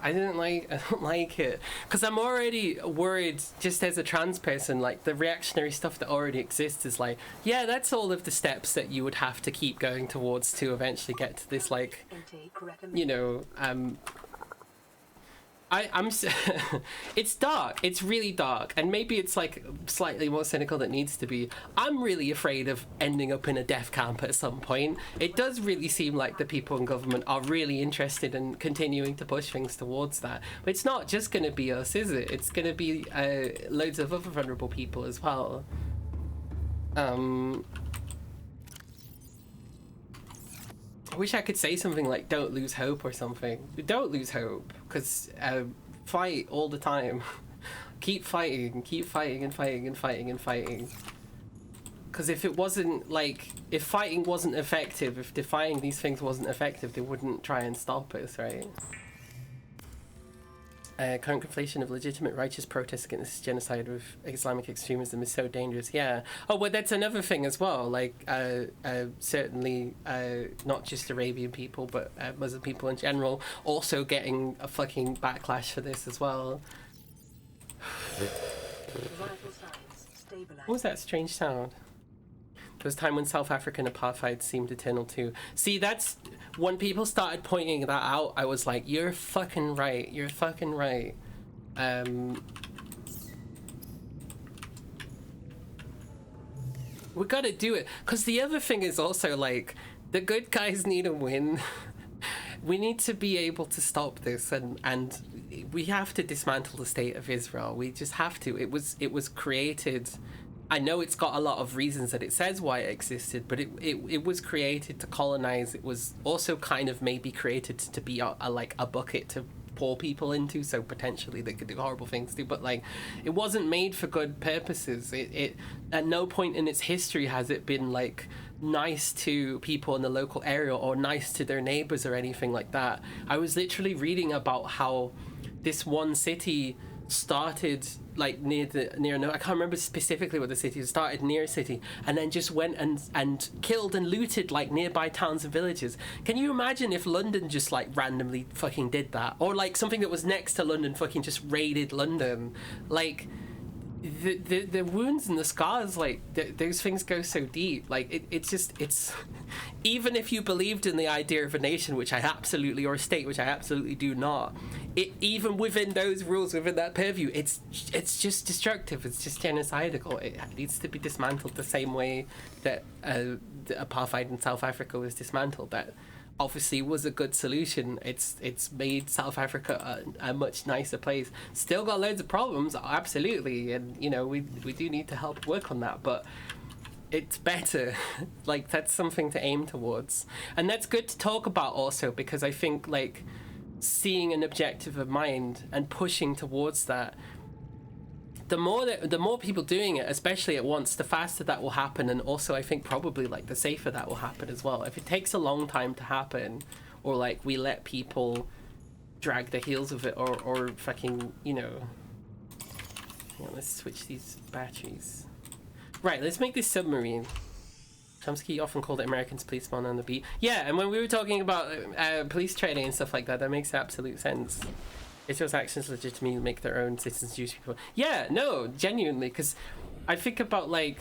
I don't like it, because I'm already worried just as a trans person. Like the reactionary stuff that already exists is like, yeah, that's all of the steps that you would have to keep going towards to eventually get to this like, I'm it's dark, it's really dark, and maybe it's like slightly more cynical than it needs to be. I'm really afraid of ending up in a death camp at some point. It does really seem like the people in government are really interested in continuing to push things towards that, but it's not just going to be us, is it? It's going to be loads of other vulnerable people as well. I wish I could say something like "don't lose hope" or something. Don't lose hope, because fight all the time. Keep fighting and fighting. Because if it wasn't like, if fighting wasn't effective, if defying these things wasn't effective, they wouldn't try and stop us, right? Current conflation of legitimate righteous protests against genocide with Islamic extremism is so dangerous. Yeah. Oh, well, that's another thing as well. Like, certainly not just Arabian people, but Muslim people in general also getting a fucking backlash for this as well. What was that strange sound? There was a time when South African apartheid seemed eternal too. See, that's when people started pointing that out, I was like, you're fucking right. You're fucking right. We gotta do it. Because the other thing is also like, the good guys need a win. We need to be able to stop this, and we have to dismantle the state of Israel. We just have to. It was created I know it's got a lot of reasons that it says why it existed, but it was created to colonize. It was also kind of maybe created to be like a bucket to pour people into, so potentially they could do horrible things too, but like it wasn't made for good purposes. It at no point in its history has it been like nice to people in the local area or nice to their neighbors or anything like that. I was literally reading about how this one city started like near no, I can't remember specifically what the city started near a city, and then just went and killed and looted like nearby towns and villages. Can you imagine if London just like randomly fucking did that, or like something that was next to London fucking just raided London? Like the wounds and the scars, like those things go so deep. Like it's even if you believed in the idea of a nation, which I absolutely, or a state, which I absolutely do not, it even within those rules, within that purview, it's just destructive. It's just genocidal. It needs to be dismantled the same way that the apartheid in South Africa was dismantled. That obviously was a good solution. It's made South Africa a much nicer place. Still got loads of problems, absolutely, and you know we do need to help work on that, but it's better. Like that's something to aim towards, and that's good to talk about also, because I think like seeing an objective of mind and pushing towards that, the more people doing it, especially at once, the faster that will happen, and also I think probably like the safer that will happen as well. If it takes a long time to happen, or like we let people drag their heels of it, or fucking, you know. Hang on, let's switch these batteries. Right, let's make this submarine. Chomsky often called it Americans policeman on the beat. Yeah, and when we were talking about police training and stuff like that, that makes absolute sense. Israel's actions legitimately make their own citizens Jewish people. Yeah, no, genuinely, because I think about like,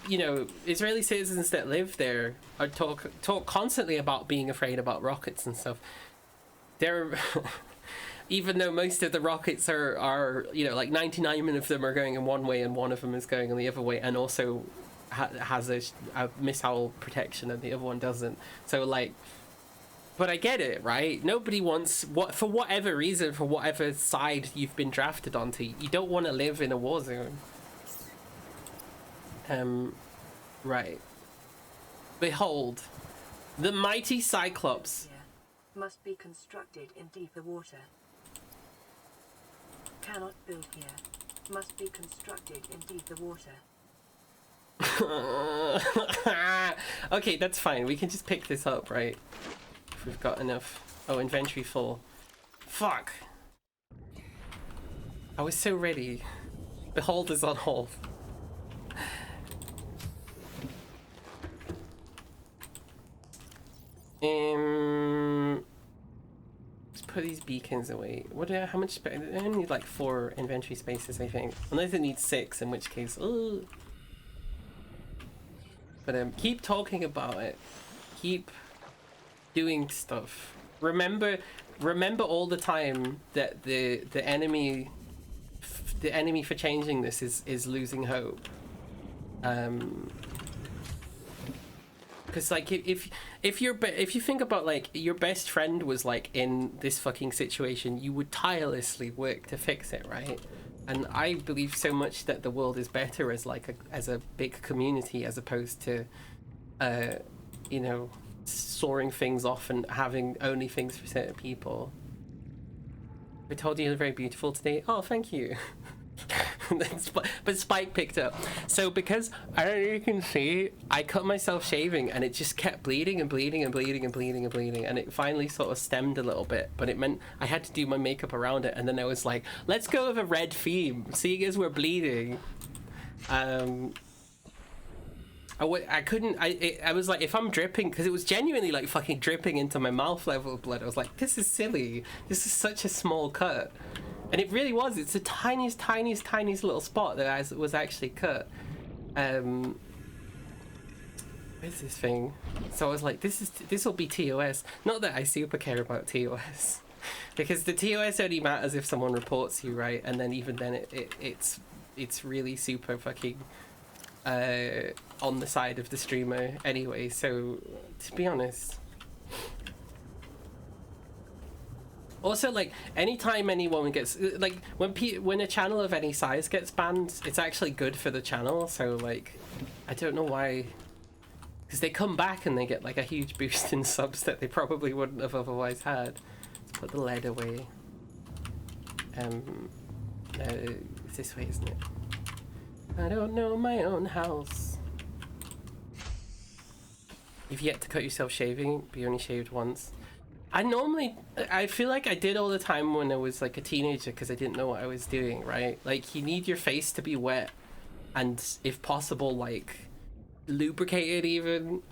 you know, Israeli citizens that live there are talk constantly about being afraid about rockets and stuff. They're even though most of the rockets are you know, like 99 of them are going in one way and one of them is going in the other way, and also has a missile protection and the other one doesn't. So like, but I get it, right? Nobody wants, for whatever reason, for whatever side you've been drafted onto, you don't want to live in a war zone. Right. Behold, the mighty Cyclops. Must be constructed in deeper water. Cannot build here. Must be constructed in deeper water. Okay, that's fine. We can just pick this up, right? If we've got enough. Oh, inventory full. Fuck. I was so ready. Behold is on hold. Let's put these beacons away. How much space? I only need like 4 inventory spaces, I think. Unless it needs 6, in which case, ugh. But keep talking about it. Keep doing stuff. Remember all the time that the enemy for changing this is losing hope. Because like if you think about like your best friend was like in this fucking situation, you would tirelessly work to fix it, right? And I believe so much that the world is better as like as a big community, as opposed to you know, soaring things off and having only things for certain people. I told you you're very beautiful today. Oh, thank you. But Spike picked up. So because I don't know if you can see, I cut myself shaving and it just kept bleeding and bleeding and bleeding and bleeding and bleeding, and it finally sort of stemmed a little bit, but it meant I had to do my makeup around it, and then I was like, let's go with a red theme, seeing as we're bleeding. I was like, if I'm dripping, because it was genuinely like fucking dripping into my mouth level of blood, I was like, this is silly, this is such a small cut. And it really was. It's the tiniest little spot that was actually cut. Where's this thing? So I was like, this will be TOS. Not that I super care about TOS, because the TOS only matters if someone reports you, right? And then even then, it's really super fucking on the side of the streamer anyway. So to be honest. Also, like, anytime anyone gets, like, when a channel of any size gets banned, it's actually good for the channel. So, like, I don't know why, because they come back and they get like a huge boost in subs that they probably wouldn't have otherwise had. Let's put the lead away. It's this way, isn't it? I don't know my own house. You've yet to cut yourself shaving, but you only shaved once. I feel like I did all the time when I was like a teenager because I didn't know what I was doing, right? Like, you need your face to be wet and, if possible, like, lubricated even.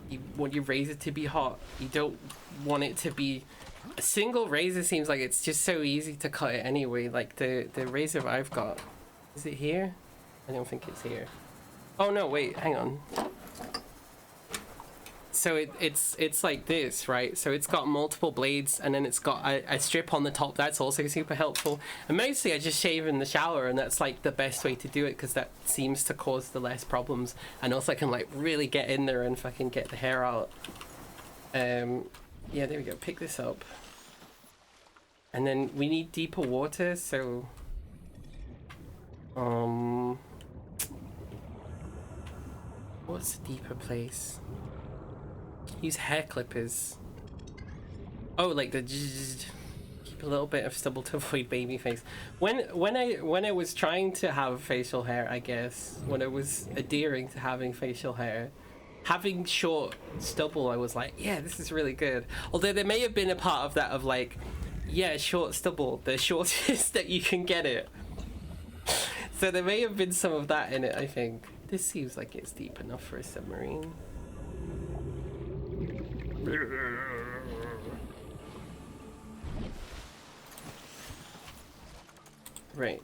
You want your razor to be hot. You don't want it to be... A single razor seems like it's just so easy to cut it anyway. Like, the razor I've got... Is it here? I don't think it's here. Oh no, wait, hang on. So it's like this, right? So it's got multiple blades, and then it's got a strip on the top. That's also super helpful. And mostly I just shave in the shower, and that's like the best way to do it because that seems to cause the less problems. And also I can like really get in there and fucking get the hair out. Yeah, there we go. Pick this up. And then we need deeper water, so what's a deeper place? Use hair clippers. Oh, like the keep a little bit of stubble to avoid baby face. When I was trying to have facial hair, I guess, when I was adhering to having facial hair, having short stubble, I was like, yeah, this is really good. Although there may have been a part of that of like, yeah, short stubble, the shortest that you can get it. So there may have been some of that in it, I think. This seems like it's deep enough for a submarine. Right.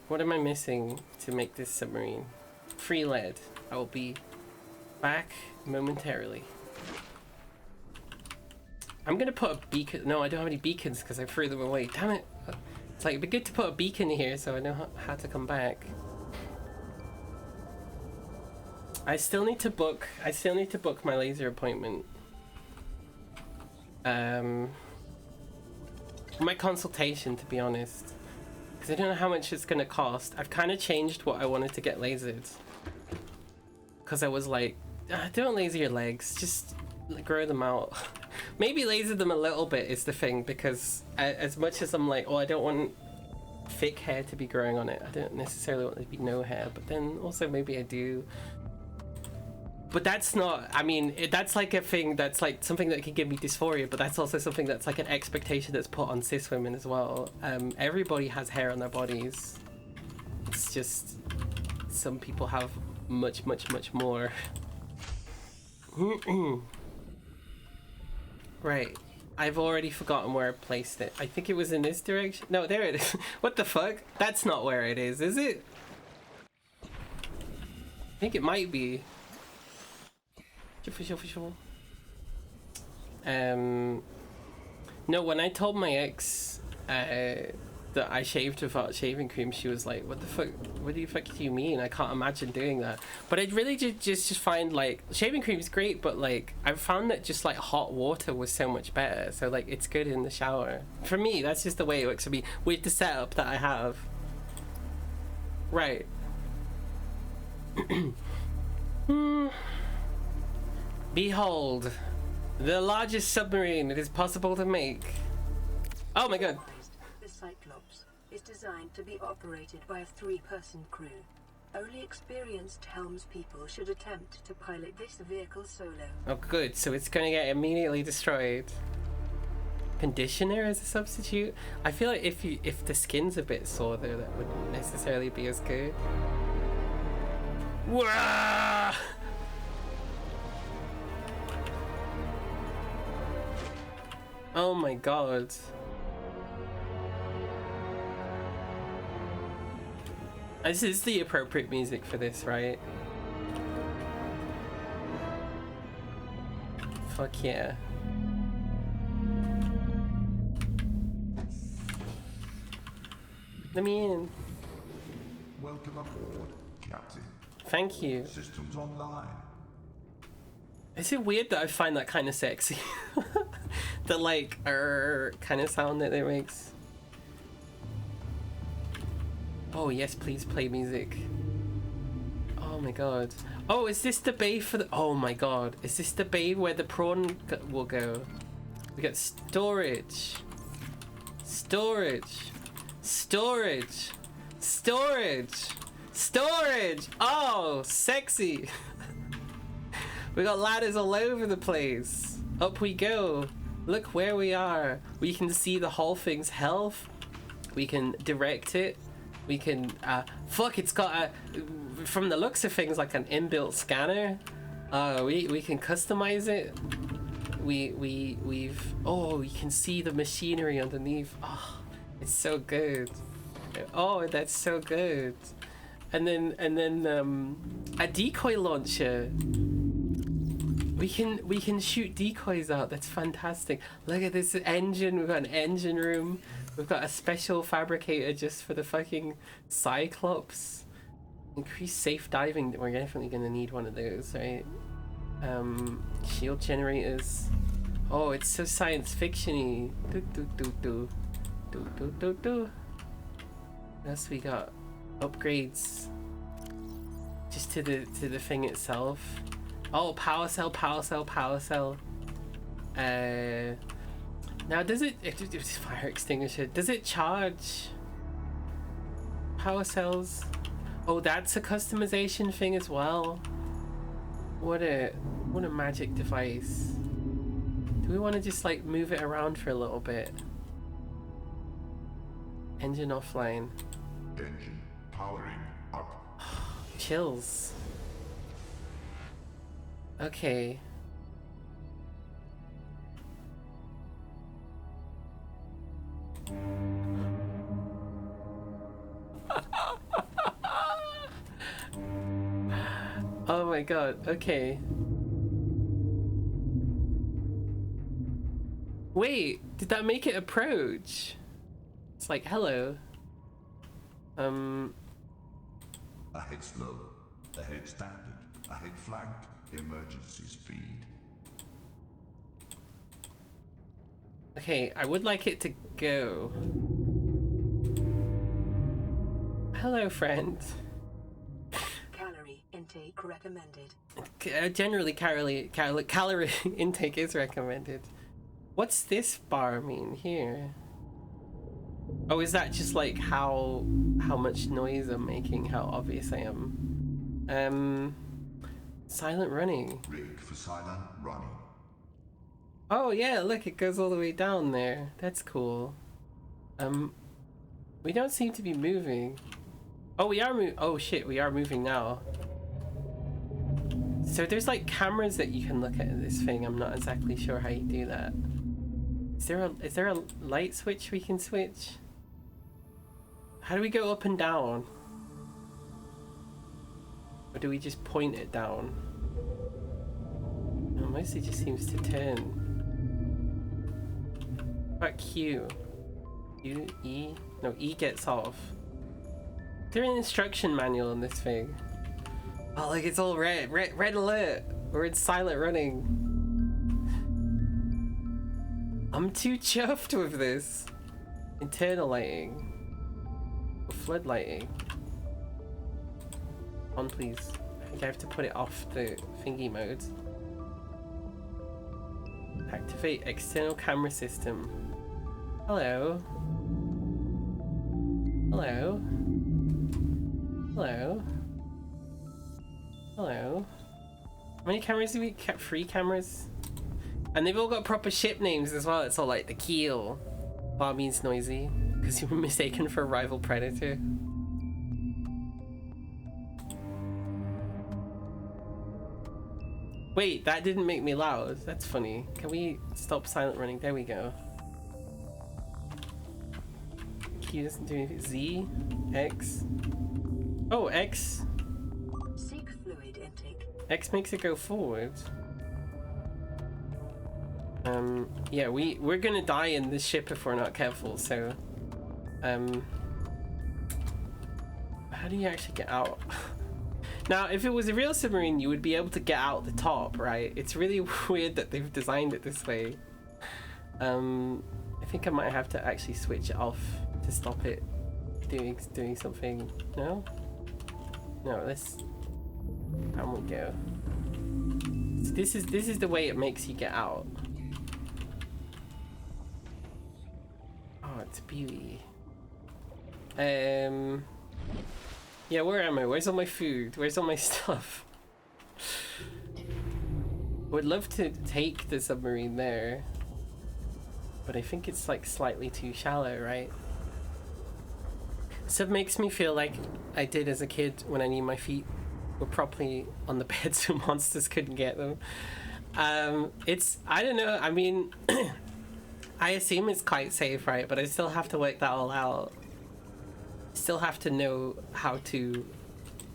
What am I missing to make this submarine? Free lead. I will be back momentarily. I'm gonna put a beacon. No, I don't have any beacons because I threw them away. Damn it. It's like, it'd be good to put a beacon here so I know how to come back. I still need to book my laser appointment. My consultation, to be honest, because I don't know how much it's gonna cost. I've kind of changed what I wanted to get lasered, because I was like, don't laser your legs, just grow them out. Maybe laser them a little bit is the thing, because as much as I'm like, oh, I don't want thick hair to be growing on it, I don't necessarily want there to be no hair, but then also maybe I do. But that's not, I mean, that's like a thing that's like something that can give me dysphoria, but that's also something that's like an expectation that's put on cis women as well. Everybody has hair on their bodies. It's just some people have much, much, much more. Right. I've already forgotten where I placed it. I think it was in this direction. No, there it is. What the fuck? That's not where it is it? I think it might be. No, when I told my ex that I shaved without shaving cream, she was like, what the fuck, what the fuck do you mean? I can't imagine doing that. But I'd really just find like, shaving cream is great, but like, I found that just like hot water was so much better. So like, it's good in the shower. For me, that's just the way it works for me, with the setup that I have. Right. Behold, the largest submarine it is possible to make. Oh my god. The Cyclops is designed to be operated by a 3-person crew. Only experienced helmspeople should attempt to pilot this vehicle solo. Oh good, so it's gonna get immediately destroyed. Conditioner as a substitute? I feel like if the skin's a bit sore though, that wouldn't necessarily be as good. Wah! Oh my god. This is the appropriate music for this, right? Fuck yeah. Let me in. Welcome aboard, Captain. Thank you. Systems online. Is it weird that I find that kind of sexy? The like kind of sound that it makes. Oh yes, please play music. Oh my god. Oh, is this the bay for the... Oh my god. Is this the bay where the prawn will go? We got storage. Storage. Storage. Storage. Storage. Oh, sexy. We got ladders all over the place. Up we go. Look where we are. We can see the whole thing's health. We can direct it. We can fuck, it's got a, from the looks of things, like an inbuilt scanner. We can customize it. We've oh, you can see the machinery underneath. Oh, it's so good. Oh, that's so good. And then a decoy launcher. We can shoot decoys out. That's fantastic. Look at this engine. We've got an engine room. We've got a special fabricator just for the fucking Cyclops. Increased safe diving. We're definitely gonna need one of those, right? Shield generators. Oh, it's so science fiction-y. What else we got? Upgrades. Just to the thing itself. Oh, power cell, power cell, power cell. Now does it fire extinguisher? Does it charge power cells? Oh, that's a customization thing as well. What a magic device. Do we want to just like move it around for a little bit? Engine offline. Engine powering up. Chills. Okay. Oh my god, okay. Wait, did that make it approach? It's like, hello. Ahead slow, ahead standard, ahead flanked, emergency speed. Okay, I would like it to go. Hello, friend. Calorie intake recommended. Generally, calorie intake is recommended. What's this bar mean here? Oh, is that just like how much noise I'm making? How obvious I am? Silent running. Rigged for silent running. Oh yeah, look, it goes all the way down there. That's cool. We don't seem to be moving. Oh, we are oh shit, we are moving now. So there's like cameras that you can look at in this thing. I'm not exactly sure how you do that. Is there a light switch we can switch? How do we go up and down? Or do we just point it down? No, mostly just seems to turn. What about Q? Q, E? No, E gets off. Is there an instruction manual in this thing? Oh, like it's all red. Red alert! We're in silent running. I'm too chuffed with this. Internal lighting. Or flood lighting. On, please. I think I have to put it off the thingy mode. Activate external camera system. Hello. Hello. Hello. Hello. How many cameras do we kept? 3 cameras? And they've all got proper ship names as well. It's all like the keel. Bar means noisy, because you were mistaken for a rival predator. Wait, that didn't make me loud. That's funny. Can we stop silent running? There we go. Q doesn't do anything. Z? X? Oh, X. Seek fluid intake. X makes it go forward. Yeah, we're gonna die in this ship if we're not careful, so how do you actually get out? Now, if it was a real submarine, you would be able to get out the top, right? It's really weird that they've designed it this way. I think I might have to actually switch it off to stop it doing something. No? No, let's... Down we go. So this is the way it makes you get out. Oh, it's beauty. Yeah, where am I? Where's all my food? Where's all my stuff? Would love to take the submarine there, but I think it's like slightly too shallow, right? So it makes me feel like I did as a kid when I knew my feet were properly on the bed so monsters couldn't get them. It's, I don't know, I mean, I assume it's quite safe, right? But I still have to work that all out. Still have to know how to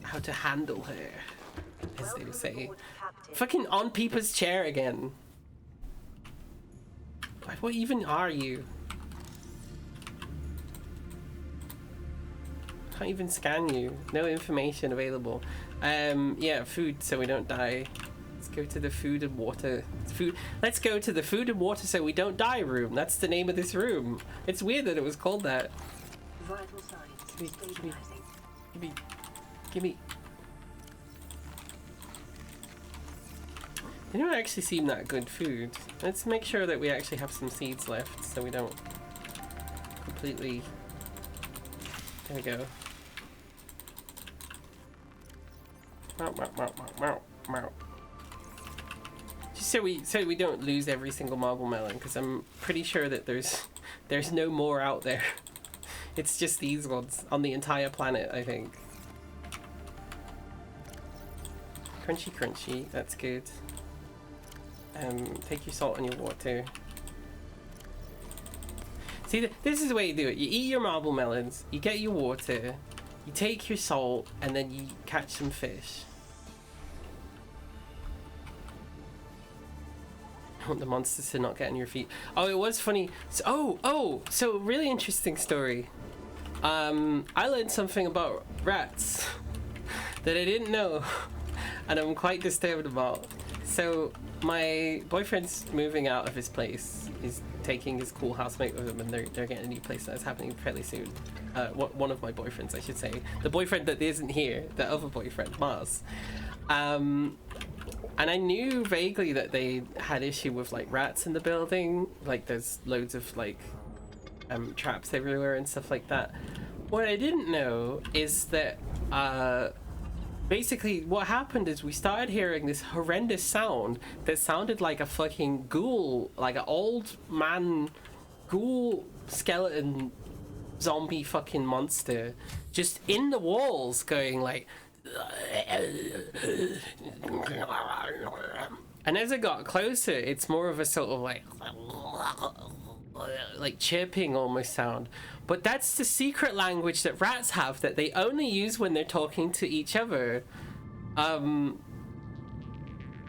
handle her, as they would say. Fucking on people's chair again. What even are you? Can't even scan you. No information available. Yeah, food so we don't die. Let's go to the food and water. Let's go to the food and water so we don't die room. That's the name of this room. It's weird that it was called that. Vital signs stabilizing. Give me. They don't actually seem that good food. Let's make sure that we actually have some seeds left so we don't completely... There we go. Just so we don't lose every single marble melon, because I'm pretty sure that there's no more out there. It's just these ones on the entire planet, I think. Crunchy, crunchy. That's good. Take your salt and your water. See, this is the way you do it. You eat your marble melons, you get your water, you take your salt, and then you catch some fish. I want the monsters to not get on your feet. Oh, it was funny. So, so really interesting story. I learned something about rats that I didn't know, and I'm quite disturbed about. So my boyfriend's moving out of his place. He's taking his cool housemate with him, and they're getting a new place that's happening fairly soon. One of my boyfriends, I should say. The boyfriend that isn't here, the other boyfriend, Mars. And I knew vaguely that they had issue with like rats in the building. Like there's loads of like traps everywhere and stuff like that. What I didn't know is that basically what happened is we started hearing this horrendous sound that sounded like a fucking ghoul, like an old man ghoul skeleton zombie fucking monster just in the walls going like... And as it got closer, it's more of a sort of like chirping almost sound. But that's the secret language that rats have that they only use when they're talking to each other.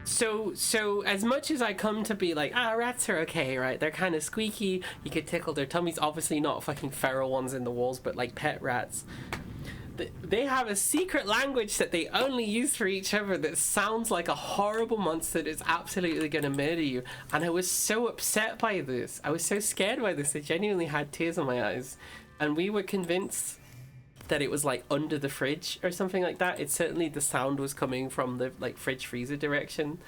So as much as I come to be like, rats are okay, right? They're kind of squeaky. You could tickle their tummies. Obviously not fucking feral ones in the walls, but like pet rats. They have a secret language that they only use for each other that sounds like a horrible monster that's absolutely going to murder you. And I was so upset by this. I was so scared by this. I genuinely had tears in my eyes. And we were convinced that it was like under the fridge or something like that. It certainly, the sound was coming from the like fridge freezer direction.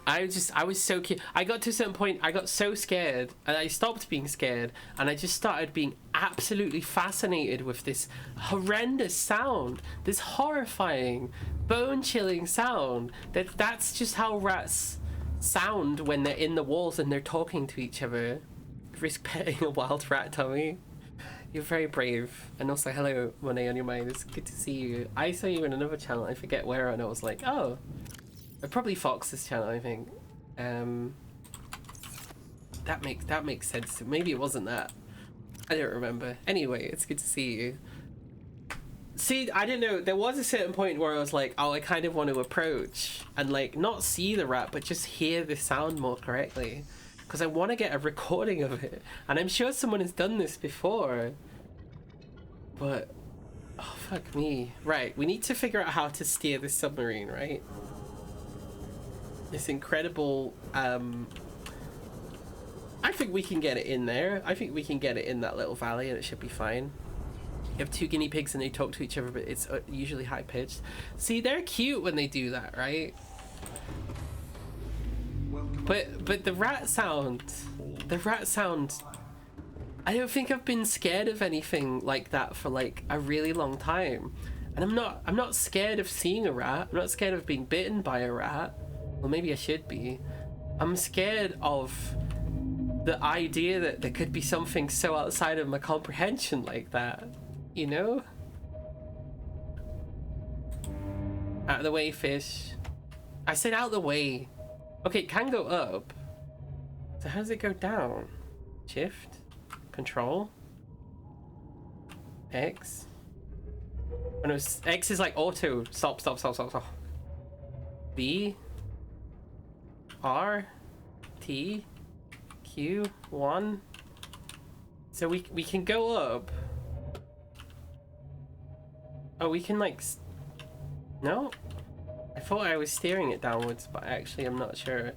I was so I got to a certain point, I got so scared, and I stopped being scared, and I just started being absolutely fascinated with this horrendous sound, this horrifying, bone-chilling sound. That's just how rats sound when they're in the walls and they're talking to each other. Risk petting a wild rat, Tommy. You're very brave. And also, hello, Monet on your mind. It's good to see you. I saw you in another channel, I forget where, and I was like, oh. Probably Fox's channel, I think. That makes sense. Maybe it wasn't that. I don't remember. Anyway, it's good to see you. See, I don't know. There was a certain point where I was like, oh, I kind of want to approach and like not see the rat, but just hear the sound more correctly, because I want to get a recording of it. And I'm sure someone has done this before, but Oh, fuck me. Right, we need to figure out how to steer this submarine, right? This incredible, I think we can get it in there. I think we can get it in that little valley and it should be fine. You have two guinea pigs and they talk to each other, but it's usually high-pitched. See, they're cute when they do that, right? But the rat sound, I don't think I've been scared of anything like that for like a really long time. And I'm not scared of seeing a rat. I'm not scared of being bitten by a rat. Well, maybe I should be. I'm scared of the idea that there could be something so outside of my comprehension like that, you know? Out of the way, fish. I said out of the way. Okay, it can go up. So how does it go down? Shift? Control? X? Oh no, X is like auto. Stop. B? R? T? Q? 1? So we can go up. Oh, we can like... No? I thought I was steering it downwards, but actually I'm not sure.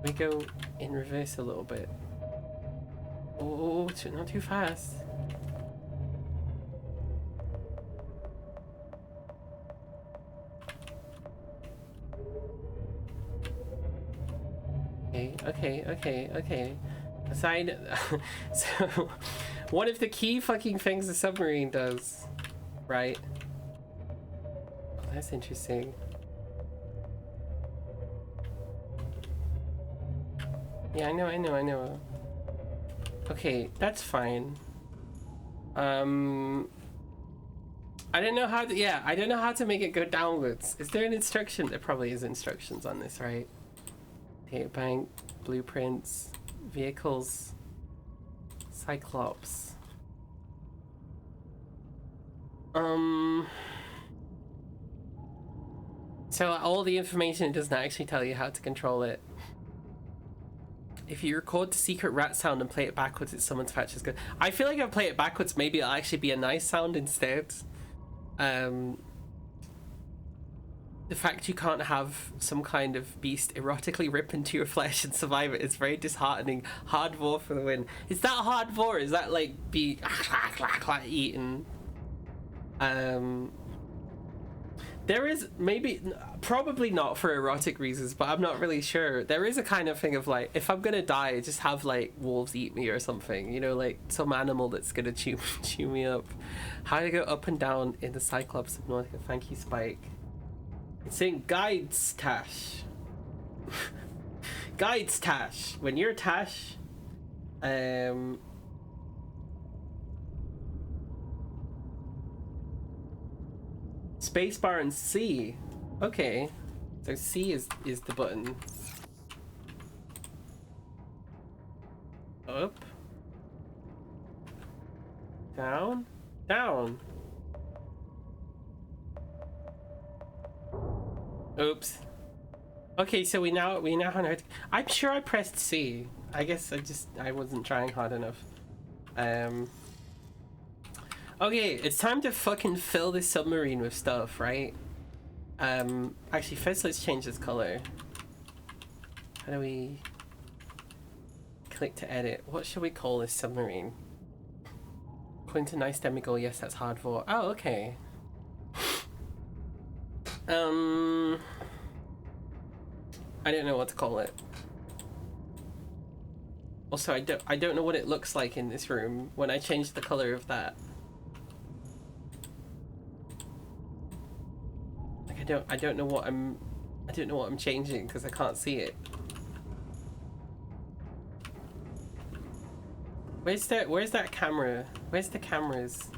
We go in reverse a little bit. Oh, not too fast. Okay. Aside, so one of the key fucking things the submarine does, right? Oh, that's interesting. Yeah, I know. Okay, that's fine. I don't know how to, yeah, I don't know how to make it go downwards. Is there an instruction? There probably is instructions on this, right? Data bank, blueprints, vehicles, Cyclops. So all the information doesn't actually tell you how to control it. If you record the secret rat sound and play it backwards, it's someone's patch is good. I feel like if I play it backwards, maybe it'll actually be a nice sound instead. The fact you can't have some kind of beast erotically rip into your flesh and survive it is very disheartening. Hard vor for the win. Is that hard vor? Is that like be eaten? There is maybe, probably not for erotic reasons, but I'm not really sure. There is a kind of thing of like, if I'm gonna die, just have like wolves eat me or something, you know, like some animal that's gonna chew me up. How to go up and down in the Cyclops of Subnautica. Thank you, Spike. It's saying guides Tash. Guides Tash. When you're Tash, spacebar and C. Okay, so C is the button. Up, down, down. Oops. Okay, so we now know how to. I'm sure I pressed C. I guess I wasn't trying hard enough. Okay, it's time to fucking fill this submarine with stuff, right? Actually, first let's change this color. How do we click to edit? What should we call this submarine? According to nice demigoal, yes, that's hard for. Oh, okay. I don't know what to call it. Also, I don't know what it looks like in this room when I change the color of that. Like I don't know what I'm changing because I can't see it. Where's that camera? Where's the cameras?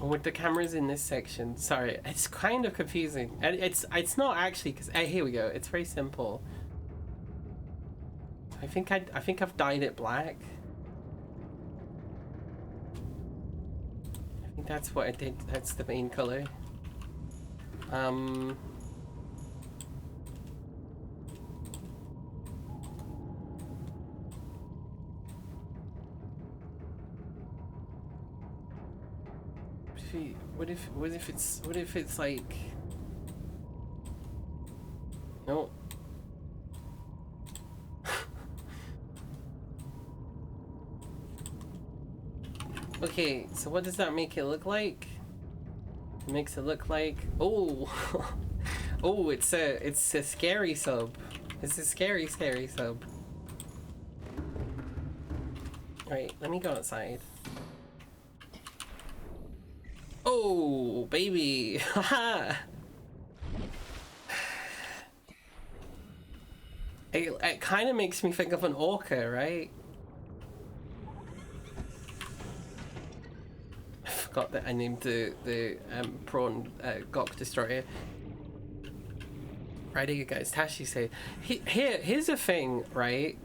Or with the cameras in this section. Sorry, it's kind of confusing. And it's not actually because here we go. It's very simple. I think I've dyed it black. I think that's what I did. That's the main color. what if it's like, no. Okay, so what does that make it look like? It makes it look like, oh, oh, it's a scary sub. It's a scary sub. Right, let me go outside. Oh, baby, haha. It kind of makes me think of an orca, right? I forgot that I named the prawn Gok Destroyer. Right, you guys. Tashi say, here's a thing, right?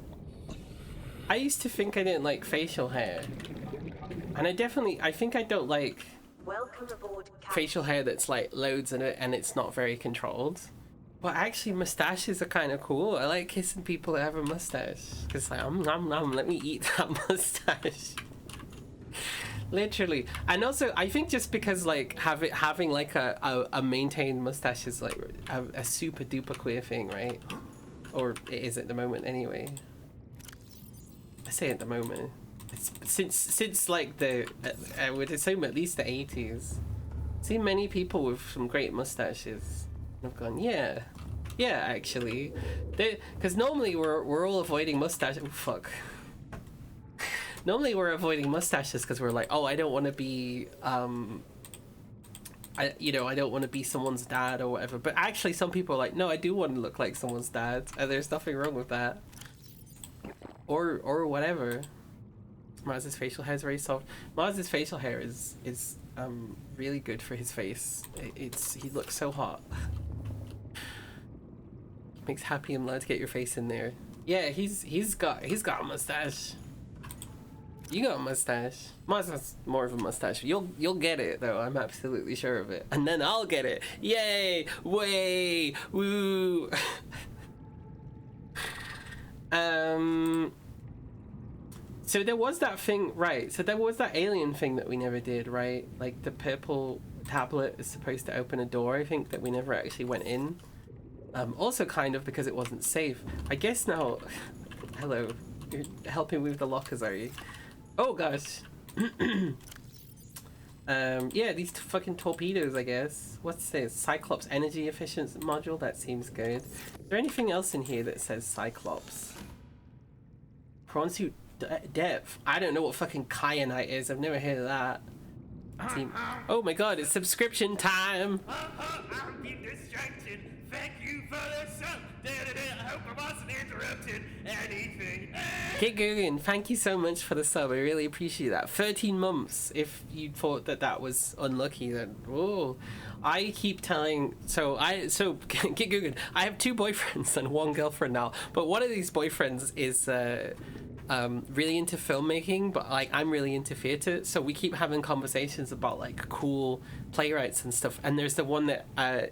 I used to think I didn't like facial hair, and I think I don't like facial hair that's like loads in it and it's not very controlled. But actually, mustaches are kind of cool. I like kissing people that have a mustache because like, let me eat that mustache. Literally. And also I think just because like having like a maintained mustache is like a super duper queer thing, right? Or it is at the moment anyway. I say at the moment, it's since like I would assume at least the 80s. I've seen many people with some great mustaches and I've gone, yeah actually, because normally we're all avoiding mustache. Oh, fuck. Normally we're avoiding mustaches because we're like, oh, I don't want to be I don't want to be someone's dad or whatever. But actually some people are like, no, I do want to look like someone's dad, and there's nothing wrong with that. Or whatever. Maz's facial hair is very soft. Maz's facial hair is really good for his face. He looks so hot. Makes happy and loud to get your face in there. Yeah, he's got a mustache. You got a mustache. Maz has more of a mustache. You'll get it though. I'm absolutely sure of it. And then I'll get it. Yay! Way! Woo! So there was that thing, right? So there was that alien thing that we never did, right? Like the purple tablet is supposed to open a door, I think, that we never actually went in. Also kind of because it wasn't safe. I guess now... Hello. You're helping move the lockers, are you? Oh gosh. Yeah, these fucking torpedoes, I guess. What's this? Cyclops energy efficient module? That seems good. Is there anything else in here that says Cyclops? Prawn suit depth. I don't know what fucking kyanite is. I've never heard of that. Oh my god, it's subscription time! I've been distracted. Thank you for the sub. I hope I wasn't interrupted. Anything. Kit Guggen, thank you so much for the sub. I really appreciate that. 13 months. If you thought that was unlucky, then whoa. I keep telling Kit Guggen, I have 2 boyfriends and 1 girlfriend now. But one of these boyfriends is really into filmmaking, but like I'm really into theater, so we keep having conversations about like cool playwrights and stuff. And there's the one that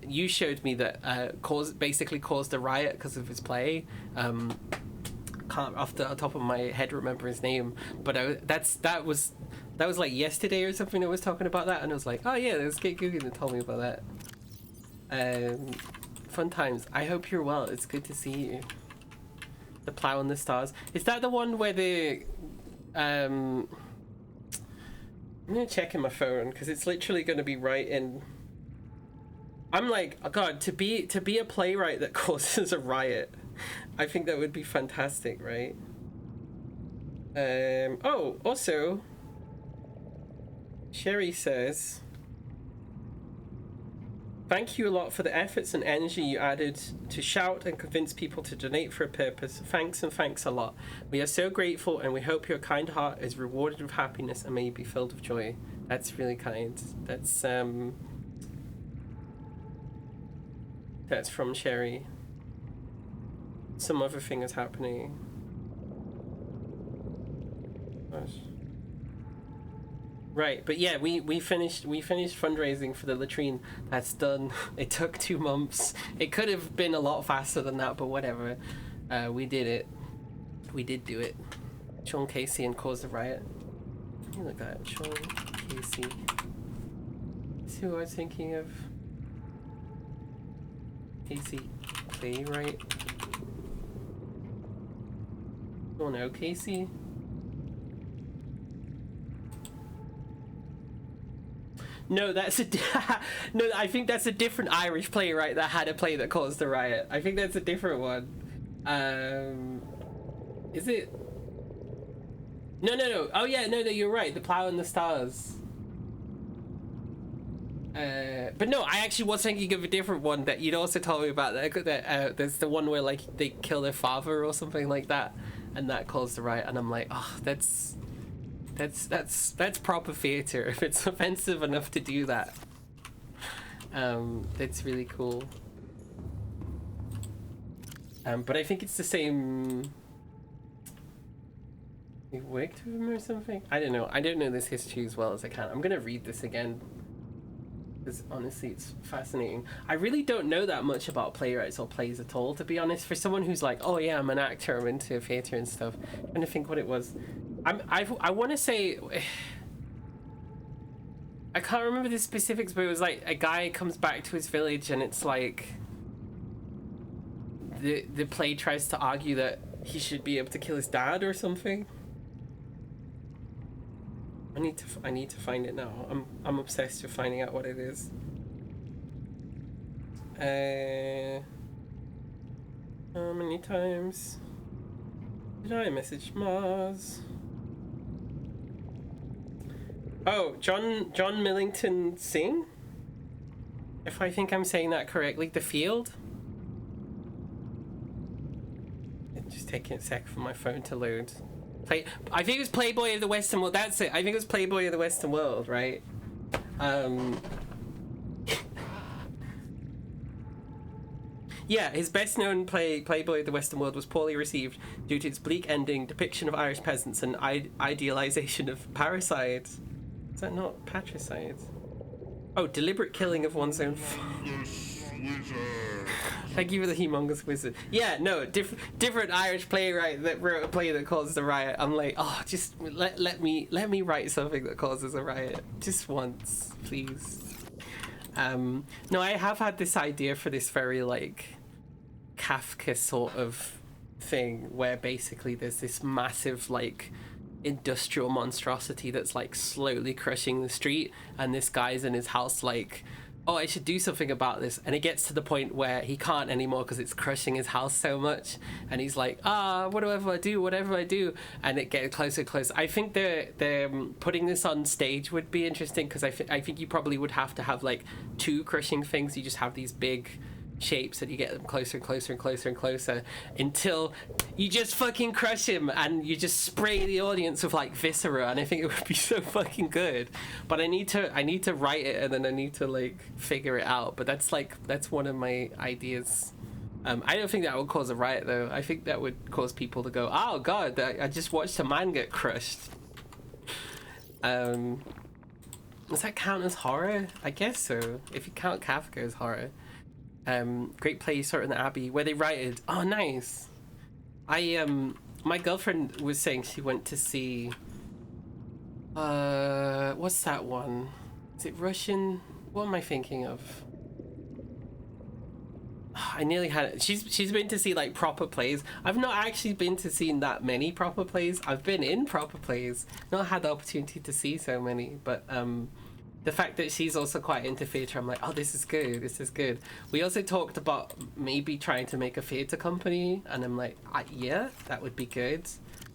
you showed me that basically caused a riot because of his play. Can't off the top of my head remember his name, but that was like yesterday or something. I was talking about that, and I was like, oh yeah, there's Kate Guggen that told me about that. Fun times. I hope you're well. It's good to see you. The Plow and the Stars. Is that the one where the I'm gonna check in my phone because it's literally gonna be right in. I'm like, oh god, to be a playwright that causes a riot, I think that would be fantastic, right? Oh, also Sherry says, thank you a lot for the efforts and energy you added to shout and convince people to donate for a purpose. Thanks and thanks a lot. We are so grateful, and we hope your kind heart is rewarded with happiness and may be filled with joy. That's really kind. That's from Sherry. Some other thing is happening. Gosh. Right, but yeah, we finished fundraising for the latrine. That's done. It took 2 months. It could have been a lot faster than that, but whatever. We did it. We did do it. Sean Casey and caused a riot. Look at that, Sean Casey. That's who I was thinking of. Casey Playwright. Oh no, Casey. No, that's a no. I think that's a different Irish playwright that had a play that caused the riot. I think that's a different one. Is it? No. Oh yeah, no. You're right. The Plough and the Stars. But no, I actually was thinking of a different one that you'd also told me about. That there's the one where like they kill their father or something like that, and that caused the riot. And I'm like, oh, that's proper theatre. If it's offensive enough to do that, that's really cool. But I think it's the same. You worked with him or something? I don't know. I don't know this history as well as I can. I'm gonna read this again, because honestly it's fascinating. I really don't know that much about playwrights or plays at all, to be honest. For someone who's like, oh yeah, I'm an actor, I'm into theatre and stuff. I'm trying to think what it was. I want to say, I can't remember the specifics, but it was like a guy comes back to his village and it's like the play tries to argue that he should be able to kill his dad or something. I need to find it now. I'm obsessed with finding out what it is. How many times did I message Mars? Oh, John Millington Singh? If I think I'm saying that correctly, The Field? Just taking a sec for my phone to load. I think it was Playboy of the Western World. That's it. I think it was Playboy of the Western World, right? Yeah, his best-known play, Playboy of the Western World, was poorly received due to its bleak ending, depiction of Irish peasants, and idealization of parricides. Is that not patricide? Oh, deliberate killing of one's own. Thank you for the humongous wizard. Yeah, no, different Irish playwright that wrote a play that caused a riot. I'm like, oh, just let me write something that causes a riot just once, please. No, I have had this idea for this very like Kafka sort of thing where basically there's this massive like industrial monstrosity that's like slowly crushing the street, and this guy's in his house like, oh, I should do something about this, and it gets to the point where he can't anymore because it's crushing his house so much, and he's like, whatever I do, and it gets closer and closer. I think they're putting this on stage would be interesting, because I think you probably would have to have like two crushing things. You just have these big shapes that you get them closer and closer and closer and closer until you just fucking crush him and you just spray the audience with like viscera, and I think it would be so fucking good. But I need to write it, and then I need to like figure it out. But that's one of my ideas. I don't think that would cause a riot though. I think that would cause people to go, oh god, I just watched a man get crushed. Does that count as horror? I guess so, if you count Kafka as horror. Great play, sort of in the Abbey, where they rioted. Oh, nice. My girlfriend was saying she went to see, what's that one? Is it Russian? What am I thinking of? I nearly had it. She's been to see like proper plays. I've not actually been to see that many proper plays. I've been in proper plays, not had the opportunity to see so many, but the fact that she's also quite into theatre, I'm like, oh, this is good. We also talked about maybe trying to make a theatre company, and I'm like, yeah, that would be good.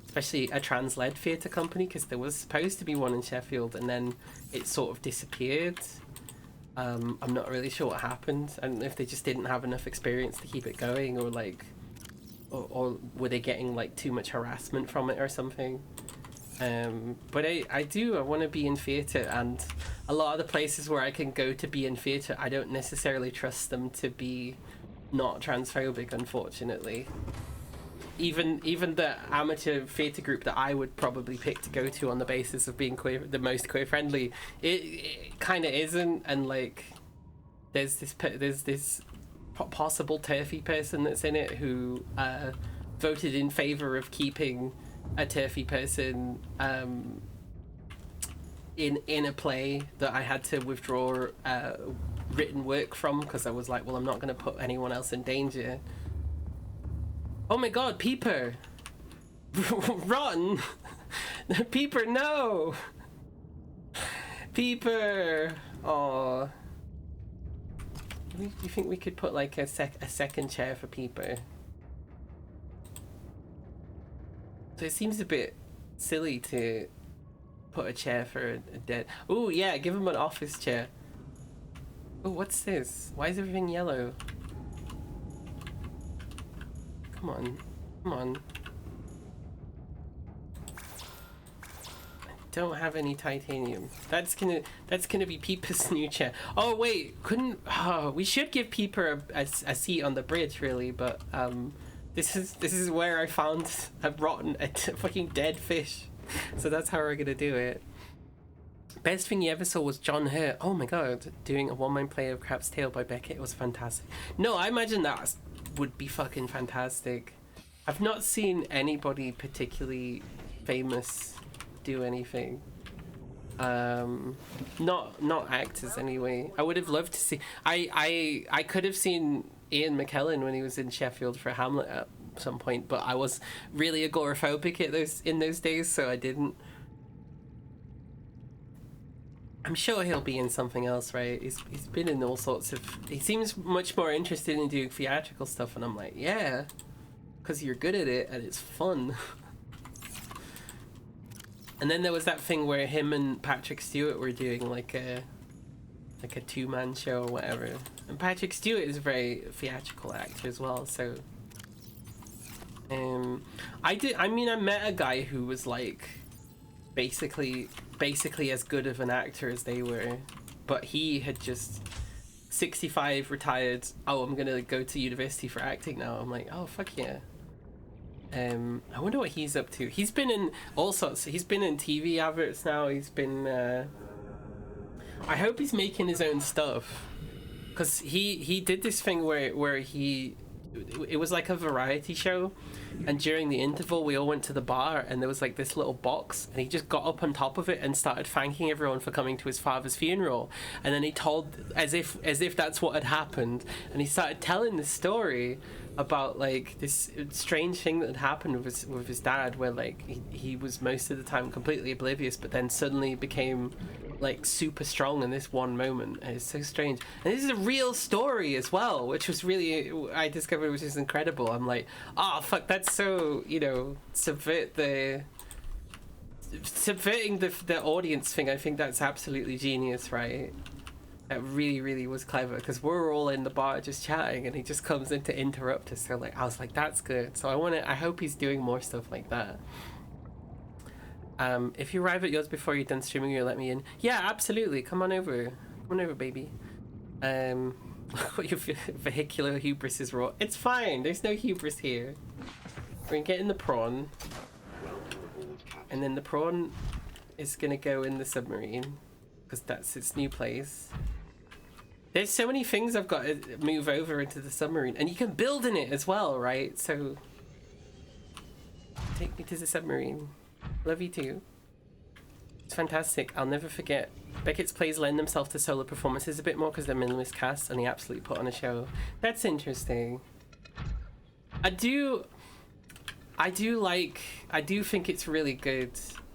Especially a trans-led theatre company, because there was supposed to be one in Sheffield, and then it sort of disappeared. I'm not really sure what happened, and if they just didn't have enough experience to keep it going, or like, or were they getting like too much harassment from it or something. But I want to be in theatre, and a lot of the places where I can go to be in theatre, I don't necessarily trust them to be not transphobic, unfortunately. Even the amateur theatre group that I would probably pick to go to on the basis of being queer, the most queer friendly, it kind of isn't. And like, there's this possible turfy person that's in it who voted in favour of keeping a turfy person in a play that I had to withdraw written work from because I was like, well, I'm not going to put anyone else in danger. Oh my god, Peeper! Run! Peeper, no! Peeper! Oh. Do you think we could put like a second chair for Peeper? So it seems a bit silly to put a chair for a dead... Oh yeah, give him an office chair. Oh, what's this? Why is everything yellow? Come on. Come on. I don't have any titanium. That's gonna be Peeper's new chair. Oh wait, we should give Peeper a seat on the bridge really, but this is where I found a fucking dead fish. So that's how we're gonna do it. Best thing you ever saw was John Hurt. Oh my god, doing a one-man play of Crap's Tale by Beckett. It was fantastic. No, I imagine that would be fucking fantastic. I've not seen anybody particularly famous do anything. Not actors anyway. I would have loved to see. I could have seen Ian McKellen when he was in Sheffield for Hamlet at some point, but I was really agoraphobic in those days, so I didn't. I'm sure he'll be in something else, right? He's been in all sorts of... He seems much more interested in doing theatrical stuff, and I'm like, yeah, because you're good at it and it's fun. And then there was that thing where him and Patrick Stewart were doing like a two-man show or whatever. And Patrick Stewart is a very theatrical actor as well, so... I met a guy who was like basically as good of an actor as they were, but he had just 65, retired. Oh, I'm gonna go to university for acting now. I'm like, oh fuck yeah. I wonder what he's up to. He's been in all sorts. He's been in TV adverts now. He's been I hope he's making his own stuff, because he did this thing where it was like a variety show, and during the interval we all went to the bar and there was like this little box, and he just got up on top of it and started thanking everyone for coming to his father's funeral, and then he told as if that's what had happened, and he started telling this story about like this strange thing that had happened with his dad, where like he was most of the time completely oblivious, but then suddenly became like super strong in this one moment, and it's so strange. And this is a real story as well, which was really, I discovered, which is incredible. I'm like, oh fuck, that's so, subverting the audience thing. I think that's absolutely genius, right? That really, really was clever, because we're all in the bar just chatting and he just comes in to interrupt us. So like, I was like, that's good. So I hope he's doing more stuff like that. If you arrive at yours before you're done streaming, you'll let me in. Yeah, absolutely. Come on over. Come on over, baby. Your vehicular hubris is raw. It's fine. There's no hubris here. We're gonna get in the prawn. And then the prawn is gonna go in the submarine, because that's its new place. There's so many things I've got to move over into the submarine. And you can build in it as well, right? So take me to the submarine. Love you too. It's fantastic. I'll never forget. Beckett's plays lend themselves to solo performances a bit more because they're minimalist casts, and he absolutely put on a show. That's interesting. I do think it's really good.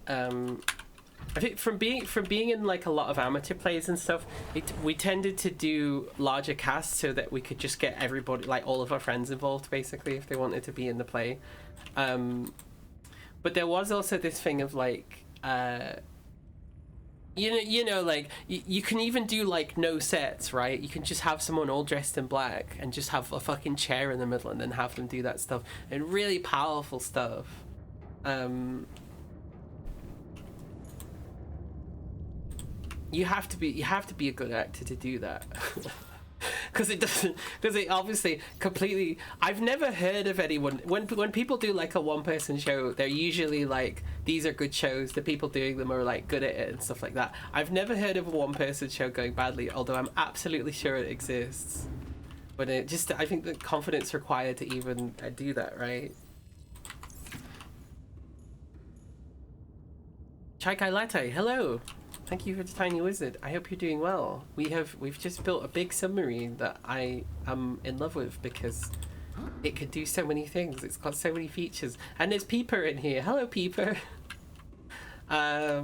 I think from being in like a lot of amateur plays and stuff, we tended to do larger casts so that we could just get everybody, like all of our friends involved, basically, if they wanted to be in the play. But there was also this thing of like, like you can even do like no sets, right? You can just have someone all dressed in black and just have a fucking chair in the middle and then have them do that stuff, and really powerful stuff. You have to be a good actor to do that. Because it obviously completely... I've never heard of anyone... When people do like a one-person show, they're usually like, these are good shows, the people doing them are like good at it and stuff like that. I've never heard of a one-person show going badly, although I'm absolutely sure it exists. But I think the confidence required to even do that, right? Chai Kai Latte, hello! Thank you for the tiny wizard. I hope you're doing well. We've just built a big submarine that I am in love with because it could do so many things. It's got so many features. And there's Peeper in here. Hello, Peeper. Where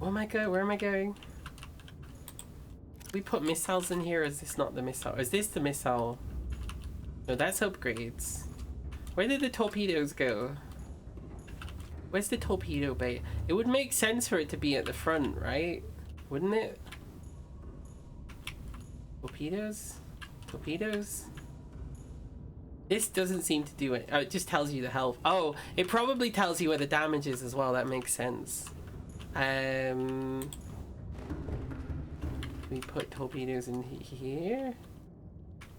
am I going? We put missiles in here, or is this not the missile? Is this the missile? No, that's upgrades. Where did the torpedoes go? Where's the torpedo bay? It would make sense for it to be at the front, right? Wouldn't it? Torpedoes? Torpedoes? This doesn't seem to do it. Oh, it just tells you the health. Oh, it probably tells you where the damage is as well. That makes sense. We put torpedoes in here.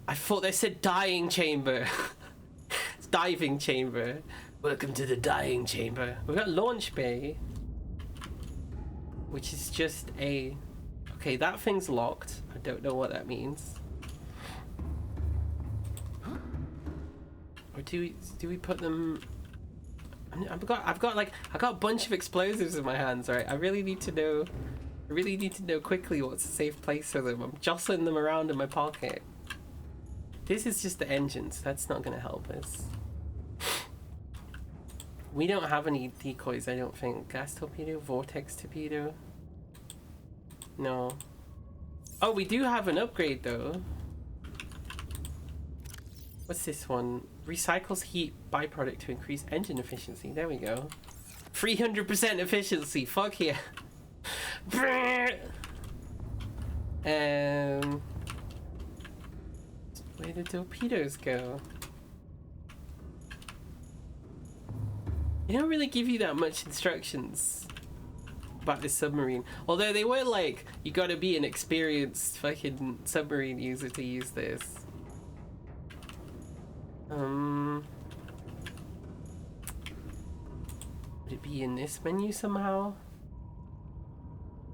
I thought they said dying chamber. It's diving chamber. Welcome to the dying chamber. We've got launch bay, which is just a... Okay, that thing's locked. I don't know what that means. Or do we put them... I've got a bunch of explosives in my hands, right? I really need to know quickly what's a safe place for them. I'm jostling them around in my pocket. This is just the engines. That's not going to help us. We don't have any decoys, I don't think. Gas torpedo, vortex torpedo. No. Oh, we do have an upgrade though. What's this one? Recycles heat byproduct to increase engine efficiency. There we go. 300% efficiency. Fuck yeah. Where did torpedoes go? They don't really give you that much instructions about this submarine. Although they were like, you gotta be an experienced fucking submarine user to use this. Would it be in this menu somehow?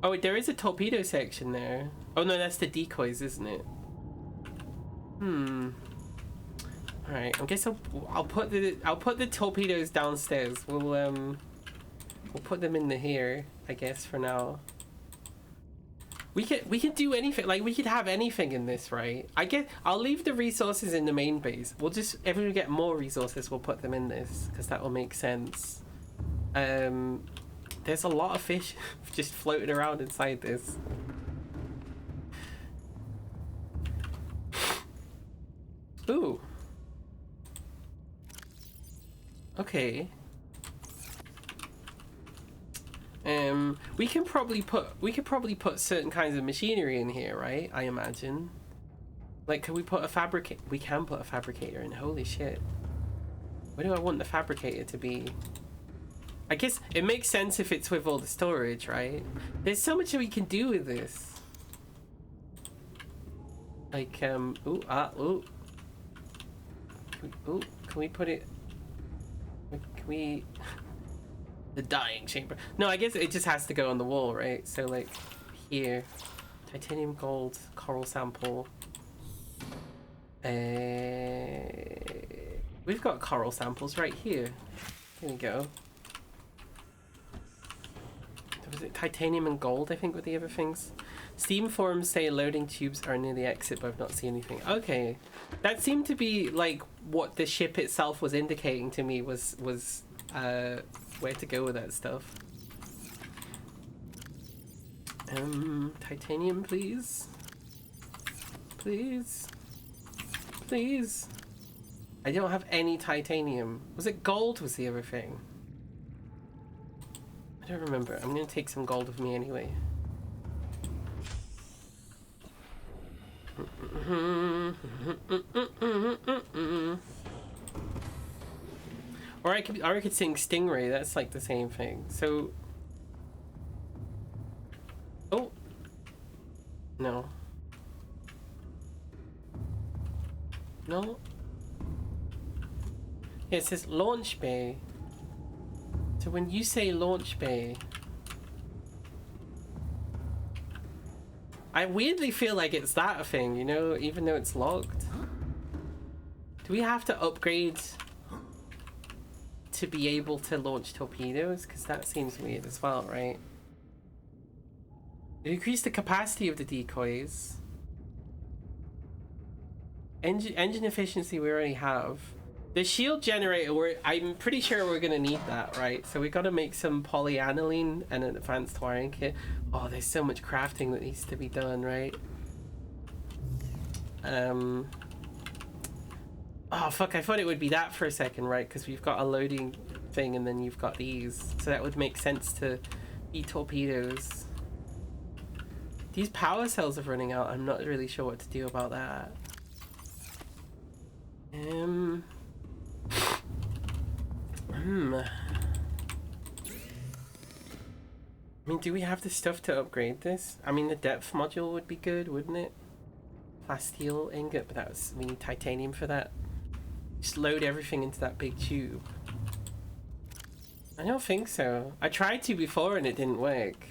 Oh, there is a torpedo section there. Oh no, that's the decoys, isn't it? Alright, I guess I'll put the torpedoes downstairs. We'll put them in here, I guess, for now. We can do anything. Like, we could have anything in this, right? I'll leave the resources in the main base. We'll just, if we get more resources, we'll put them in this, because that will make sense. There's a lot of fish just floating around inside this. Ooh. Okay. We could probably put certain kinds of machinery in here, right? I imagine. Like, could we put a fabricator? We can put a fabricator in. Holy shit. Where do I want the fabricator to be? I guess it makes sense if it's with all the storage, right? There's so much that we can do with this. Like, ooh, can we put it? Can we? The dying chamber. No, I guess it just has to go on the wall, right? So like, here, titanium, gold, coral sample. We've got coral samples right here. Here we go. Was it titanium and gold, I think, were the other things? Steam forums say loading tubes are near the exit, but I've not seen anything. Okay. That seemed to be like what the ship itself was indicating to me was where to go with that stuff. Titanium, please. Please. Please. I don't have any titanium. Was it gold was the other thing? I don't remember. I'm gonna take some gold with me anyway. Or I could sing Stingray. That's like the same thing. So, oh no, no. Yeah, it says launch bay. So when you say launch bay, I weirdly feel like it's that thing, you know, even though it's locked. Do we have to upgrade to be able to launch torpedoes? Because that seems weird as well, right? Increase the capacity of the decoys. Engine efficiency we already have. The shield generator, I'm pretty sure we're gonna need that, right? So we gotta make some polyaniline and an advanced wiring kit. Oh, there's so much crafting that needs to be done, right? Oh fuck, I thought it would be that for a second, right? Because we've got a loading thing and then you've got these. So that would make sense to be torpedoes. These power cells are running out. I'm not really sure what to do about that. I mean, do we have the stuff to upgrade this? I mean, the depth module would be good, wouldn't it? Plasteel ingot, but we need titanium for that. Just load everything into that big tube. I don't think so. I tried to before and it didn't work.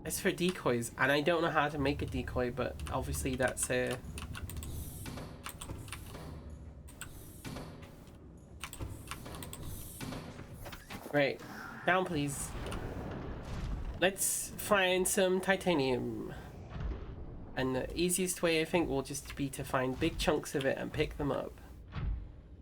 It's for decoys, and I don't know how to make a decoy, but obviously that's a... Right, down please. Let's find some titanium. And the easiest way I think will just be to find big chunks of it and pick them up.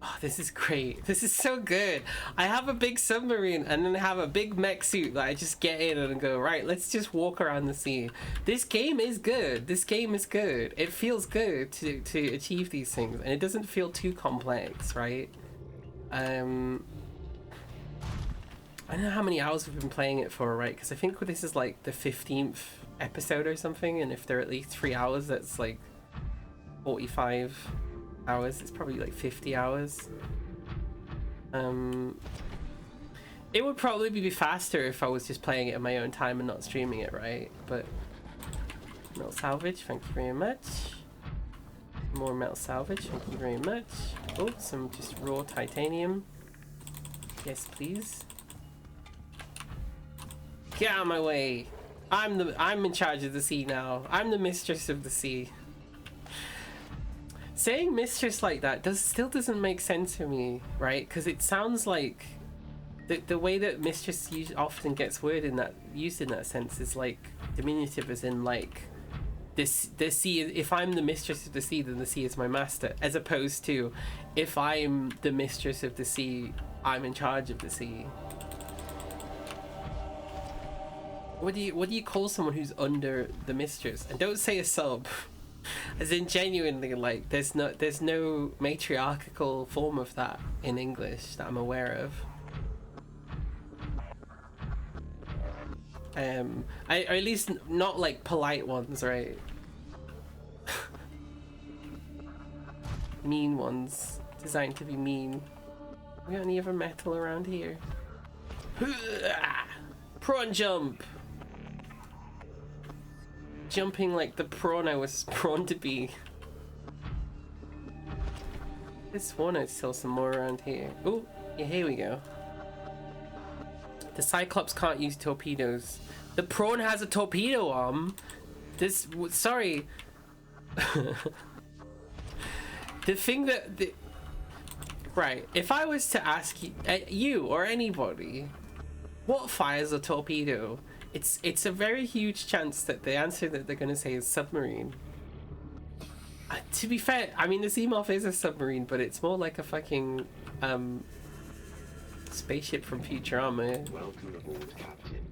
Oh, this is great. This is so good. I have a big submarine and then I have a big mech suit that I just get in and go, right, let's just walk around the sea. This game is good. This game is good. It feels good to achieve these things and it doesn't feel too complex, right? I don't know how many hours we've been playing it for, right? Because I think this is like the 15th episode or something, and if they're at least 3 hours, that's like 45 hours. It's probably like 50 hours. It would probably be faster if I was just playing it in my own time and not streaming it, right? But metal salvage, thank you very much. More metal salvage, thank you very much. Oh, some just raw titanium. Yes, please. Get out of my way. I'm in charge of the sea now. I'm the mistress of the sea. Saying mistress like that still doesn't make sense to me, right? Because it sounds like the way that mistress often gets used in that sense is like diminutive, as in like the sea. If I'm the mistress of the sea, then the sea is my master, as opposed to if I'm the mistress of the sea, I'm in charge of the sea. What do you call someone who's under the mistress? And don't say a sub. As in genuinely, like there's no matriarchal form of that in English that I'm aware of. Or at least not like polite ones, right? Mean ones, designed to be mean. We got any other metal around here? Prawn jump! Jumping like the prawn I was prawn to be. This one I'd still some more around here. Oh, yeah, here we go. The Cyclops can't use torpedoes. The prawn has a torpedo arm. Sorry. The thing that right, if I was to ask you or anybody, what fires a torpedo? It's a very huge chance that the answer that they're going to say is submarine. To be fair, I mean the Seamoth is a submarine, but it's more like a fucking spaceship from Futurama. Welcome aboard, Captain.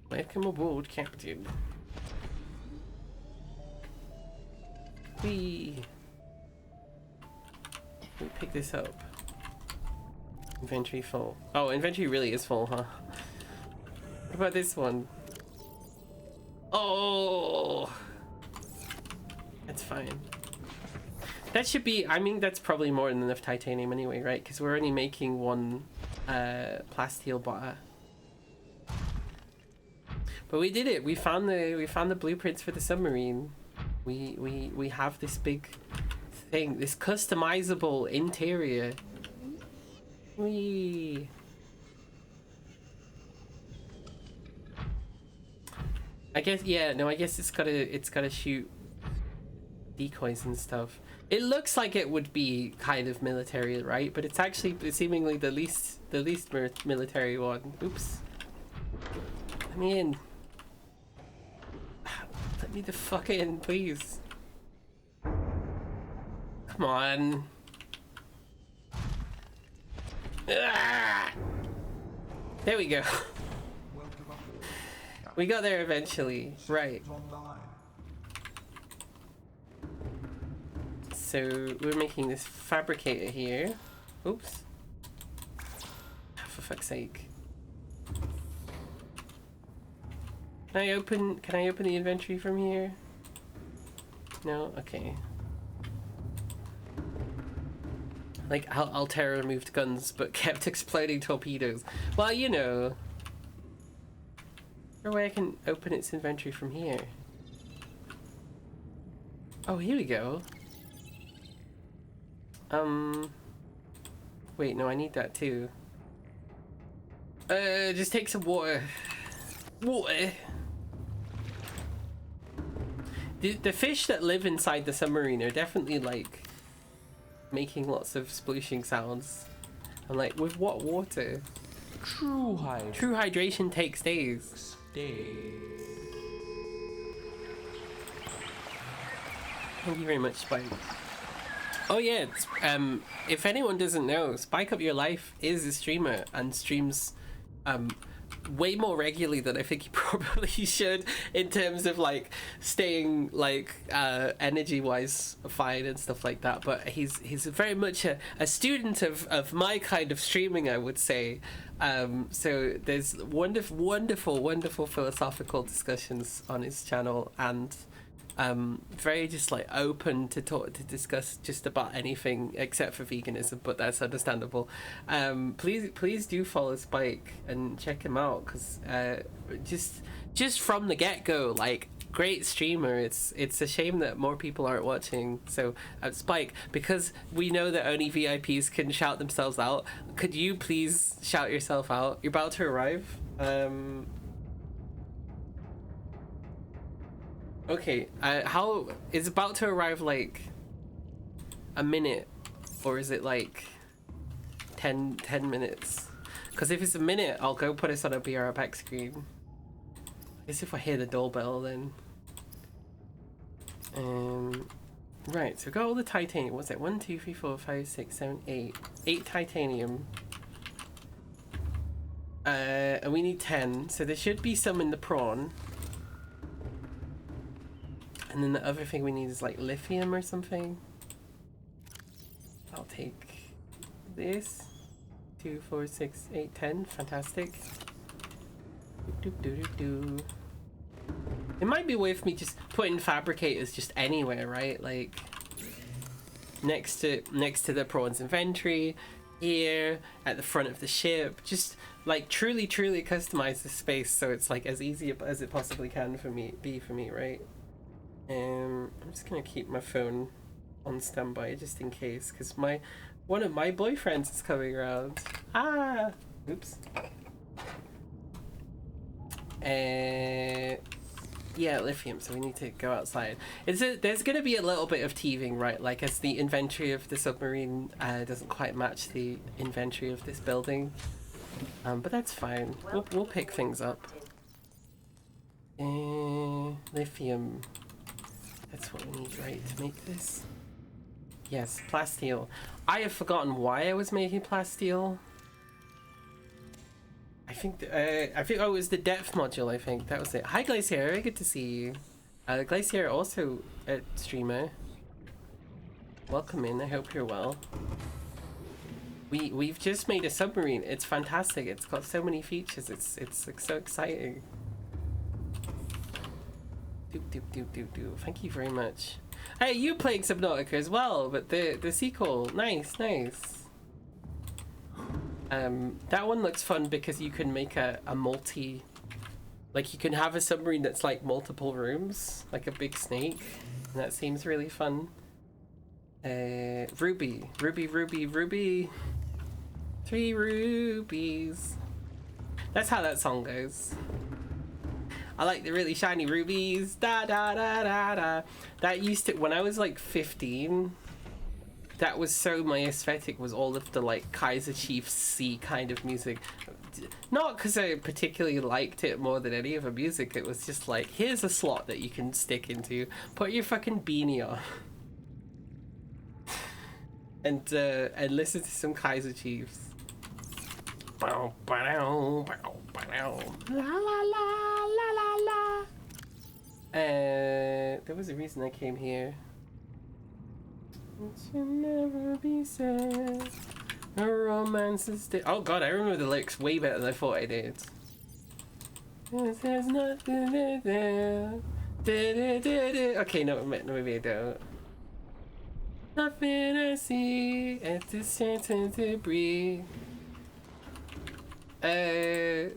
Welcome aboard, Captain. Whee! Let me pick this up. Inventory full. Oh, inventory really is full, huh? What about this one? Oh! That's fine. That should be, I mean, that's probably more than enough titanium anyway, right? Because we're only making one plasteel bar. But we did it. We found the blueprints for the submarine. We have this big thing, this customizable interior. Whee! I guess, yeah, no, I guess it's gotta shoot decoys and stuff. It looks like it would be kind of military, right? But it's actually seemingly the least military one. Oops. Let me in. me the fuck in, please. Come on. Ah! There we go. We got there eventually. Right. So we're making this fabricator here. Oops. For fuck's sake. Can I open the inventory from here? No? Okay. Like Altera removed guns but kept exploding torpedoes. Well, you know. Is there a way I can open its inventory from here? Oh, here we go. Wait, no, I need that too. Just take some water. Water. The fish that live inside the submarine are definitely like making lots of splooshing sounds. And like, with what water? True hydration takes days. Thank you very much, Spike. Oh yeah, it's, if anyone doesn't know, Spike Up Your Life is a streamer and streams way more regularly than I think he probably should, in terms of like staying like energy wise fine and stuff like that. But he's very much a student of my kind of streaming, I would say. So there's wonderful philosophical discussions on his channel, and very just like open to discuss just about anything except for veganism, but that's understandable. Please do follow Spike and check him out, because just from the get-go, like, great streamer. It's a shame that more people aren't watching. So Spike, because we know that only VIPs can shout themselves out, could you please shout yourself out? You're about to arrive. Okay, how is about to arrive, like a minute, or is it like 10 minutes? Because if it's a minute, I'll go put us on a BR back screen. I guess if I hear the doorbell, then right, so we got all the titanium. What's it? 1 2 3 4 5 6 7 8 titanium, and we need 10, so there should be some in the prawn. And then the other thing we need is like lithium or something. I'll take this. 2 4 6 8 10. Fantastic. It might be worth me just putting fabricators just anywhere, right? Like next to the prawns inventory, here at the front of the ship. Just like truly customize the space so it's like as easy as it possibly can for me, right? I'm just gonna keep my phone on standby just in case, because one of my boyfriends is coming around. Oops. Yeah, lithium, so we need to go outside. There's gonna be a little bit of teething, right? Like, as the inventory of the submarine doesn't quite match the inventory of this building. But that's fine. We'll pick things up. Lithium. That's what we need, right, to make this? Yes, plasteel. I have forgotten why I was making plasteel. I think it was the depth module. I think that was it. Hi Glacier, very good to see you. Glacier also a streamer. Welcome in. I hope you're well. We've just made a submarine. It's fantastic. It's got so many features. It's like so exciting. Thank you very much. Hey, you playing Subnautica as well, but the sequel. Nice. That one looks fun because you can make a multi, like you can have a submarine that's like multiple rooms, like a big snake, and that seems really fun. Ruby. 3 rubies. That's how that song goes. I like the really shiny rubies. Da da da da da. That used to, when I was like 15, that was so my aesthetic, was all of the like Kaiser Chiefs C kind of music. not because I particularly liked it more than any of the music. It was just like, here's a slot that you can stick into. Put your fucking beanie on. And listen to some Kaiser Chiefs. Bow, bow, bow, bow. La la la la la la. There was a reason I came here. It should never be said. A romance is dead. Oh god, I remember the lyrics way better than I thought I did. There's nothing there. Okay, no, maybe I don't. Nothing I see. It's a sentence to breathe.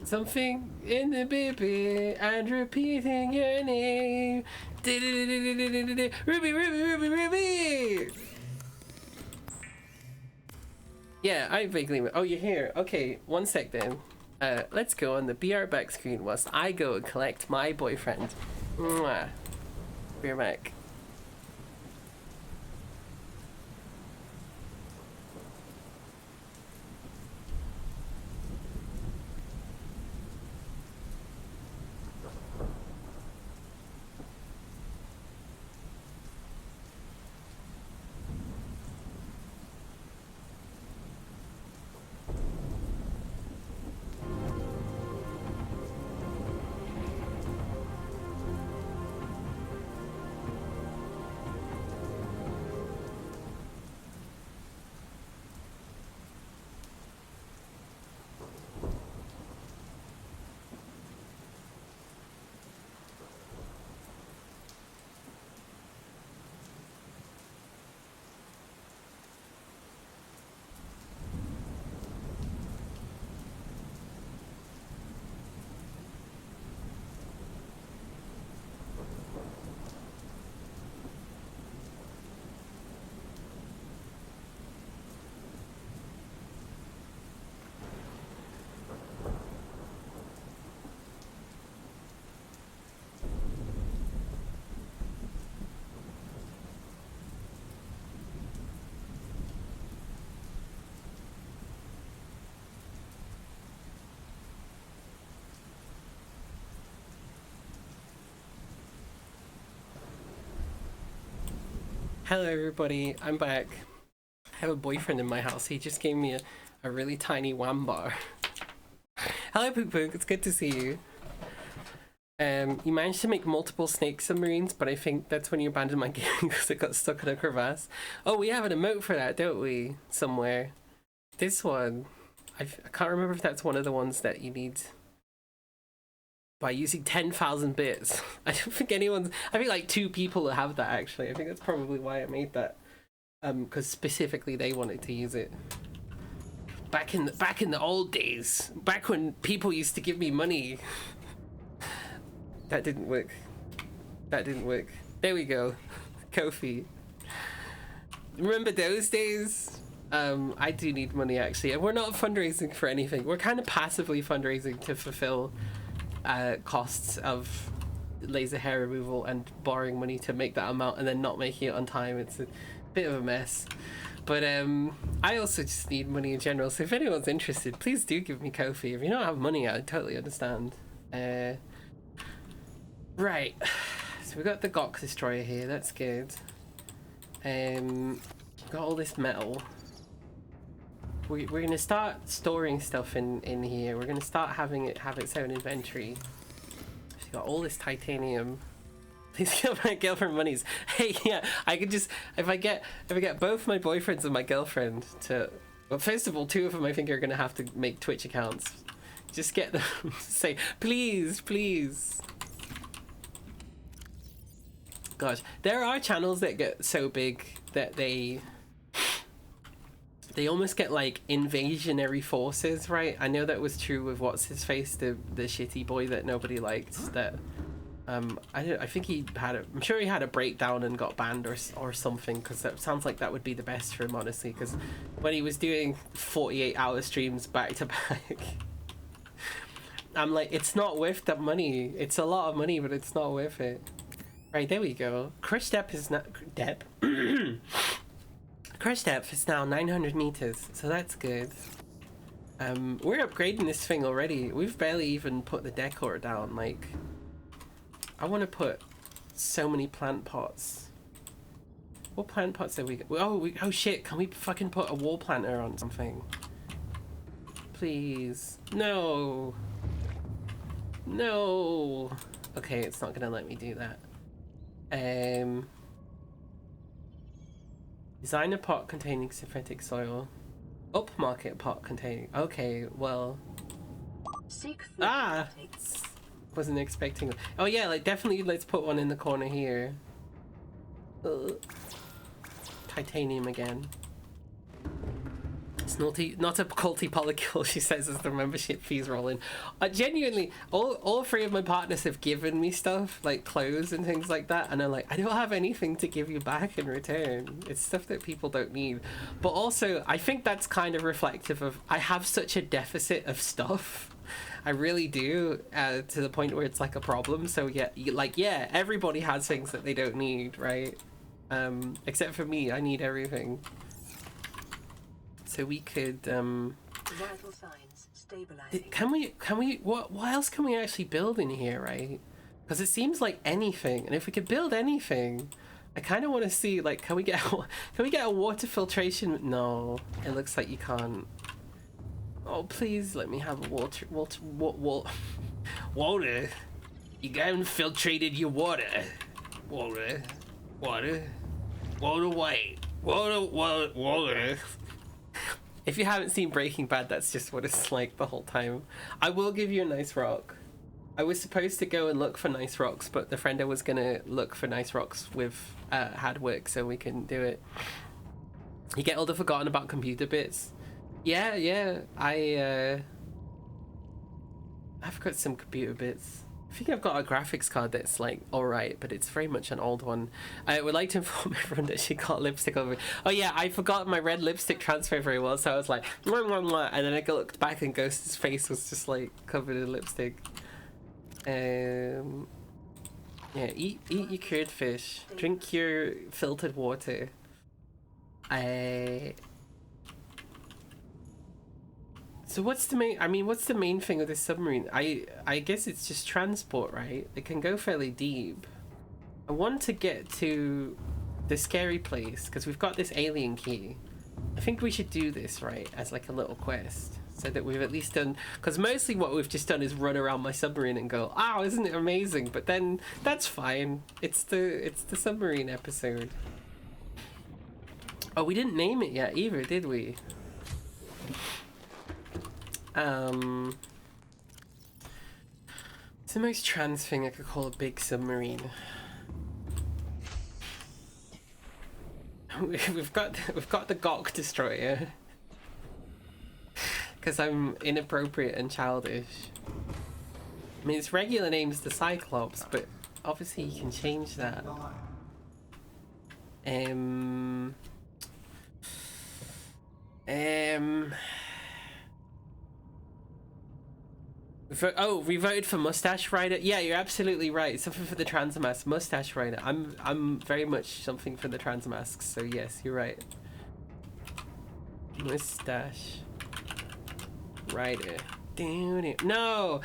Something in the baby and repeating your name. Ruby, Ruby, Ruby, Ruby. Yeah, I vaguely. Oh, you're here. Okay, one sec then. Let's go on the BR back screen whilst I go and collect my boyfriend. Mwah. Be right back. Hello everybody, I'm back. I have a boyfriend in my house. He just gave me a really tiny wham bar. Hello Pook Pook, it's good to see you. You managed to make multiple snake submarines, but I think that's when you abandoned my game because it got stuck in a crevasse. Oh, we have an emote for that, don't we? Somewhere. This one. I can't remember if that's one of the ones that you need by using 10,000 bits. I don't think anyone's... I think like 2 people have that actually. I think that's probably why I made that. Because specifically they wanted to use it. Back in the old days. Back when people used to give me money. That didn't work. That didn't work. There we go. Kofi. Remember those days? I do need money actually. And we're not fundraising for anything. We're kind of passively fundraising to fulfill costs of laser hair removal and borrowing money to make that amount and then not making it on time. It's a bit of a mess. But I also just need money in general. So if anyone's interested, please do give me Kofi. If you don't have money, I totally understand. Right. So we got the Gok destroyer here. That's good. Got all this metal. We're gonna start storing stuff in here. We're gonna start having it have its own inventory. She's got all this titanium. Please give my girlfriend monies. Hey, yeah, I could just if I get both my boyfriends and my girlfriend to. Well, first of all, 2 of them I think are gonna have to make Twitch accounts. Just get them to say please, please. Gosh, there are channels that get so big that they almost get like invasionary forces, right? I know that was true with what's his face, the shitty boy that nobody liked. That I think he had I'm sure he had a breakdown and got banned or something, because that sounds like that would be the best for him, honestly. Because when he was doing 48-hour streams back to back, I'm like, it's not worth that money. It's a lot of money, but it's not worth it. Right, there we go. Crush depth is not Crush depth is now 900 meters, so that's good. We're upgrading this thing already. We've barely even put the decor down. Like, I want to put so many plant pots. What plant pots have we got? Oh shit, can we fucking put a wall planter on something? Please. No. No. Okay, it's not gonna let me do that. Design a pot containing synthetic soil. Upmarket pot containing. Okay, well. Seek food. Wasn't expecting. Oh yeah, like definitely. Let's put one in the corner here. Titanium again. It's not a culty polycule, she says, as the membership fees roll in. Genuinely, all three of my partners have given me stuff, like clothes and things like that, and I'm like, I don't have anything to give you back in return. It's stuff that people don't need. But also, I think that's kind of reflective of, I have such a deficit of stuff. I really do, to the point where it's like a problem. So yeah, everybody has things that they don't need, right? Except for me, I need everything. So we could Vital signs stabilizing. can we what else can we actually build in here, right? Because it seems like anything, and if we could build anything, I kind of want to see, like, can we get a water filtration? No, it looks like you can't. Oh, please let me have a water. You haven't filtrated your water. Water. If you haven't seen Breaking Bad, that's just what it's like the whole time. I will give you a nice rock. I was supposed to go and look for nice rocks, but the friend I was gonna look for nice rocks with had work, so we couldn't do it. You get all the forgotten about computer bits. Yeah. I've got some computer bits. I think I've got a graphics card that's like alright, but it's very much an old one. I would like to inform everyone that she got lipstick over. Oh yeah, I forgot my red lipstick transfer very well, so I was like, mwah, mwah, mwah. And then I looked back and Ghost's face was just like covered in lipstick. Yeah, eat your cured fish. Drink your filtered water. So what's the main thing of this submarine? I guess it's just transport, right? It can go fairly deep. I want to get to the scary place because we've got this alien key. I think we should do this, right, as like a little quest, so that we've at least done, because mostly what we've just done is run around my submarine and go, oh, isn't it amazing? But then that's fine. It's the submarine episode. Oh, we didn't name it yet either, did we? It's the most trans thing I could call a big submarine. We've got the Gok destroyer. Because I'm inappropriate and childish. I mean, its regular name's the Cyclops, but obviously you can change that. We voted for Mustache Rider. Yeah, you're absolutely right. Something for the trans mask, Mustache Rider. I'm very much something for the trans masks. So yes, you're right. Mustache Rider. No,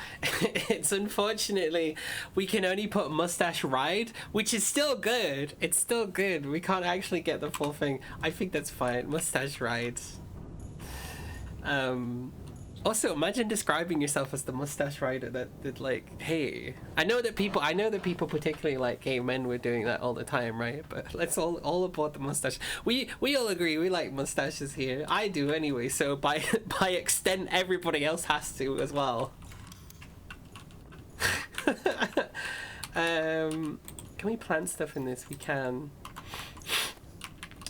it's unfortunately we can only put Mustache Ride, which is still good. It's still good. We can't actually get the full thing. I think that's fine. Mustache Ride. Also, imagine describing yourself as the Mustache Rider that like, hey, I know that people particularly like gay men were doing that all the time, right? But let's all aboard the mustache. We all agree we like mustaches here. I do anyway, so by extent everybody else has to as well. Can we plant stuff in this? We can.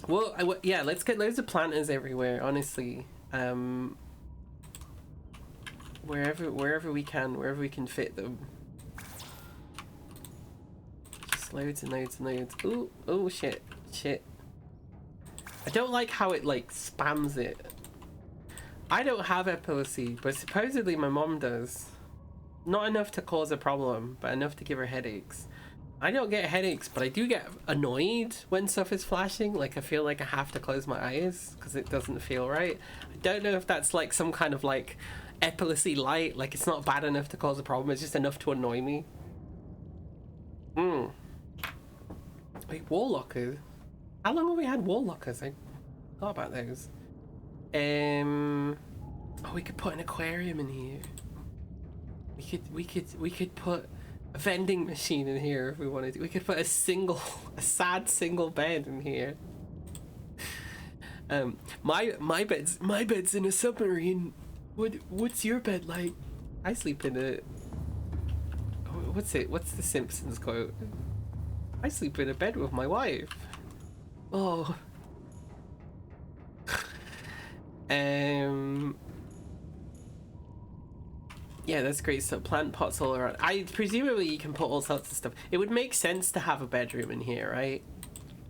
Well, yeah, let's get loads of planters everywhere, honestly. Wherever we can fit them. Just loads and loads and loads. Ooh, oh shit. I don't like how it like spams it. I don't have epilepsy, but supposedly my mom does. Not enough to cause a problem, but enough to give her headaches. I don't get headaches, but I do get annoyed when stuff is flashing. Like I feel like I have to close my eyes because it doesn't feel right. I don't know if that's like some kind of like epilepsy light. Like it's not bad enough to cause a problem. It's just enough to annoy me. Wait, wall lockers? How long have we had wall lockers? I forgot about those. Oh, we could put an aquarium in here. We could put a vending machine in here if we wanted to. We could put a sad single bed in here. My bed's in a submarine. What's your bed like? I sleep in a. What's the Simpsons quote? I sleep in a bed with my wife. Oh. Yeah, that's great stuff. Plant pots all around. Presumably you can put all sorts of stuff. It would make sense to have a bedroom in here, right?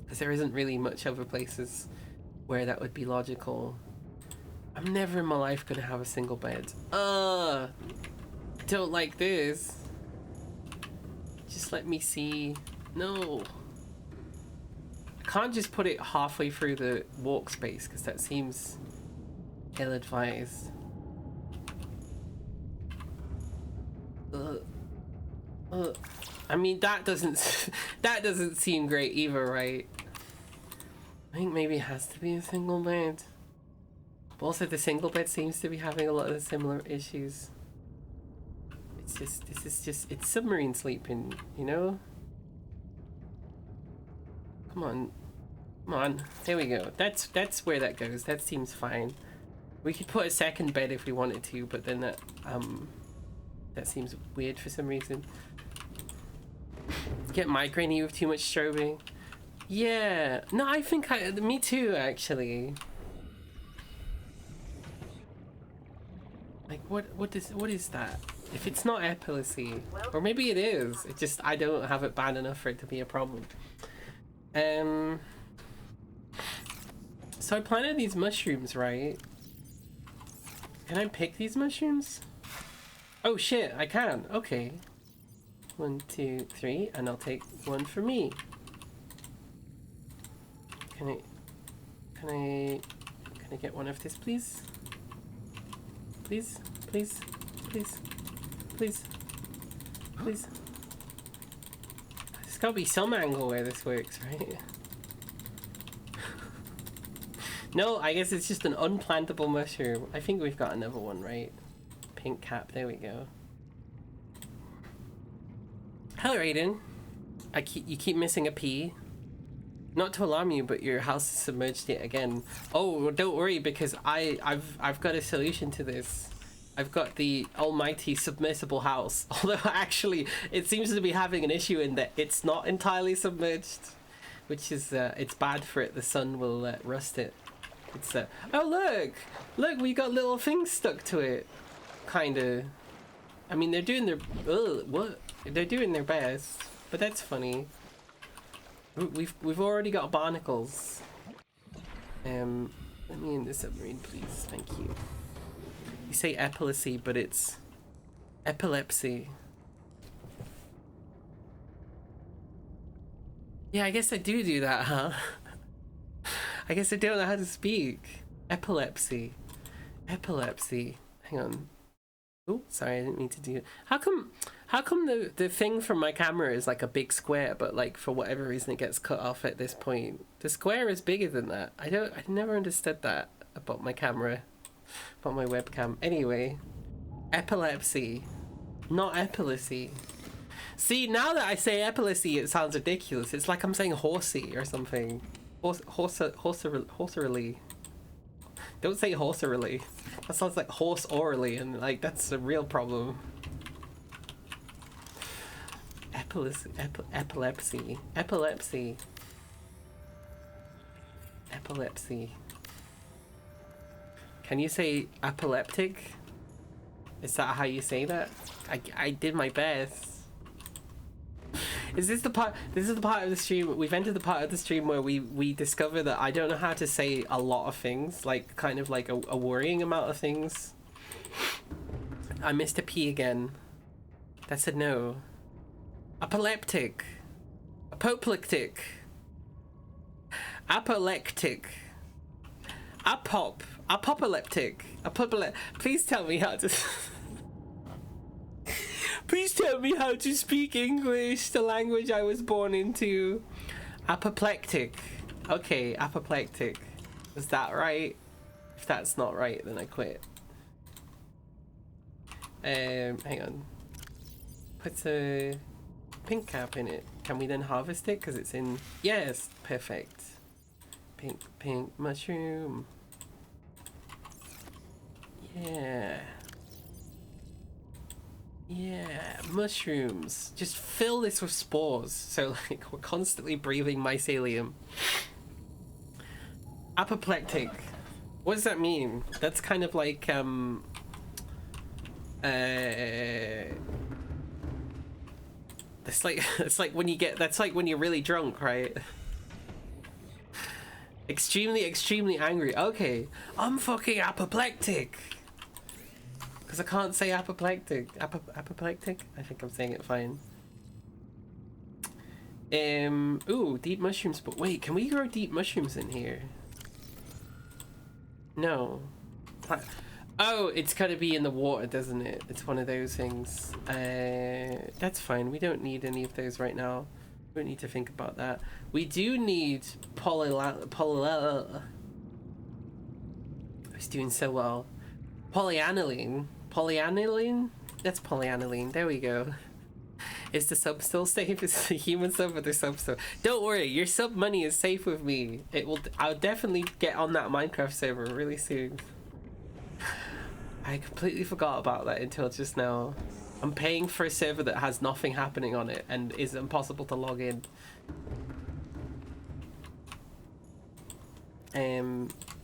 Because there isn't really much other places where that would be logical. I'm never in my life gonna have a single bed. Don't like this. Just let me see. No. I can't just put it halfway through the walk space because that seems ill-advised. I mean that doesn't seem great either, right? I think maybe it has to be a single bed. But also the single bed seems to be having a lot of similar issues. It's submarine sleeping, you know? Come on, there we go. That's where that goes. That seems fine. We could put a second bed if we wanted to, but then that seems weird for some reason. Get migraine-y with too much strobing. Yeah, no, I think me too, actually. Like, what is that? If it's not epilepsy, or maybe it is, it just, I don't have it bad enough for it to be a problem. So I planted these mushrooms, right? Can I pick these mushrooms? Oh shit, I can. Okay. 1, 2, 3, and I'll take one for me. Can I get one of this, please? Please, please, please, please, please. There's gotta be some angle where this works, right? No, I guess it's just an unplantable mushroom. I think we've got another one, right? Pink cap, there we go. Hello, Aiden. You keep missing a pee. Not to alarm you, but your house is submerged yet again. Oh, don't worry, because I've got a solution to this. I've got the almighty submersible house. Although actually, it seems to be having an issue in that it's not entirely submerged, which is it's bad for it. The sun will rust it. It's oh look, we got little things stuck to it. Kinda. I mean, they're doing their they're doing their best, but that's funny. We've already got barnacles. Let me in the submarine, please. Thank you. You say epilepsy, but it's epilepsy. Yeah, I guess I do that, huh? I guess I don't know how to speak. Epilepsy. Epilepsy. Hang on. Oh, sorry, I didn't mean to do it. How come the thing from my camera is like a big square, but like for whatever reason it gets cut off at this point? The square is bigger than that. I never understood that about my camera, about my webcam. Anyway, epilepsy, not epilepsy. See, now that I say epilepsy, it sounds ridiculous. It's like I'm saying horsey or something. Horsorily. Don't say horsorily. That sounds like horse orally, and like that's a real problem. Epilepsy. Can you say epileptic? Is that how you say that? I did my best. Is this the part? This is the part of the stream. We've entered the part of the stream where we discover that I don't know how to say a lot of things, like kind of like a worrying amount of things. I missed a P again. That's a no. Epileptic. apoplectic, apoplectic, apoplectic. Please tell me how to. Please tell me how to speak English, the language I was born into. Apoplectic. Okay, apoplectic. Is that right? If that's not right, then I quit. Hang on. Put a pink cap in it. Can we then harvest it? Because it's in... Yes, perfect. Pink mushroom. Yeah. Yeah, mushrooms. Just fill this with spores. So, like, we're constantly breathing mycelium. Apoplectic. What does that mean? That's kind of like, it's like when you get... That's like when you're really drunk, right? Extremely angry. Okay. I'm fucking apoplectic. Because I can't say apoplectic. Apoplectic? I think I'm saying it fine. Ooh, deep mushrooms. But wait, can we grow deep mushrooms in here? No. Oh, it's gotta be in the water, doesn't it? It's one of those things. That's fine. We don't need any of those right now. We don't need to think about that. We do need I was doing so well. Polyaniline. Polyaniline? That's polyaniline. There we go. Is the sub still safe? Is the human sub or the sub still? Don't worry, your sub money is safe with me. I'll definitely get on that Minecraft server really soon. I completely forgot about that until just now. I'm paying for a server that has nothing happening on it and is impossible to log in.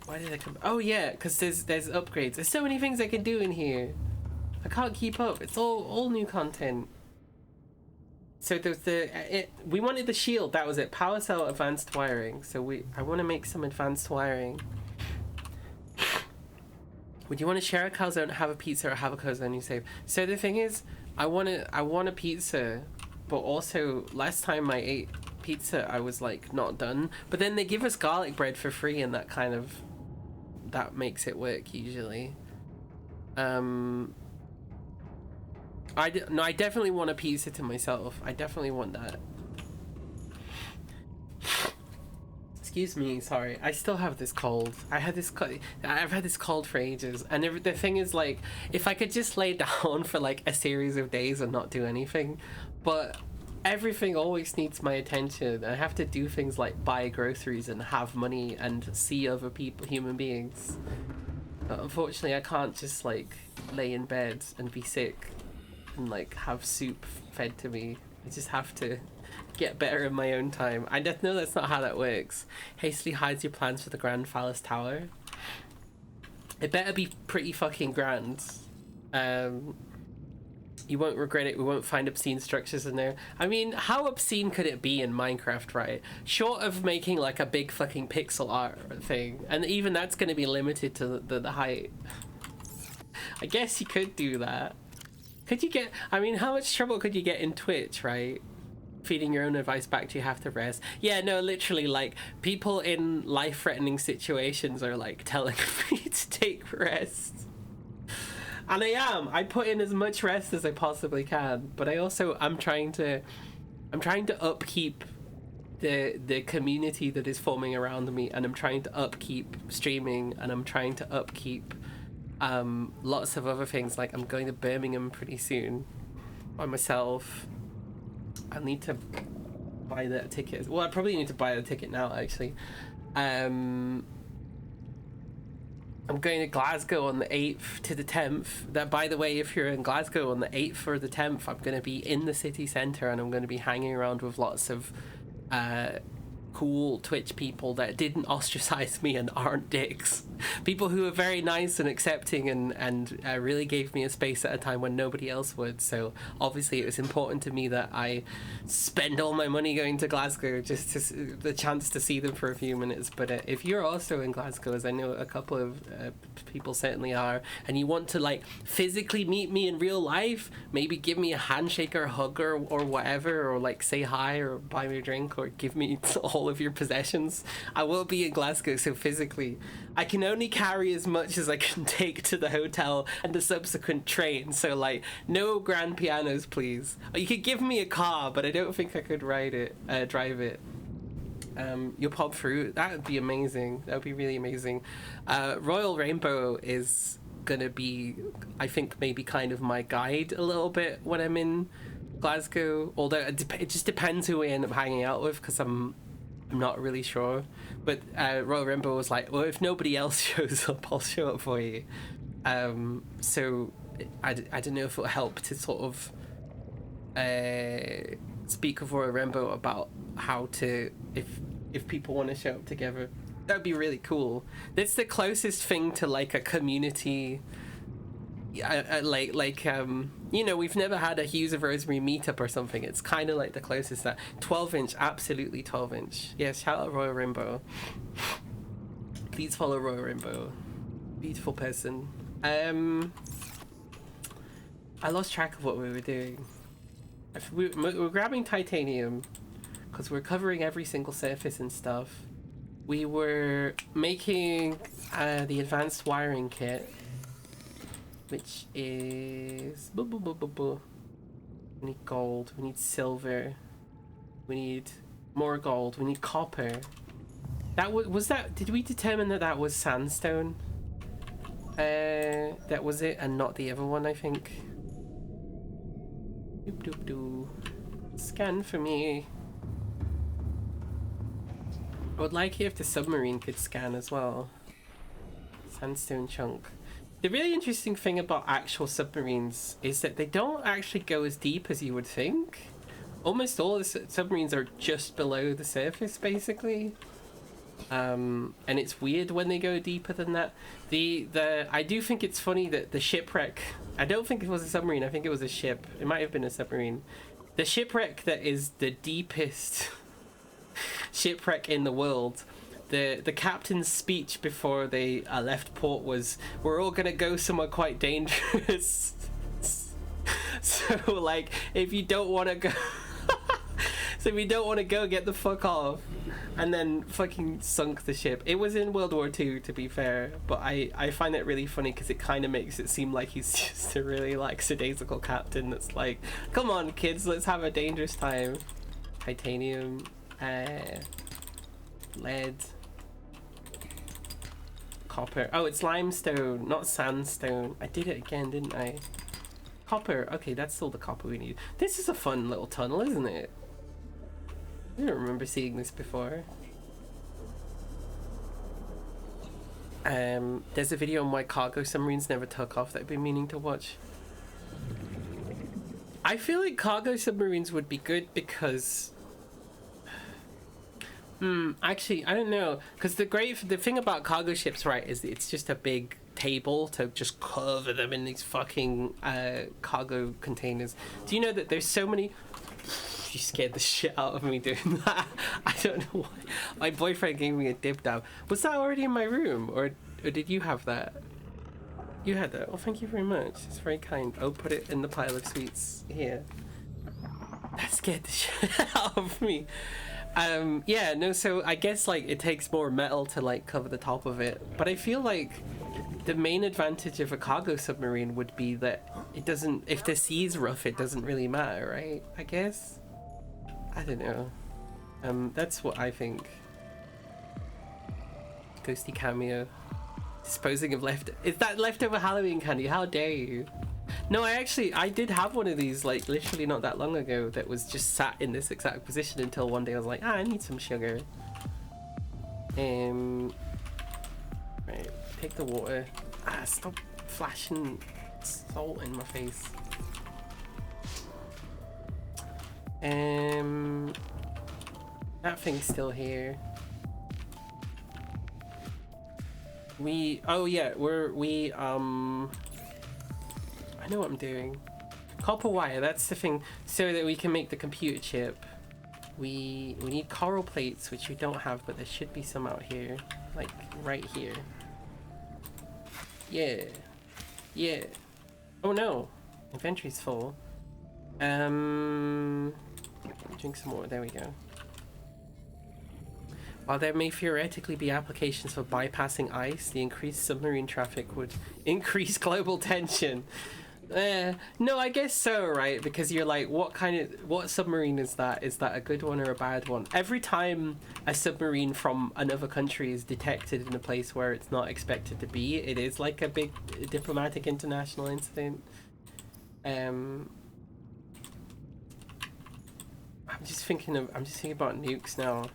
Why did I come? Oh yeah, because there's upgrades. There's so many things I can do in here. I can't keep up. It's all new content. So there's we wanted the shield. That was it. Power cell, advanced wiring. So I want to make some advanced wiring. Would you want to share a calzone, have a pizza, or have a calzone you save? So the thing is, I want a pizza, but also last time I ate pizza I was like not done. But then they give us garlic bread for free, and that makes it work usually. I definitely want a pizza to myself. I definitely want that. Excuse me, sorry. I still have this cold. I've had this cold for ages, and the thing is, like, if I could just lay down for like a series of days and not do anything, but everything always needs my attention. I have to do things like buy groceries and have money and see other people, human beings. But unfortunately, I can't just like lay in bed and be sick and like have soup fed to me. I just have to get better in my own time. I just know that's not how that works. Hastily hides your plans for the Grand Phallus Tower. It better be pretty fucking grand. You won't regret it. We won't find obscene structures in there. I mean, how obscene could it be in Minecraft, right? Short of making like a big fucking pixel art thing, and even that's going to be limited to the height. I guess you could do that. Could you get... I mean, how much trouble could you get in Twitch, right? Feeding your own advice back to you have to rest. Yeah, no, literally, like, people in life-threatening situations are, like, telling me to take rest. And I am. I put in as much rest as I possibly can. But I'm trying to upkeep the community that is forming around me. And I'm trying to upkeep streaming. And I'm trying to upkeep lots of other things. Like, I'm going to Birmingham pretty soon by myself. I need to buy the ticket. Well, I probably need to buy the ticket now, actually. I'm going to Glasgow on the 8th to the 10th. That, by the way, if you're in Glasgow on the 8th or the 10th, I'm going to be in the city centre, and I'm going to be hanging around with lots of cool Twitch people that didn't ostracize me and aren't dicks. People who are very nice and accepting and really gave me a space at a time when nobody else would. So obviously it was important to me that I spend all my money going to Glasgow just to the chance to see them for a few minutes. But if you're also in Glasgow, as I know a couple of people certainly are, and you want to like physically meet me in real life, maybe give me a handshake or a hug or whatever, or like say hi or buy me a drink or give me all of your possessions, I will be in Glasgow. So physically I can only carry as much as I can take to the hotel and the subsequent train. So like no grand pianos please. You could give me a car, but I don't think I could drive it. You'll pop through. That would be amazing. That would be really amazing. Royal Rainbow is gonna be, I think, maybe kind of my guide a little bit when I'm in Glasgow, although it just depends who I end up hanging out with, because I'm not really sure. But Royal Rainbow was like, well, if nobody else shows up, I'll show up for you. So I don't know if it'll help to sort of speak with Royal Rainbow about how to, if people want to show up together. That would be really cool. That's the closest thing to like a community, you know, we've never had a Hues of Rosemary meetup or something. It's kind of like the closest. That 12-inch, absolutely 12-inch. Yeah, shout out Royal Rainbow. Please follow Royal Rainbow. Beautiful person. I lost track of what we were doing. We're grabbing titanium because we're covering every single surface and stuff. We were making the advanced wiring kit, which is we need gold, we need silver, we need more gold, we need copper. That was that. Did we determine that was sandstone? That was it, and not the other one, I think. Doop doop doo. Scan for me. I would like it if the submarine could scan as well. Sandstone chunk. The really interesting thing about actual submarines is that they don't actually go as deep as you would think. Almost all the submarines are just below the surface, basically. And it's weird when they go deeper than that. I do think it's funny that the shipwreck, I don't think it was a submarine, I think it was a ship. It might have been a submarine. The shipwreck that is the deepest shipwreck in the world, the captain's speech before they left port was, we're all gonna go somewhere quite dangerous. So like, if you don't want to go so if you don't want to go, get the fuck off. And then fucking sunk the ship. It was in World War II, to be fair, but I find it really funny because it kind of makes it seem like he's just a really like sadistic captain that's like, come on kids, let's have a dangerous time. Titanium, lead, copper. Oh, it's limestone, not sandstone. I did it again, didn't I? Copper. Okay, that's all the copper we need. This is a fun little tunnel, isn't it? I don't remember seeing this before. There's a video on why cargo submarines never took off that I've been meaning to watch. I feel like cargo submarines would be good because actually, I don't know, because the thing about cargo ships, right, is it's just a big table to just cover them in these fucking cargo containers. Do you know that there's so many? You scared the shit out of me doing that. I don't know why. My boyfriend gave me a dib dab. Was that already in my room, or did you have that? You had that. Well, thank you very much. It's very kind. I'll put it in the pile of sweets here. That scared the shit out of me. Yeah, no, so I guess like it takes more metal to like cover the top of it, but I feel like the main advantage of a cargo submarine would be that it doesn't, if the sea's rough, it doesn't really matter, right? I guess. I don't know. That's what I think. Ghosty cameo. Disposing of is that leftover Halloween candy? How dare you? No, I did have one of these like literally not that long ago that was just sat in this exact position until one day I was like, I need some sugar. Right, take the water. Stop flashing salt in my face. That thing's still here. Oh yeah, I know what I'm doing. Copper wire, that's the thing, so that we can make the computer chip. We need coral plates, which we don't have, but there should be some out here. Like, right here. Yeah. Yeah. Oh no! Inventory's full. Drink some more, there we go. While there may theoretically be applications for bypassing ice, the increased submarine traffic would increase global tension. No, I guess so, right? Because you're like, what submarine is that? Is that a good one or a bad one? Every time a submarine from another country is detected in a place where it's not expected to be, it is like a big diplomatic international incident. I'm just thinking about nukes now.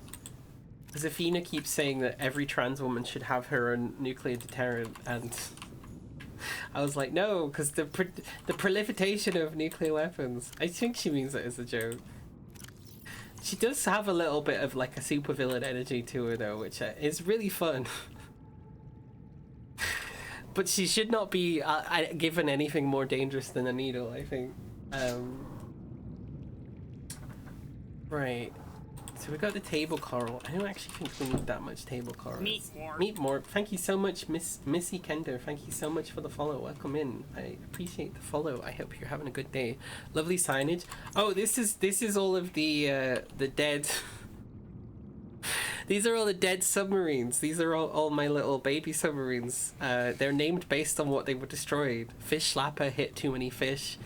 Because Athena keeps saying that every trans woman should have her own nuclear deterrent, and I was like, no, because the proliferation of nuclear weapons. I think she means it as a joke. She does have a little bit of like a supervillain energy to her though, which is really fun. But she should not be given anything more dangerous than a needle, I think. Right. So we got the table coral. I don't actually think we need that much table coral. Meat more. Meat more. Thank you so much, Missy Kender. Thank you so much for the follow. Welcome in. I appreciate the follow. I hope you're having a good day. Lovely signage. Oh, this is all of the dead. These are all the dead submarines. These are all my little baby submarines. They're named based on what they were destroyed. Fish slapper hit too many fish.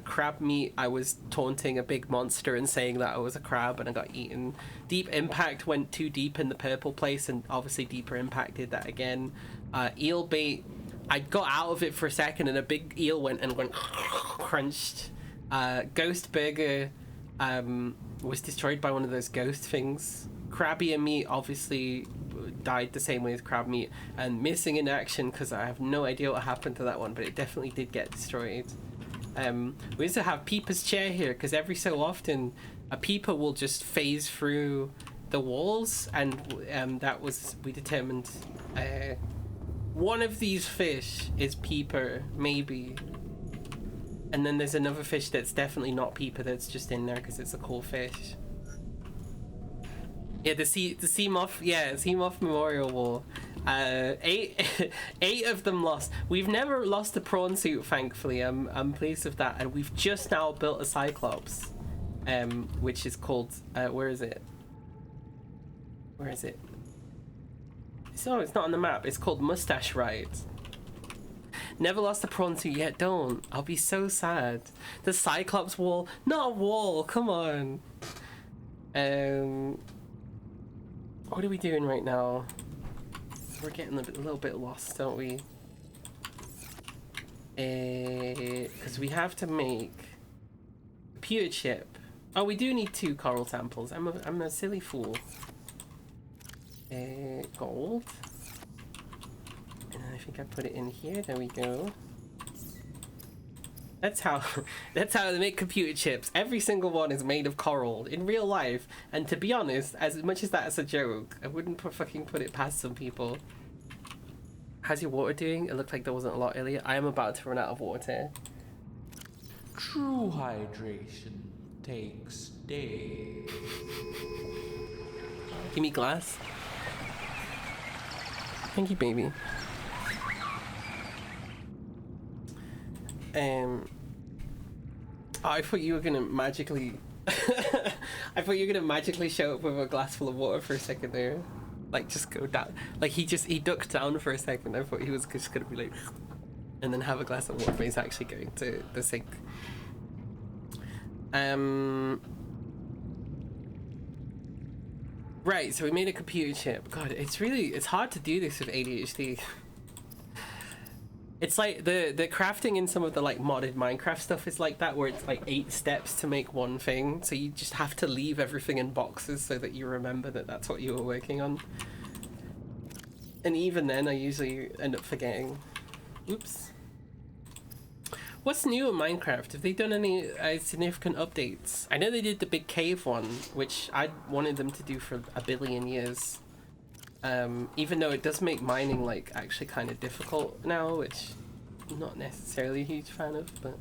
Crab meat, I was taunting a big monster and saying that I was a crab and I got eaten. Deep impact went too deep in the purple place and obviously deeper impact did that again. Eel bait, I got out of it for a second and a big eel went crunched. Ghost burger was destroyed by one of those ghost things. Crabbier meat obviously died the same way as crab meat. And missing in action because I have no idea what happened to that one, but it definitely did get destroyed. We also have Peepa's chair here because every so often a Peepa will just phase through the walls, and we determined one of these fish is Peepa, maybe, and then there's another fish that's definitely not Peepa that's just in there because it's a cool fish. Yeah, the sea moth memorial wall. 8 of them lost. We've never lost a prawn suit, thankfully. I'm pleased with that, and we've just now built a Cyclops, which is called where is it? So it's not on the map. It's called Mustache Ride. Never lost a prawn suit yet. Don't. I'll be so sad. The Cyclops wall, not a wall. Come on. What are we doing right now? We're getting a little bit lost, don't we? Because we have to make a computer chip. Oh, we do need 2 coral samples. I'm a silly fool. Gold. And then I think I put it in here. There we go. That's how they make computer chips. Every single one is made of coral in real life. And to be honest, as much as that's a joke, I wouldn't fucking put it past some people. How's your water doing? It looked like there wasn't a lot earlier. I am about to run out of water. True hydration takes days. Give me glass. Thank you, baby. I thought you were gonna magically I thought you were gonna magically show up with a glass full of water for a second there. Like just go down. Like he ducked down for a second. I thought he was just gonna be like and then have a glass of water, but he's actually going to the sink. Right, so we made a computer chip. God, it's hard to do this with ADHD. It's like the crafting in some of the like modded Minecraft stuff is like that, where it's like 8 steps to make one thing, so you just have to leave everything in boxes so that you remember that that's what you were working on. And even then I usually end up forgetting. Oops. What's new in Minecraft? Have they done any significant updates? I know they did the big cave one, which I wanted them to do for a billion years. Even though it does make mining like actually kind of difficult now, which I'm not necessarily a huge fan of, but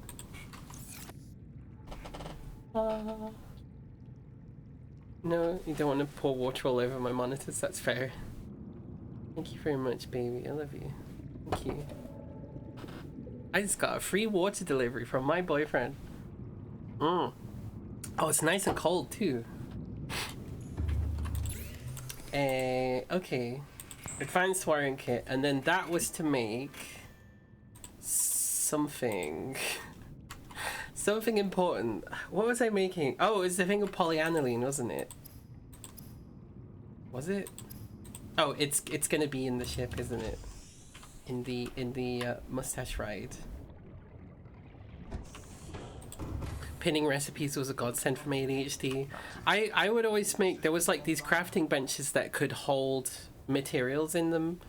no, you don't want to pour water all over my monitors. That's fair. Thank you very much, baby. I love you. Thank you. I just got a free water delivery from my boyfriend. Oh, it's nice and cold too. Okay. Advanced wiring kit, and then that was to make something important. What was I making? Oh, it was the thing of polyaniline, wasn't it? Was it? Oh, it's gonna be in the ship, isn't it? In the mustache ride. Pinning recipes was a godsend for my ADHD. I would always make, there was like these crafting benches that could hold materials in them.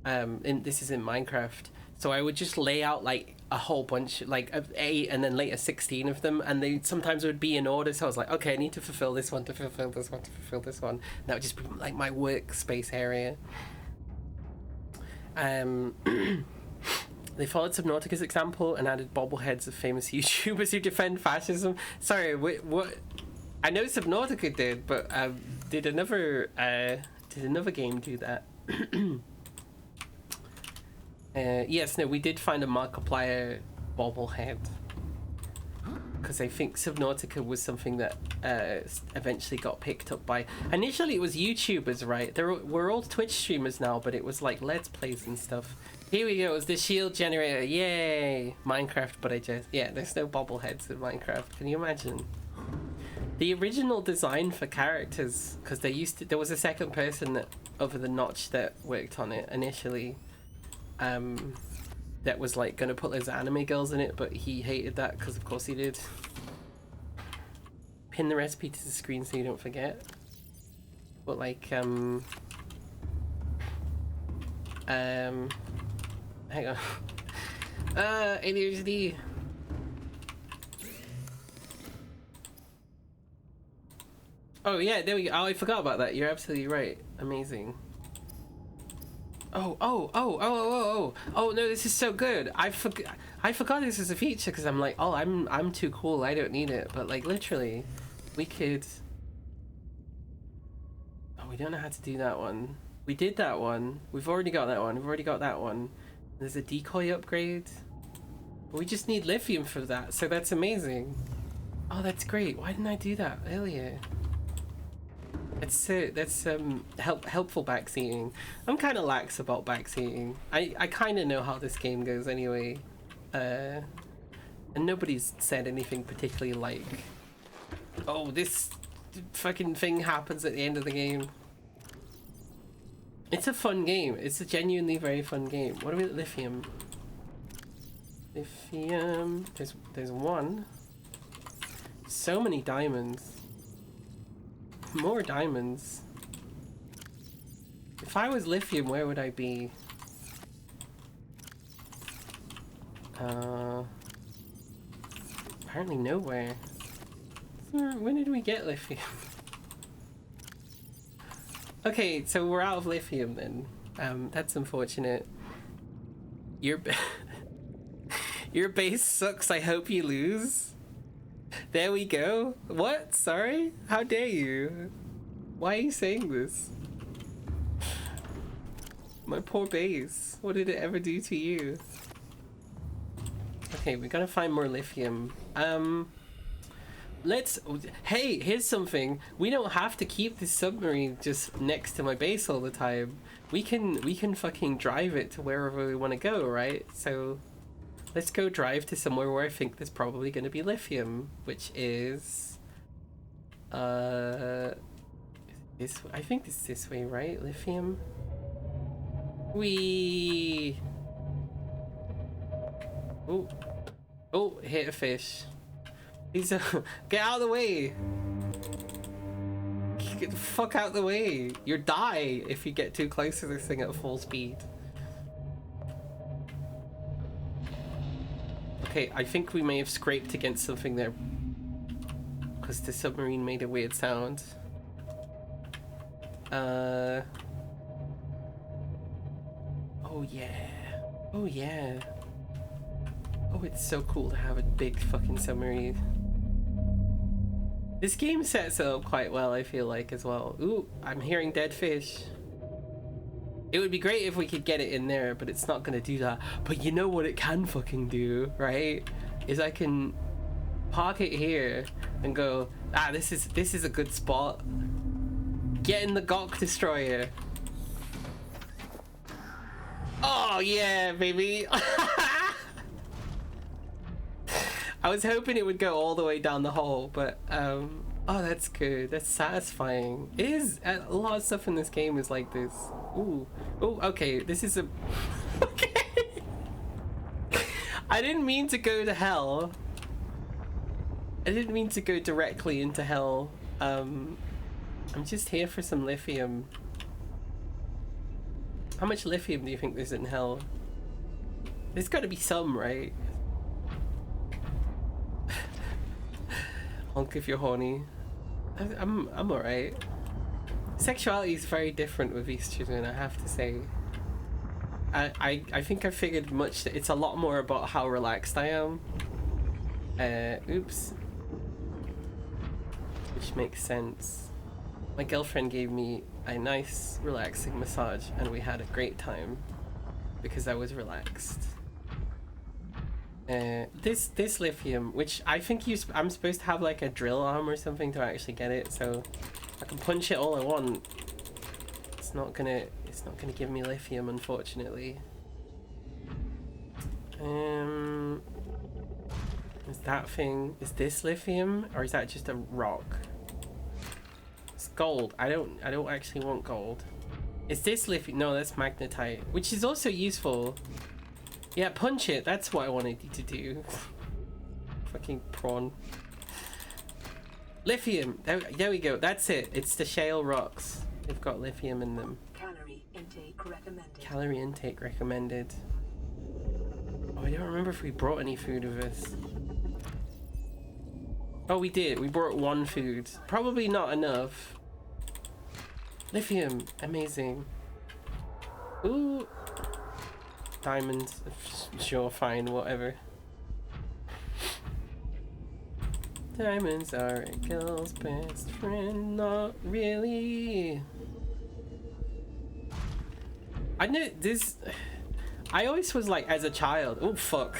This is in Minecraft. So I would just lay out like a whole bunch, like 8 and then later 16 of them, and they sometimes would be in order. So I was like, okay, I need to fulfill this one, to fulfill this one, to fulfill this one. And that would just be like my workspace area. They followed Subnautica's example and added bobbleheads of famous YouTubers who defend fascism. Sorry, what? I know Subnautica did, but did another game do that? Yes, no, we did find a Markiplier bobblehead, because I think Subnautica was something that eventually got picked up by. Initially, it was YouTubers, right? We're all Twitch streamers now, but it was like Let's Plays and stuff. Here we go. It's the shield generator. Yay! Minecraft, but there's no bobbleheads in Minecraft. Can you imagine? The original design for characters, because there was a second person that over the notch that worked on it initially. That was like gonna put those anime girls in it, but he hated that because of course he did. Pin the recipe to the screen so you don't forget. But like hang on. ADHD. Oh yeah, there we go. Oh, I forgot about that. You're absolutely right. Amazing. Oh no, this is so good. I forgot this is a feature because I'm like, oh, I'm too cool, I don't need it. But like literally we could, we don't know how to do that one. We did that one, we've already got that one, we've already got that one. There's a decoy upgrade, but we just need lithium for that, so that's amazing. Oh, that's great. Why didn't I do that earlier? That's helpful backseating. I'm kind of lax about backseating. I kind of know how this game goes anyway, and nobody's said anything particularly like, oh, this fucking thing happens at the end of the game. It's a fun game. It's a genuinely very fun game. What are we at? Lithium. Lithium. There's one. So many diamonds. More diamonds. If I was lithium, where would I be? Apparently nowhere. When did we get lithium? Okay, so we're out of lithium then. That's unfortunate. Your base sucks. I hope you lose. There we go. What? Sorry? How dare you? Why are you saying this? My poor base. What did it ever do to you? Okay, we gotta find more lithium. Hey, here's something. We don't have to keep this submarine just next to my base all the time. We can fucking drive it to wherever we want to go, right? So let's go drive to somewhere where I think there's probably going to be lithium, which is this. I think it's this way, right? Lithium. Wee. Oh, hit a fish. He's get out of the way. Get the fuck out of the way. You'll die if you get too close to this thing at full speed. Okay, I think we may have scraped against something there because the submarine made a weird sound. Oh yeah. Oh yeah. Oh, it's so cool to have a big fucking submarine. This game sets it up quite well, I feel like, as well. Ooh, I'm hearing dead fish. It would be great if we could get it in there, but it's not gonna do that. But you know what it can fucking do, right? Is I can park it here and go, ah, this is a good spot. Get in the Gok destroyer. Oh yeah, baby. I was hoping it would go all the way down the hole, but oh, that's good. That's satisfying. It is. A lot of stuff in this game is like this. Ooh. Oh, okay. This is a. Okay. I didn't mean to go to hell. I didn't mean to go directly into hell. I'm just here for some lithium. How much lithium do you think there's in hell? There's got to be some, right? Honk if you're horny. I'm alright. Sexuality is very different with these children, I have to say. I think I figured much that it's a lot more about how relaxed I am. Oops. Which makes sense. My girlfriend gave me a nice relaxing massage and we had a great time because I was relaxed. This lithium, which I think I'm supposed to have like a drill arm or something to actually get it, so I can punch it all I want. It's not gonna give me lithium, unfortunately. Is that thing, is this lithium or is that just a rock? It's gold. I don't actually want gold. Is this lithium? No, that's magnetite, which is also useful. Yeah, punch it. That's what I wanted you to do. Fucking prawn. Lithium. There we go. That's it. It's the shale rocks. They've got lithium in them. Calorie intake recommended. Calorie intake recommended. Oh, I don't remember if we brought any food with us. Oh, we did. We brought one food. Probably not enough. Lithium. Amazing. Ooh. Diamonds. Sure, fine, whatever. Diamonds are a girl's best friend. Not really. I know this. I always was like, as a child. Oh, fuck.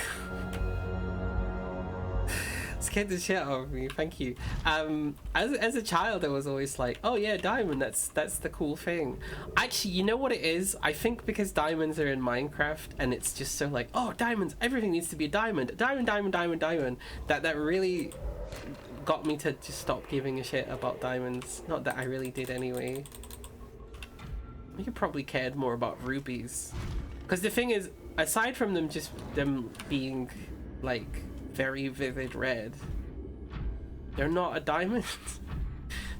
Scared the shit out of me. Thank you. As a child, I was always like, oh yeah, diamond. That's the cool thing. Actually, you know what it is? I think because diamonds are in Minecraft, and it's just so like, oh, diamonds. Everything needs to be a diamond. Diamond, diamond, diamond, diamond. That really got me to just stop giving a shit about diamonds. Not that I really did anyway. I could probably cared more about rubies. Because the thing is, aside from them being like very vivid red, they're not a diamond.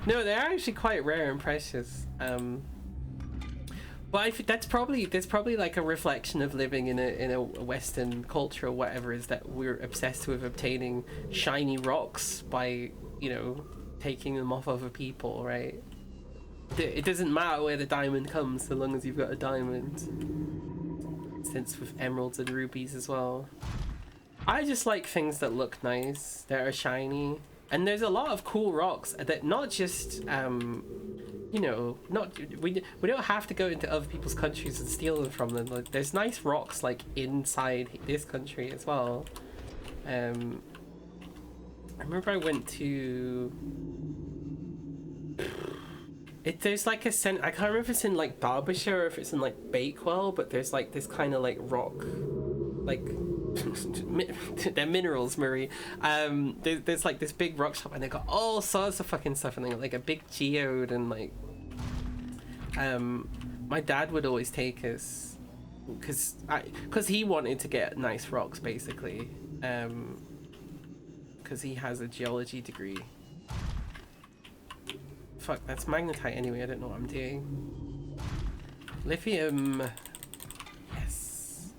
No, they're actually quite rare and precious. But I think that's probably like a reflection of living in a Western culture or whatever, is that we're obsessed with obtaining shiny rocks by, you know, taking them off other people, right? It doesn't matter where the diamond comes so long as you've got a diamond. Since with emeralds and rubies as well. I just like things that look nice, that are shiny, and there's a lot of cool rocks that not just you know, we don't have to go into other people's countries and steal them from them. Like, there's nice rocks like inside this country as well. I remember I went to there's like a I can't remember if it's in like Derbyshire or if it's in like Bakewell, but there's like this kind of like rock, like they're minerals, Marie. There's like this big rock shop and they got all sorts of fucking stuff, and they got like a big geode, and like my dad would always take us because he wanted to get nice rocks basically, because he has a geology degree. Fuck, that's magnetite anyway, I don't know what I'm doing. Lithium. Yes.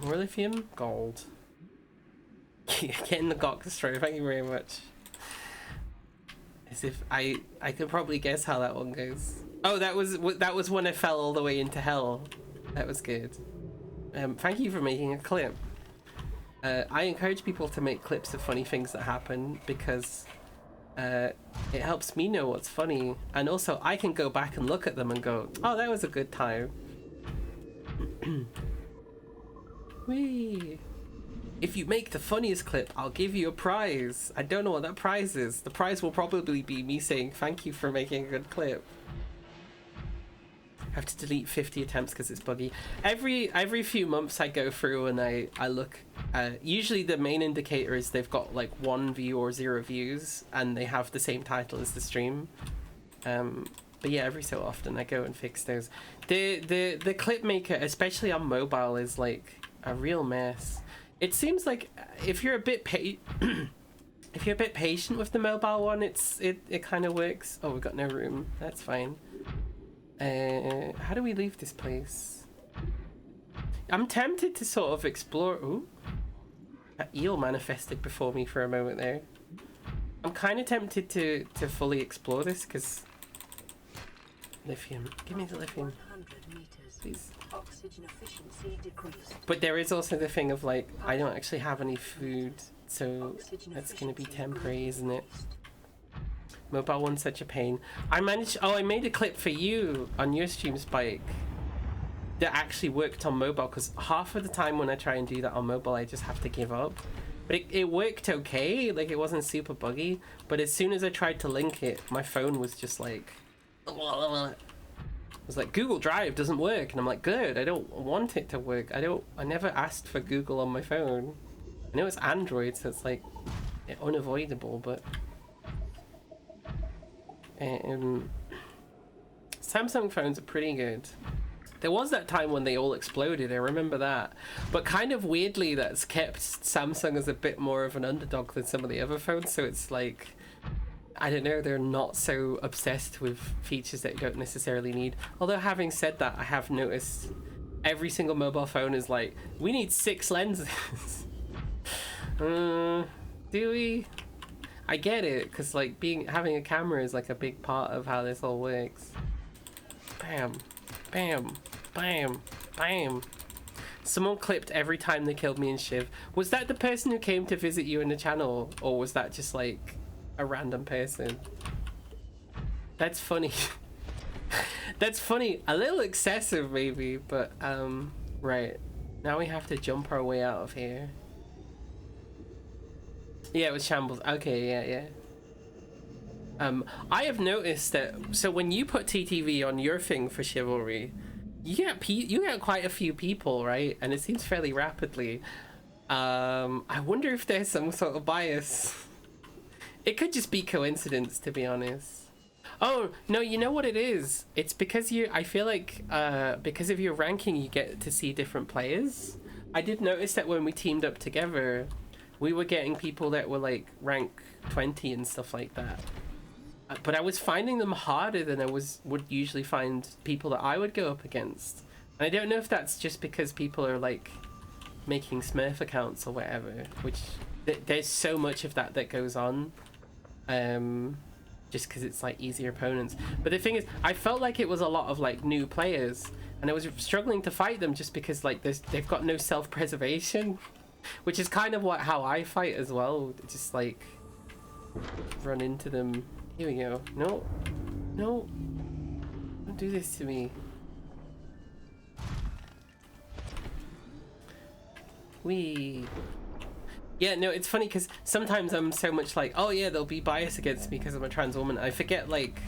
More lithium? Gold. Getting the Gok destroyed. Thank you very much. As if I could probably guess how that one goes. Oh, that was when I fell all the way into hell. That was good. Thank you for making a clip. I encourage people to make clips of funny things that happen because it helps me know what's funny, and also I can go back and look at them and go, oh, that was a good time. Whee! If you make the funniest clip, I'll give you a prize. I don't know what that prize is. The prize will probably be me saying thank you for making a good clip. I have to delete 50 attempts because it's buggy. Every few months I go through and I look. Usually the main indicator is they've got like 1 view or 0 views and they have the same title as the stream. But yeah, every so often I go and fix those. The clip maker, especially on mobile, is like a real mess. It seems like if you're a bit if you're a bit patient with the mobile one, it kind of works. Oh, we've got no room. That's fine. How do we leave this place? I'm tempted to sort of explore. Ooh, that eel manifested before me for a moment there. I'm kind of tempted to fully explore this because lithium. Give me the lithium, please. Oxygen efficiency decreased. But there is also the thing of like I don't actually have any food, so that's gonna be temporary, isn't it? Mobile one's such a pain. I made a clip for you on your stream, Spike, that actually worked on mobile, because half of the time when I try and do that on mobile I just have to give up. But it worked okay, like it wasn't super buggy, but as soon as I tried to link it, my phone was just like it was like, Google Drive doesn't work, and I'm like, good, I don't want it to work. I never asked for Google on my phone. I know it's Android, so it's like unavoidable, but Samsung phones are pretty good. There was that time when they all exploded, I remember that. But kind of weirdly, that's kept Samsung as a bit more of an underdog than some of the other phones, so it's like, I don't know, they're not so obsessed with features that you don't necessarily need. Although having said that, I have noticed every single mobile phone is like, we need 6 lenses. Do we? I get it, because like having a camera is like a big part of how this all works. Bam, bam, bam, bam. Someone clipped every time they killed me in Shiv. Was that the person who came to visit you in the channel, or was that just like a random person? That's funny. That's funny. A little excessive maybe, but right. Now we have to jump our way out of here. Yeah, it was shambles. Okay, yeah. I have noticed that, so when you put TTV on your thing for Chivalry, you get quite a few people, right? And it seems fairly rapidly. I wonder if there's some sort of bias. It could just be coincidence, to be honest. Oh, no, you know what it is? It's because I feel like, because of your ranking, you get to see different players. I did notice that when we teamed up together, we were getting people that were like rank 20 and stuff like that. But I was finding them harder than I would usually find people that I would go up against. And I don't know if that's just because people are like making Smurf accounts or whatever, which there's so much of that goes on. Just because it's like easier opponents. But the thing is, I felt like it was a lot of like new players, and I was struggling to fight them just because like they've got no self-preservation, which is kind of how I fight as well. Just like run into them. Here we go. No, don't do this to me. Yeah, no, it's funny because sometimes I'm so much like, oh yeah, there'll be bias against me because I'm a trans woman. I forget like,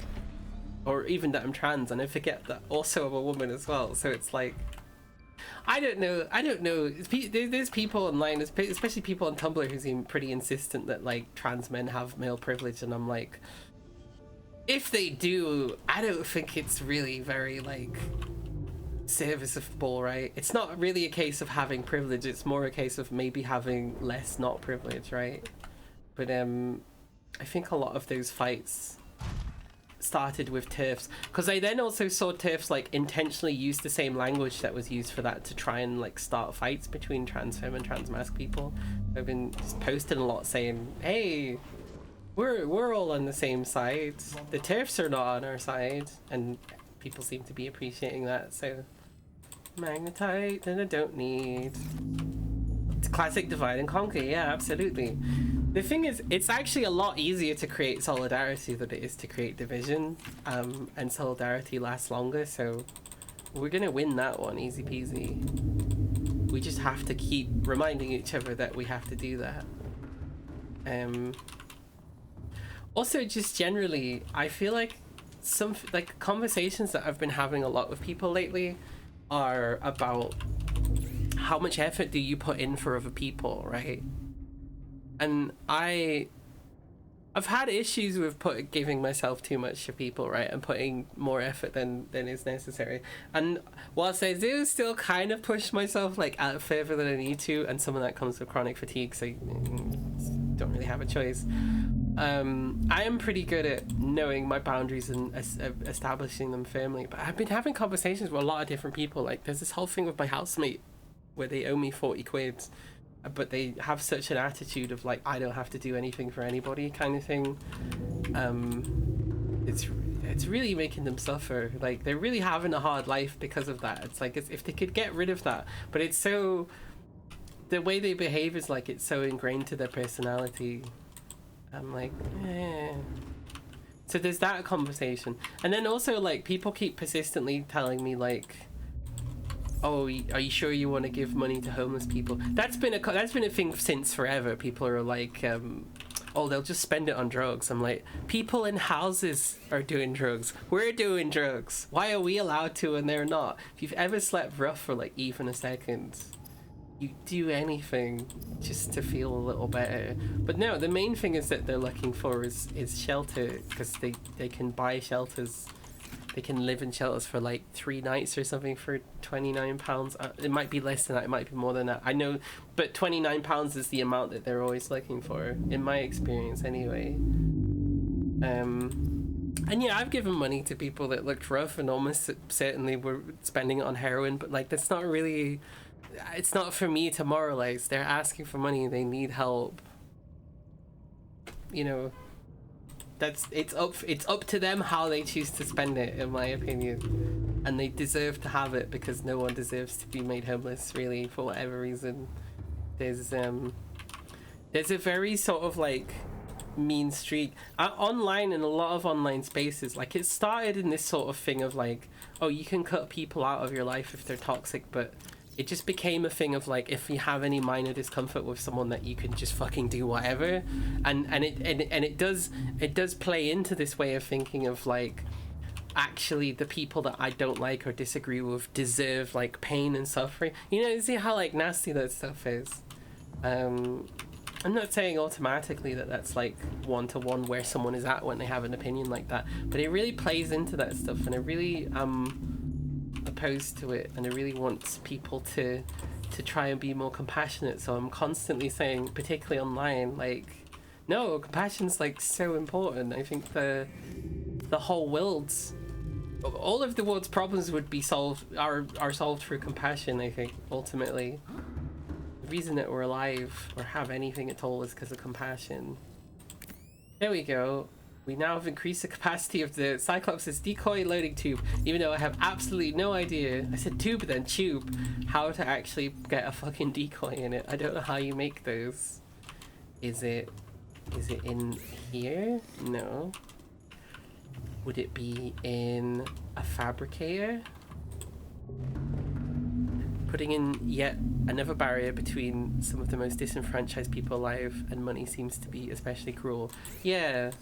or even that I'm trans, and I forget that also I'm a woman as well. So it's like, I don't know. There's people online, especially people on Tumblr, who seem pretty insistent that like trans men have male privilege, and I'm like, if they do, I don't think it's really very like serviceable, right? It's not really a case of having privilege, it's more a case of maybe having less not privilege, right? But I think a lot of those fights started with TERFs, because I then also saw TERFs like intentionally use the same language that was used for that to try and like start fights between trans femme and trans masc people. I've been just posting a lot saying, hey, we're all on the same side. The TERFs are not on our side, and people seem to be appreciating that. So magnetite that I don't need. It's classic divide and conquer. Yeah, absolutely. The thing is, it's actually a lot easier to create solidarity than it is to create division, and solidarity lasts longer, so we're gonna win that one easy peasy. We just have to keep reminding each other that we have to do that. Also, just generally, I feel like some like conversations that I've been having a lot with people lately are about how much effort do you put in for other people, right? And I've had issues with giving myself too much to people, right, and putting more effort than is necessary. And whilst I do still kind of push myself like out further than I need to, and some of that comes with chronic fatigue, so I don't really have a choice. I am pretty good at knowing my boundaries and establishing them firmly. But I've been having conversations with a lot of different people. Like there's this whole thing with my housemate where they owe me 40 quid. But they have such an attitude of like, I don't have to do anything for anybody kind of thing. It's really making them suffer. Like they're really having a hard life because of that. It's like, if they could get rid of that, but it's so, the way they behave is like, it's so ingrained to their personality. I'm like, eh. So there's that conversation. And then also like people keep persistently telling me like, oh, are you sure you want to give money to homeless people? That's been a thing since forever. People are like, oh, they'll just spend it on drugs. I'm like, people in houses are doing drugs. We're doing drugs. Why are we allowed to and they're not? If you've ever slept rough for like even a second, you do anything just to feel a little better. But no, the main thing is that they're looking for is shelter, because they can buy shelters. They can live in shelters for like 3 nights or something for £29. It might be less than that, it might be more than that. I know, but £29 is the amount that they're always looking for, in my experience anyway. And yeah, I've given money to people that looked rough and almost certainly were spending it on heroin, but like that's not really, it's not for me to moralize. They're asking for money, they need help. You know, it's up to them how they choose to spend it, in my opinion, and they deserve to have it, because no one deserves to be made homeless really, for whatever reason. There's a very sort of like mean streak online, in a lot of online spaces. Like it started in this sort of thing of like, oh, you can cut people out of your life if they're toxic, but it just became a thing of like, if you have any minor discomfort with someone, that you can just fucking do whatever, and it does play into this way of thinking of like, actually the people that I don't like or disagree with deserve like pain and suffering. You know, see how like nasty that stuff is. I'm not saying automatically that that's like one-to-one where someone is at when they have an opinion like that, but it really plays into that stuff, and it really opposed to it, and I really want people to try and be more compassionate. So I'm constantly saying, particularly online, like, no, compassion's like so important. I think the whole world's, all of the world's problems would be are solved through compassion. I think ultimately the reason that we're alive or have anything at all is because of compassion. There we go. We now have increased the capacity of the Cyclops' decoy loading tube, even though I have absolutely no idea, I said tube then tube, how to actually get a fucking decoy in it. I don't know how you make those. Is it in here? No. Would it be in a fabricator? Putting in yet another barrier between some of the most disenfranchised people alive, and money seems to be especially cruel. Yeah.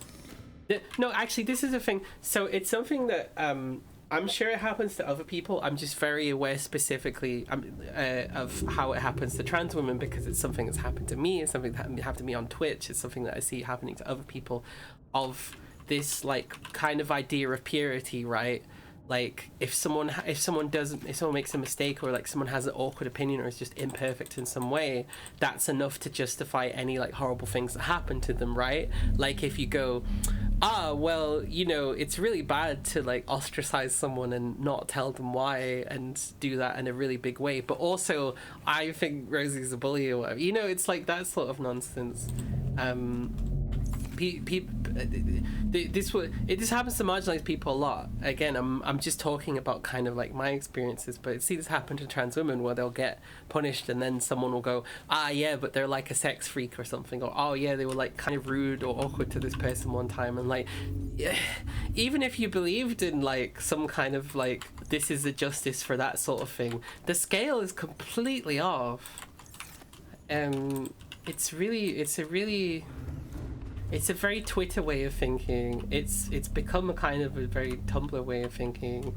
No, actually, this is a thing. So it's something that I'm sure it happens to other people. I'm just very aware specifically of how it happens to trans women, because it's something that's happened to me. It's something that happened to me on Twitch. It's something that I see happening to other people, of this like kind of idea of purity, right? like if someone makes a mistake, or like someone has an awkward opinion or is just imperfect in some way, that's enough to justify any like horrible things that happen to them, right? Like if you go, well, you know, it's really bad to like ostracize someone and not tell them why and do that in a really big way, but also I think Rosie's a bully or whatever, you know, it's like that sort of nonsense. This happens to marginalized people a lot. Again, I'm just talking about kind of like my experiences, but see this happen to trans women where they'll get punished and then someone will go, yeah, but they're like a sex freak or something, or oh yeah, they were like kind of rude or awkward to this person one time, and like, yeah, even if you believed in like some kind of like this is a justice for that sort of thing, the scale is completely off. It's a very Twitter way of thinking. It's become a kind of a very Tumblr way of thinking,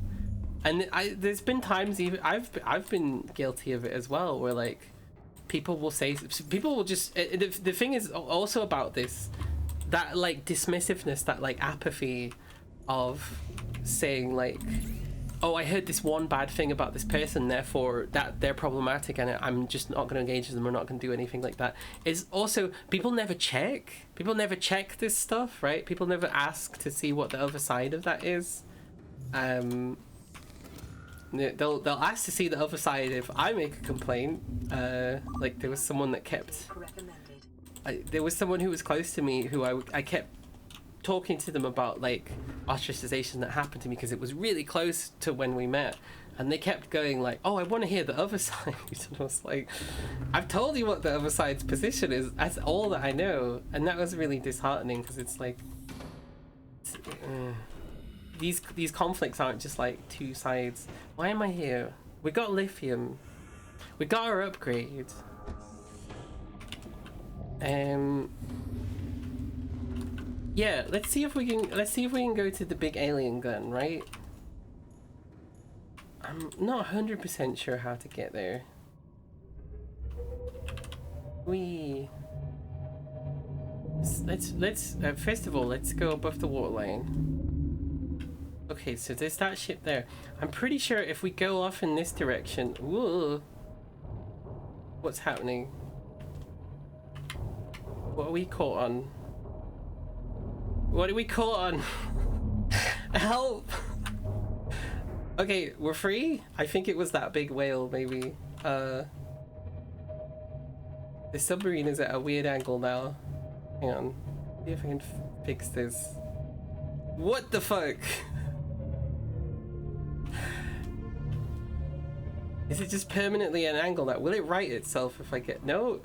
and there's been times even I've been guilty of it as well, where like people will just the thing is also about this, that like dismissiveness, that like apathy of saying like, oh, I heard this one bad thing about this person, therefore that they're problematic and I'm just not going to engage with them, or not going to do anything like that. Is also, people never check this stuff, right? People never ask to see what the other side of that is. They'll ask to see the other side if I make a complaint. Like there was someone that kept, there was someone who was close to me who I kept talking to them about like ostracization that happened to me because it was really close to when we met, and they kept going like, oh, I want to hear the other side. And I was like, I've told you what the other side's position is, that's all that I know. And that was really disheartening, because it's like these conflicts aren't just like two sides. Why am I here? We got lithium, we got our upgrade. Yeah, let's see if we can go to the big alien gun, right? I'm not 100% sure how to get there. Let's first of all, let's go above the waterline. Okay, so there's that ship there. I'm pretty sure if we go off in this direction, whoa, what's happening? What are we caught on? What are we caught on? Help! Okay, we're free? I think it was that big whale, maybe. The submarine is at a weird angle now. Hang on. See if I can fix this. What the fuck? Is it just permanently an angle now? Will it right itself if I get... No?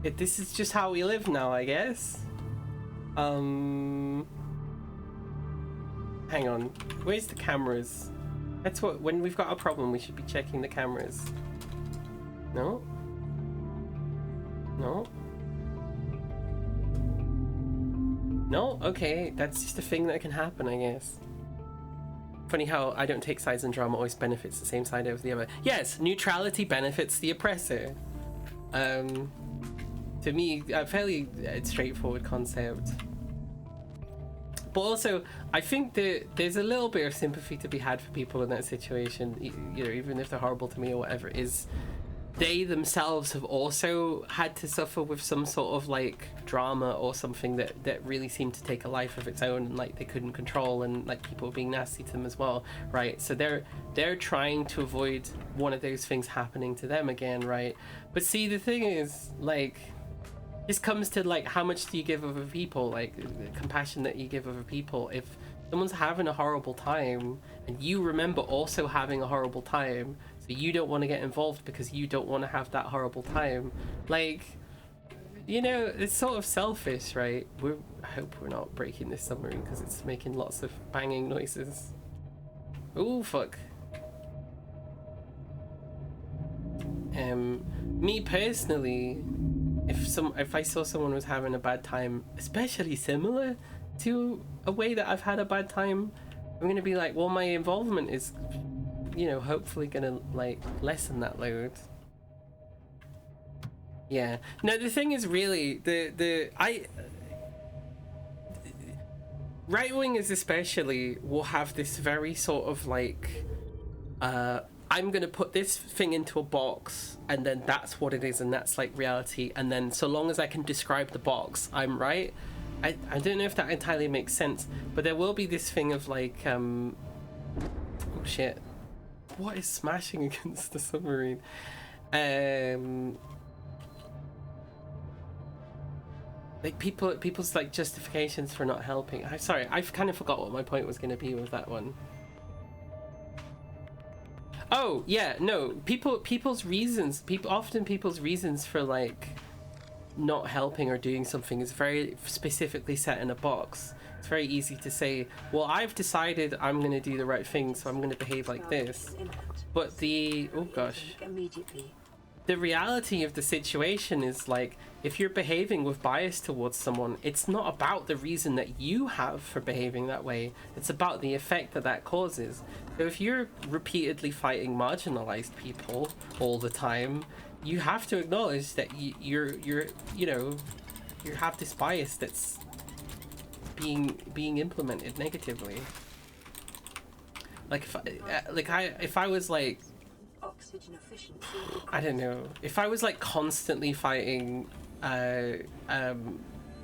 This is just how we live now, I guess. Hang on, where's the cameras? That's what, when we've got a problem we should be checking the cameras. No? Okay, that's just a thing that can happen, I guess. Funny how I don't take sides in drama always benefits the same side over the other. Yes, neutrality benefits the oppressor. To me, a fairly straightforward concept. But also, I think that there's a little bit of sympathy to be had for people in that situation, you know, even if they're horrible to me or whatever, is they themselves have also had to suffer with some sort of like drama or something that really seemed to take a life of its own, and like they couldn't control, and like people were being nasty to them as well, right? So they're trying to avoid one of those things happening to them again, right? But see, the thing is, like, this comes to like how much do you give other people, like the compassion that you give other people. If someone's having a horrible time and you remember also having a horrible time, so you don't want to get involved because you don't want to have that horrible time, like, you know, it's sort of selfish, right? I hope we're not breaking this submarine because it's making lots of banging noises. Oh fuck. Me personally, if I saw someone was having a bad time, especially similar to a way that I've had a bad time, I'm gonna be like, well, my involvement is, you know, hopefully gonna like lessen that load. Yeah. No, the thing is really right wingers especially will have this very sort of like, I'm gonna put this thing into a box and then that's what it is and that's like reality, and then so long as I can describe the box, I'm right. I don't know if that entirely makes sense, but there will be this thing of like, oh shit, what is smashing against the submarine? Like people's like justifications for not helping. I'm sorry, I've kind of forgot what my point was going to be with that one. Oh yeah, no, people's reasons, people's reasons for like not helping or doing something is very specifically set in a box. It's very easy to say, well, I've decided I'm going to do the right thing, so I'm going to behave like this. But the, oh gosh, the reality of the situation is like, if you're behaving with bias towards someone, it's not about the reason that you have for behaving that way. It's about the effect that that causes. So if you're repeatedly fighting marginalized people all the time, you have to acknowledge that you're you know, you have this bias that's being implemented negatively. Like if I was like, Oxygen efficiency. I don't know, if I was like constantly fighting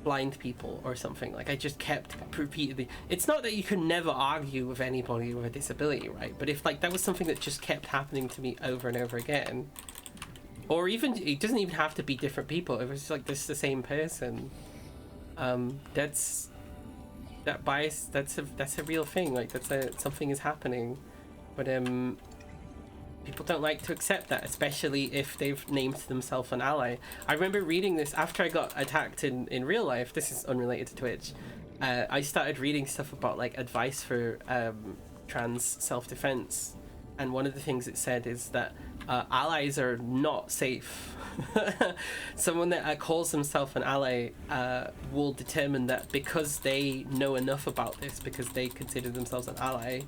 blind people or something, like I just kept repeatedly, it's not that you can never argue with anybody with a disability, right? But if like that was something that just kept happening to me over and over again, or even it doesn't even have to be different people, if it's like this the same person, that's that bias, that's a real thing, like something is happening. But people don't like to accept that, especially if they've named themselves an ally. I remember reading this after I got attacked in real life. This is unrelated to Twitch. I started reading stuff about like advice for trans self-defense, and one of the things it said is that allies are not safe. Someone that calls themselves an ally will determine that because they know enough about this, because they consider themselves an ally,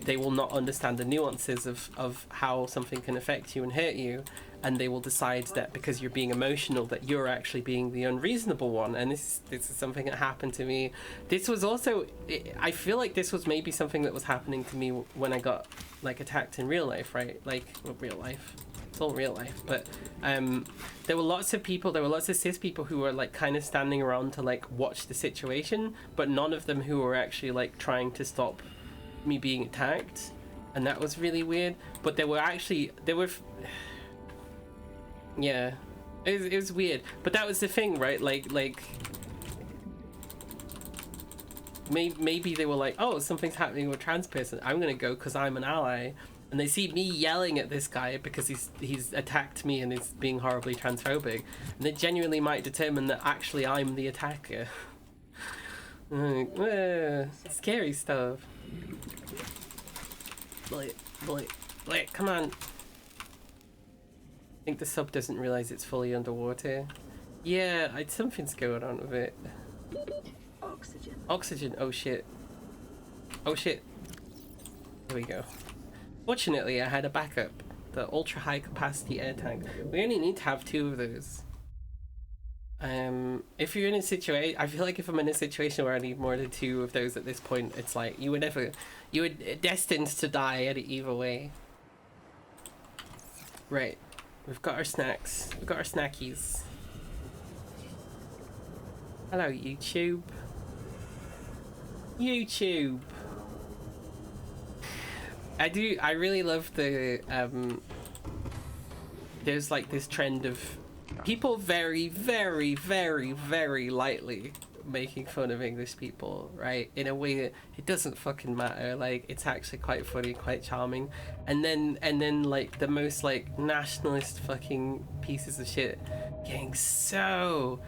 they will not understand the nuances of how something can affect you and hurt you, and they will decide that because you're being emotional that you're actually being the unreasonable one. And this is something that happened to me. This was also, I feel like this was maybe something that was happening to me when I got like attacked in real life, right? Like, well, real life, it's all real life, but there were lots of cis people who were like kind of standing around to like watch the situation, but none of them who were actually like trying to stop me being attacked. And that was really weird. But there were yeah, it was weird. But that was the thing, right? Like maybe they were like, oh, something's happening with a trans person, I'm gonna go because I'm an ally. And they see me yelling at this guy because he's attacked me and is being horribly transphobic, and they genuinely might determine that actually I'm the attacker. Scary stuff. Blake, come on. I think the sub doesn't realize it's fully underwater. Yeah, something's going on with it. Oxygen. Oh shit. Here we go. Fortunately, I had a backup. The ultra high capacity air tank. We only need to have 2 of those. If you're in a situation, I feel like if I'm in a situation where I need more than 2 of those at this point, it's like you were destined to die either way. Right, we've got our snacks, we've got our snackies. Hello, YouTube. I really love the there's like this trend of people very, very, very, very lightly making fun of English people, right? In a way that it doesn't fucking matter. Like, it's actually quite funny, quite charming. And then like the most like nationalist fucking pieces of shit getting so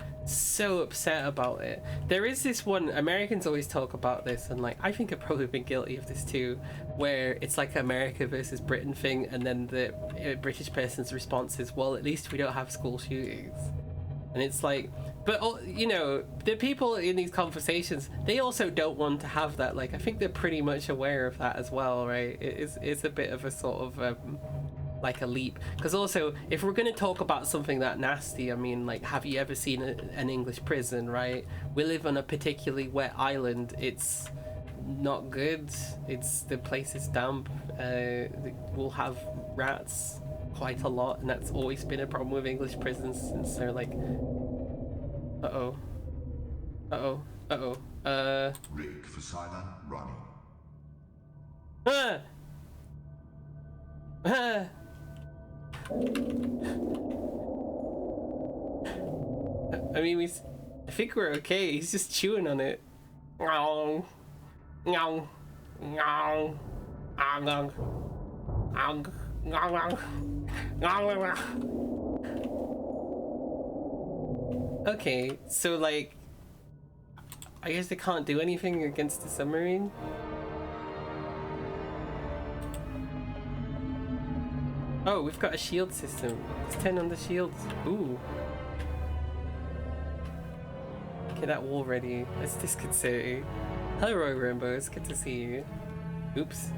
upset about it. There is this one, Americans always talk about this, and like I think I've probably been guilty of this too, where it's like America versus Britain thing, and then the British person's response is, well, at least we don't have school shootings. And it's like, but you know, the people in these conversations, they also don't want to have that. Like, I think they're pretty much aware of that as well, right? It's a bit of a sort of like a leap. Because also, if we're gonna talk about something that nasty, I mean, like, have you ever seen an English prison, right? We live on a particularly wet island. It's not good. The place is damp. We'll have rats quite a lot, and that's always been a problem with English prisons since they're like, Rig for silent running. Ah! Ah! I mean, I think we're okay. He's just chewing on it. Ngong. Ngong. Ngong. Ngong. Ngong. Ngong. Ngong. Okay, so like, I guess they can't do anything against the submarine. Oh, we've got a shield system. Let's turn on the shields. Ooh. Get that wall ready. Let's disconcerting. Hello, Roy Rainbow. It's good to see you. Oops.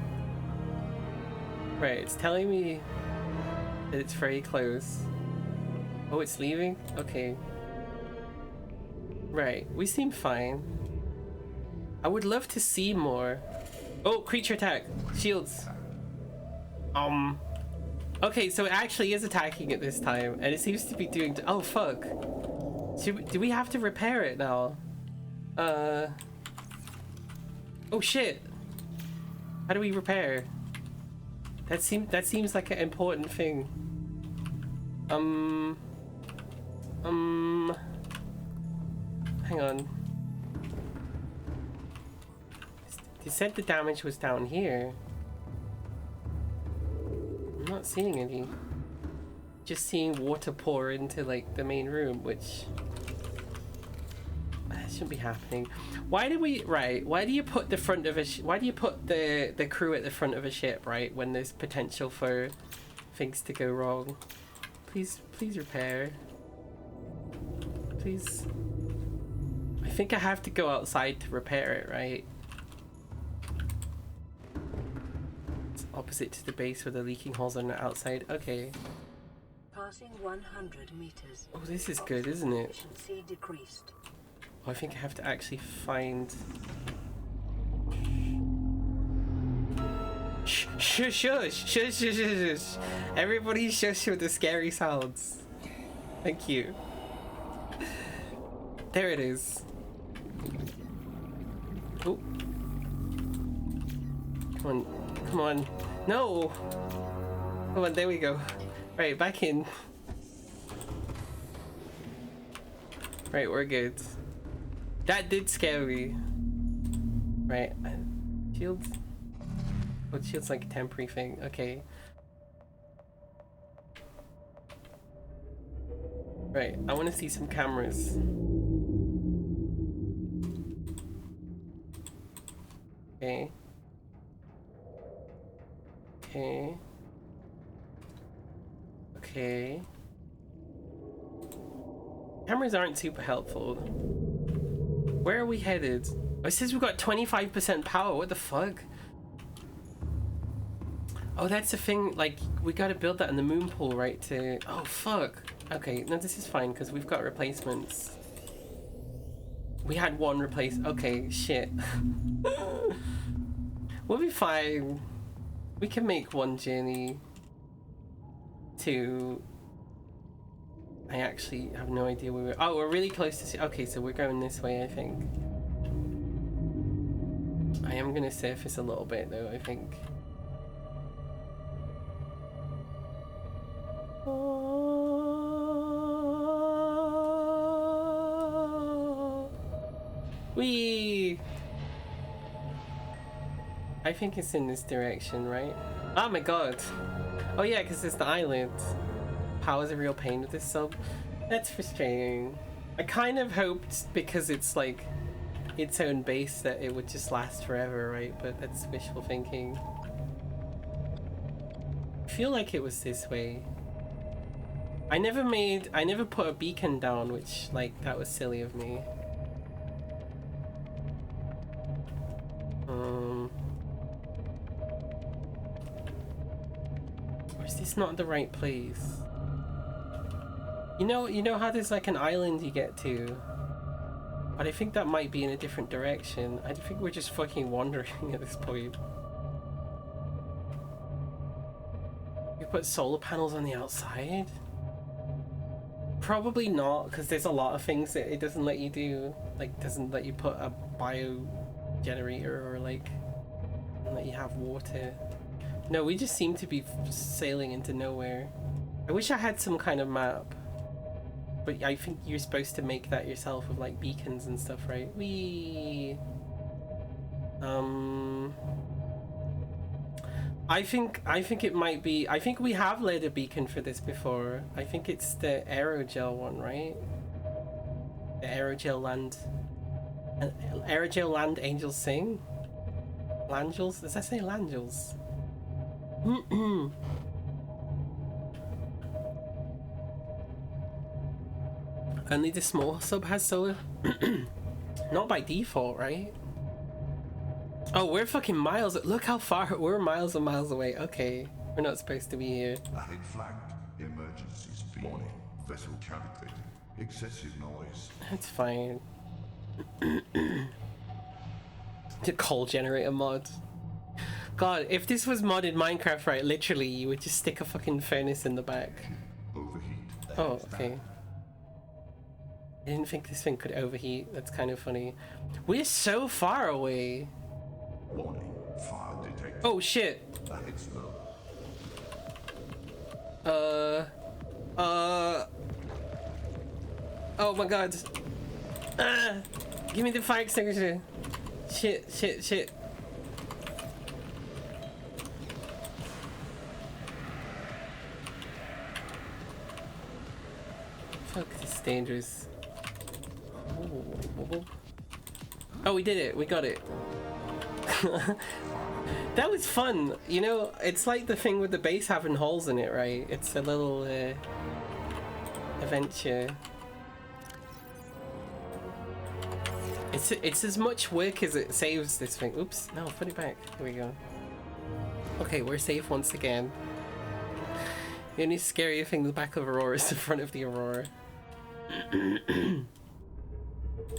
Right, it's telling me that it's very close. Oh, it's leaving? Okay. Right, we seem fine. I would love to see more. Oh, creature attack. Shields. Okay, so it actually is attacking it this time, and it seems to be doing. Oh fuck! Do we have to repair it now? Oh shit! How do we repair? That seems like an important thing. Hang on. They said the damage was down here. I'm not seeing any. Just seeing water pour into like the main room, which that shouldn't be happening. Why do we why do you put the front of a why do you put the crew at the front of a ship, right, when there's potential for things to go wrong? Please repair. Please. I think I have to go outside to repair it, right? Opposite to the base where the leaking holes are on the outside. Okay. Passing 100 meters. Oh, this is good, isn't it? Efficiency decreased. Oh, I think I have to actually find. Shush! Everybody shush with the scary sounds. Thank you. There it is. Oh. Come on. Come on. No! Come on, there we go. Right, back in. Right, we're good. That did scare me. Right. Shields? Oh, shield's like a temporary thing. Okay. Right, I want to see some cameras. Okay. Okay. Okay. Cameras aren't super helpful. Where are we headed? Oh, it says we've got 25% power. What the fuck? Oh, that's the thing. Like, we gotta build that in the moon pool, right? To. Oh, fuck. Okay, no, this is fine because we've got replacements. We had one replace. Okay, shit. We'll be fine. We can make one journey to. I actually have no idea where we're. Oh, we're really close to. Okay, so we're going this way, I think. I am gonna surface a little bit, though, I think. Whee! I think it's in this direction, right? Oh my god! Oh yeah, because it's the island. Power's a real pain with this sub. That's frustrating. I kind of hoped, because it's like its own base, that it would just last forever, right? But that's wishful thinking. I feel like it was this way. I never put a beacon down, which, like, that was silly of me. Where's this not the right place? You know how there's like an island you get to? But I think that might be in a different direction. I think we're just fucking wandering at this point. You put solar panels on the outside? Probably not, because there's a lot of things that it doesn't let you do. Like, doesn't let you put a bio generator or like let you have water. No, we just seem to be sailing into nowhere. I wish I had some kind of map. But I think you're supposed to make that yourself with like beacons and stuff, right? I think it might be. I think we have laid a beacon for this before. I think it's the aerogel one, right? The aerogel land. Aerogel land angels sing. Langels? Does that say langels? Only the small sub has solar? Not by default, right? Oh, we're fucking miles. Look how far. We're miles and miles away. Okay. We're not supposed to be here. Ahead flagged. Emergency speed. Warning. Vessel calculated. Excessive noise. That's fine. The coal generator mod. God, if this was modded Minecraft, right, literally, you would just stick a fucking furnace in the back. Overheat. Oh, okay. I didn't think this thing could overheat. That's kind of funny. We're so far away. Warning. Fire detected. Oh shit. Ahead slow. Oh my god. Give me the fire extinguisher. Shit. Fuck, this is dangerous. Oh, we did it. We got it. That was fun. You know, it's like the thing with the base having holes in it, right? It's a little adventure. It's as much work as it saves this thing. Oops, no, put it back. Here we go. Okay, we're safe once again. The only scarier thing in the back of Aurora is the front of the Aurora.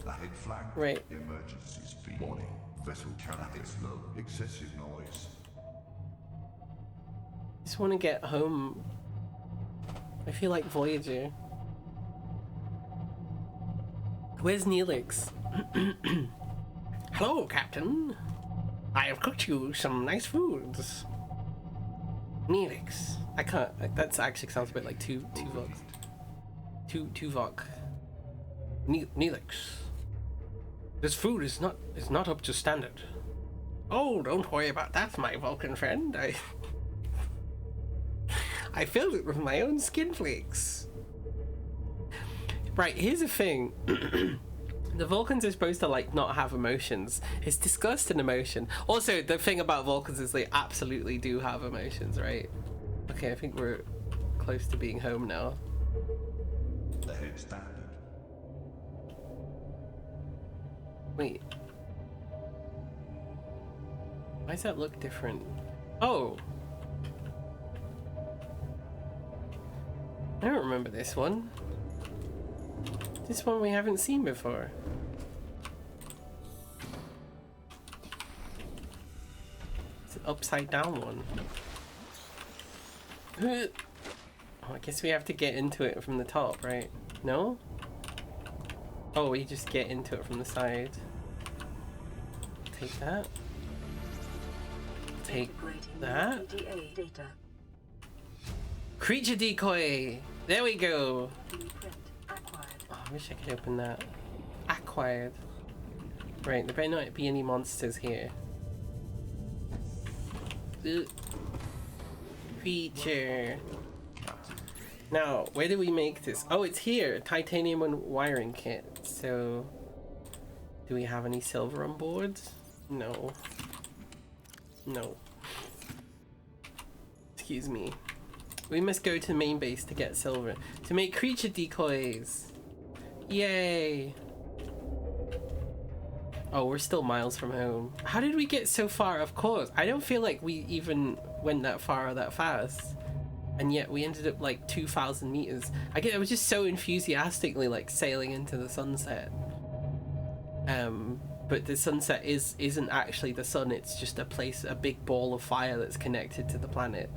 Ahead flag. Right. Emergency speed. Warning. Vessel calculated. Slow. Excessive noise. Just want to get home. I feel like Voyager. Where's Neelix? Hello, Captain. I have cooked you some nice foods. Neelix. I can't. That actually sounds a bit like Tuvok. Tuvok. Neelix. This food is not up to standard. Oh, don't worry about that, my Vulcan friend. I filled it with my own skin flakes. Right, here's the thing. The Vulcans are supposed to like not have emotions. It's disgust and emotion. Also, the thing about Vulcans is they absolutely do have emotions, right? Okay, I think we're close to being home now. Ahead standard. Wait. Why does that look different? Oh! I don't remember this one. This one we haven't seen before. It's an upside down one. Oh, I guess we have to get into it from the top, right? No? Oh, we just get into it from the side. Take that. Take that. Creature decoy! There we go! Oh, I wish I could open that. Acquired. Right, there better not be any monsters here. Ugh. Creature. Now, where do we make this? Oh, it's here! Titanium and wiring kit. So, do we have any silver on board? No. No. Excuse me. We must go to the main base to get silver. To make creature decoys! Yay! Oh, we're still miles from home. How did we get so far? Of course. I don't feel like we even went that far or that fast. and yet we ended up like 2,000 meters. I was just so enthusiastically like sailing into the sunset. But the sunset isn't actually the sun, it's just a big ball of fire that's connected to the planet.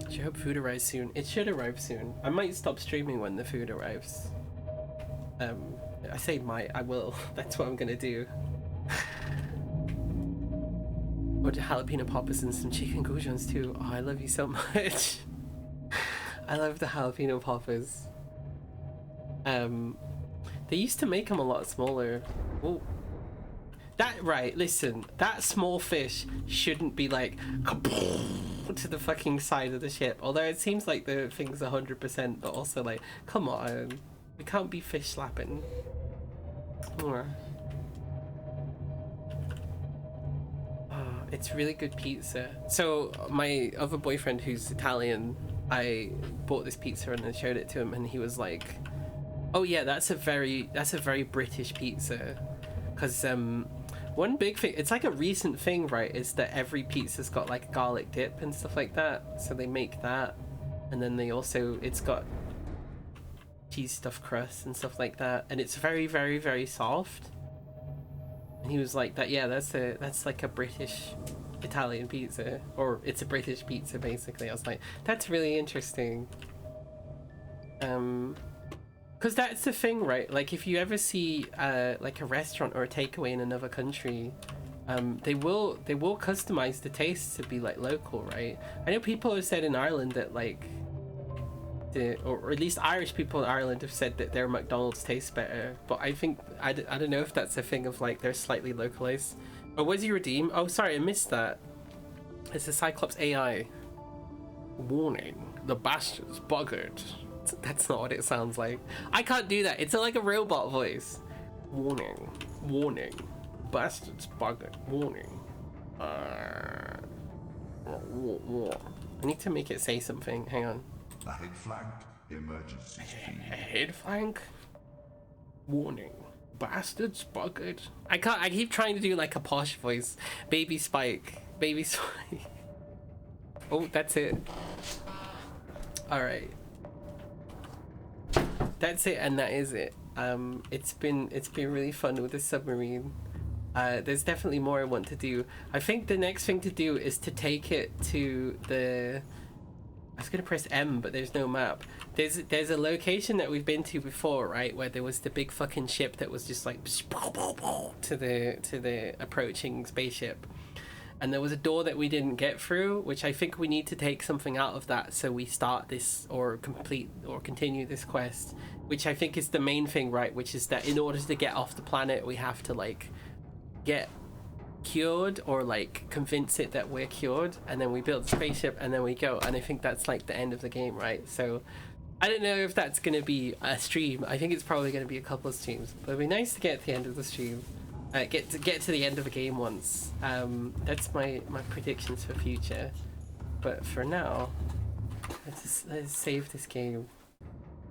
I hope food arrives soon. It should arrive soon. I might stop streaming when the food arrives. I say might, I will. That's what I'm gonna do. Order jalapeno poppers and some chicken goujons too. Oh, I love you so much. I love the jalapeno poppers. They used to make them a lot smaller. Oh, right, listen, that small fish shouldn't be like to the fucking side of the ship. Although it seems like the thing's 100%, but also like, come on, we can't be fish slapping. It's really good pizza. So my other boyfriend, who's Italian, I bought this pizza and I showed it to him, and he was like, "Oh yeah, that's a very British pizza." Because one big thing, it's like a recent thing, right, is that every pizza's got like garlic dip and stuff like that. So they make that, and then they also, it's got cheese stuffed crust and stuff like that, and it's very, very, very soft. And he was like, "That yeah, that's like a British Italian pizza, or it's a British pizza basically." I was like, "That's really interesting." Because that's the thing, right? Like if you ever see like a restaurant or a takeaway in another country, they will customize the taste to be like local, right? I know people have said in Ireland that like or at least Irish people in Ireland have said that their McDonald's tastes better, but I think I don't know if that's a thing of like they're slightly localized. Oh, what did you redeem? Oh, sorry, I missed that. It's a Cyclops AI. Warning, the bastard's buggered. That's not what it sounds like. I can't do that. It's like a robot voice. Warning, bastard's buggered. Warning. I need to make it say something. Hang on. Ahead flank, emergency speed. Head flank. Warning, bastards buggered. I keep trying to do like a posh voice. Baby Spike. Oh, that's it. All right. That's it, and that is it. It's been really fun with the submarine. There's definitely more I want to do. I think the next thing to do is to take it to the. I was gonna press M, but there's no map. There's a location that we've been to before, right, where there was the big fucking ship that was just like to the approaching spaceship, and there was a door that we didn't get through, which I think we need to take something out of that so we start this or complete or continue this quest, which I think is the main thing, right, which is that in order to get off the planet we have to like get cured or like convince it that we're cured, and then we build the spaceship and then we go, and I think that's like the end of the game, right? So I don't know if that's gonna be a stream. I think it's probably gonna be a couple of streams, but it'd be nice to get to the end of the stream, get to the end of a game once. That's my predictions for future, but for now let's save this game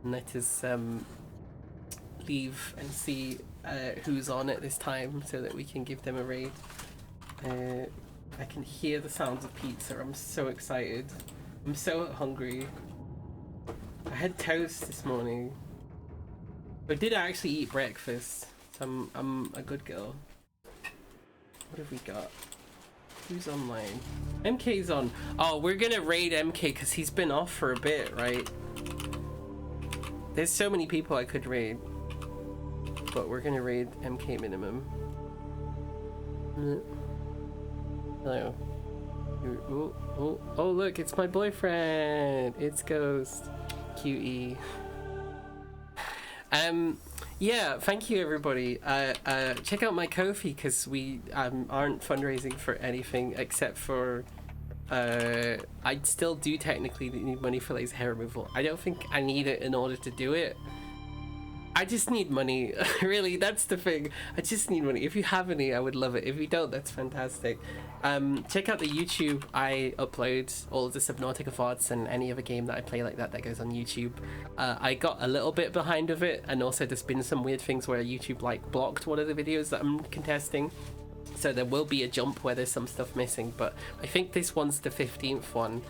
and let us leave and see who's on at this time so that we can give them a raid. I can hear the sounds of pizza. I'm so excited. I'm so hungry. I had toast this morning. I did actually eat breakfast, so I'm a good girl. What have we got? Who's online? MK's on. Oh, we're gonna raid MK because he's been off for a bit, right? There's so many people I could raid, but we're gonna raid MK minimum. Hello. Oh, look, it's my boyfriend. It's Ghost. QE. Yeah, thank you everybody. Check out my Ko-fi because we aren't fundraising for anything except for I still do technically need money for laser hair removal. I don't think I need it in order to do it. I just need money. Really, that's the thing. I just need money. If you have any, I would love it. If you don't, that's fantastic. Check out the YouTube. I upload all of the Subnautica VODs and any other game that I play like that goes on YouTube. I got a little bit behind of it, and also there's been some weird things where YouTube like blocked one of the videos that I'm contesting. So there will be a jump where there's some stuff missing, but I think this one's the 15th one.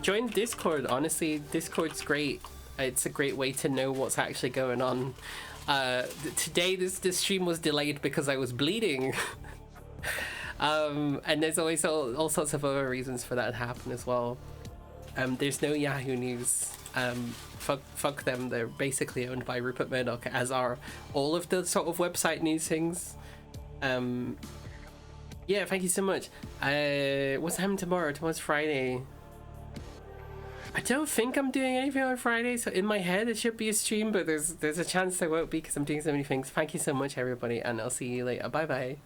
Join Discord. Honestly, Discord's great. It's a great way to know what's actually going on. Today this stream was delayed because I was bleeding. And there's always all sorts of other reasons for that to happen as well. There's no Yahoo News. Fuck them. They're basically owned by Rupert Murdoch, as are all of the sort of website news things. Yeah, thank you so much. What's happening tomorrow? Tomorrow's Friday. I don't think I'm doing anything on Friday, so in my head it should be a stream, but there's a chance there won't be because I'm doing so many things. Thank you so much, everybody, and I'll see you later. Bye bye.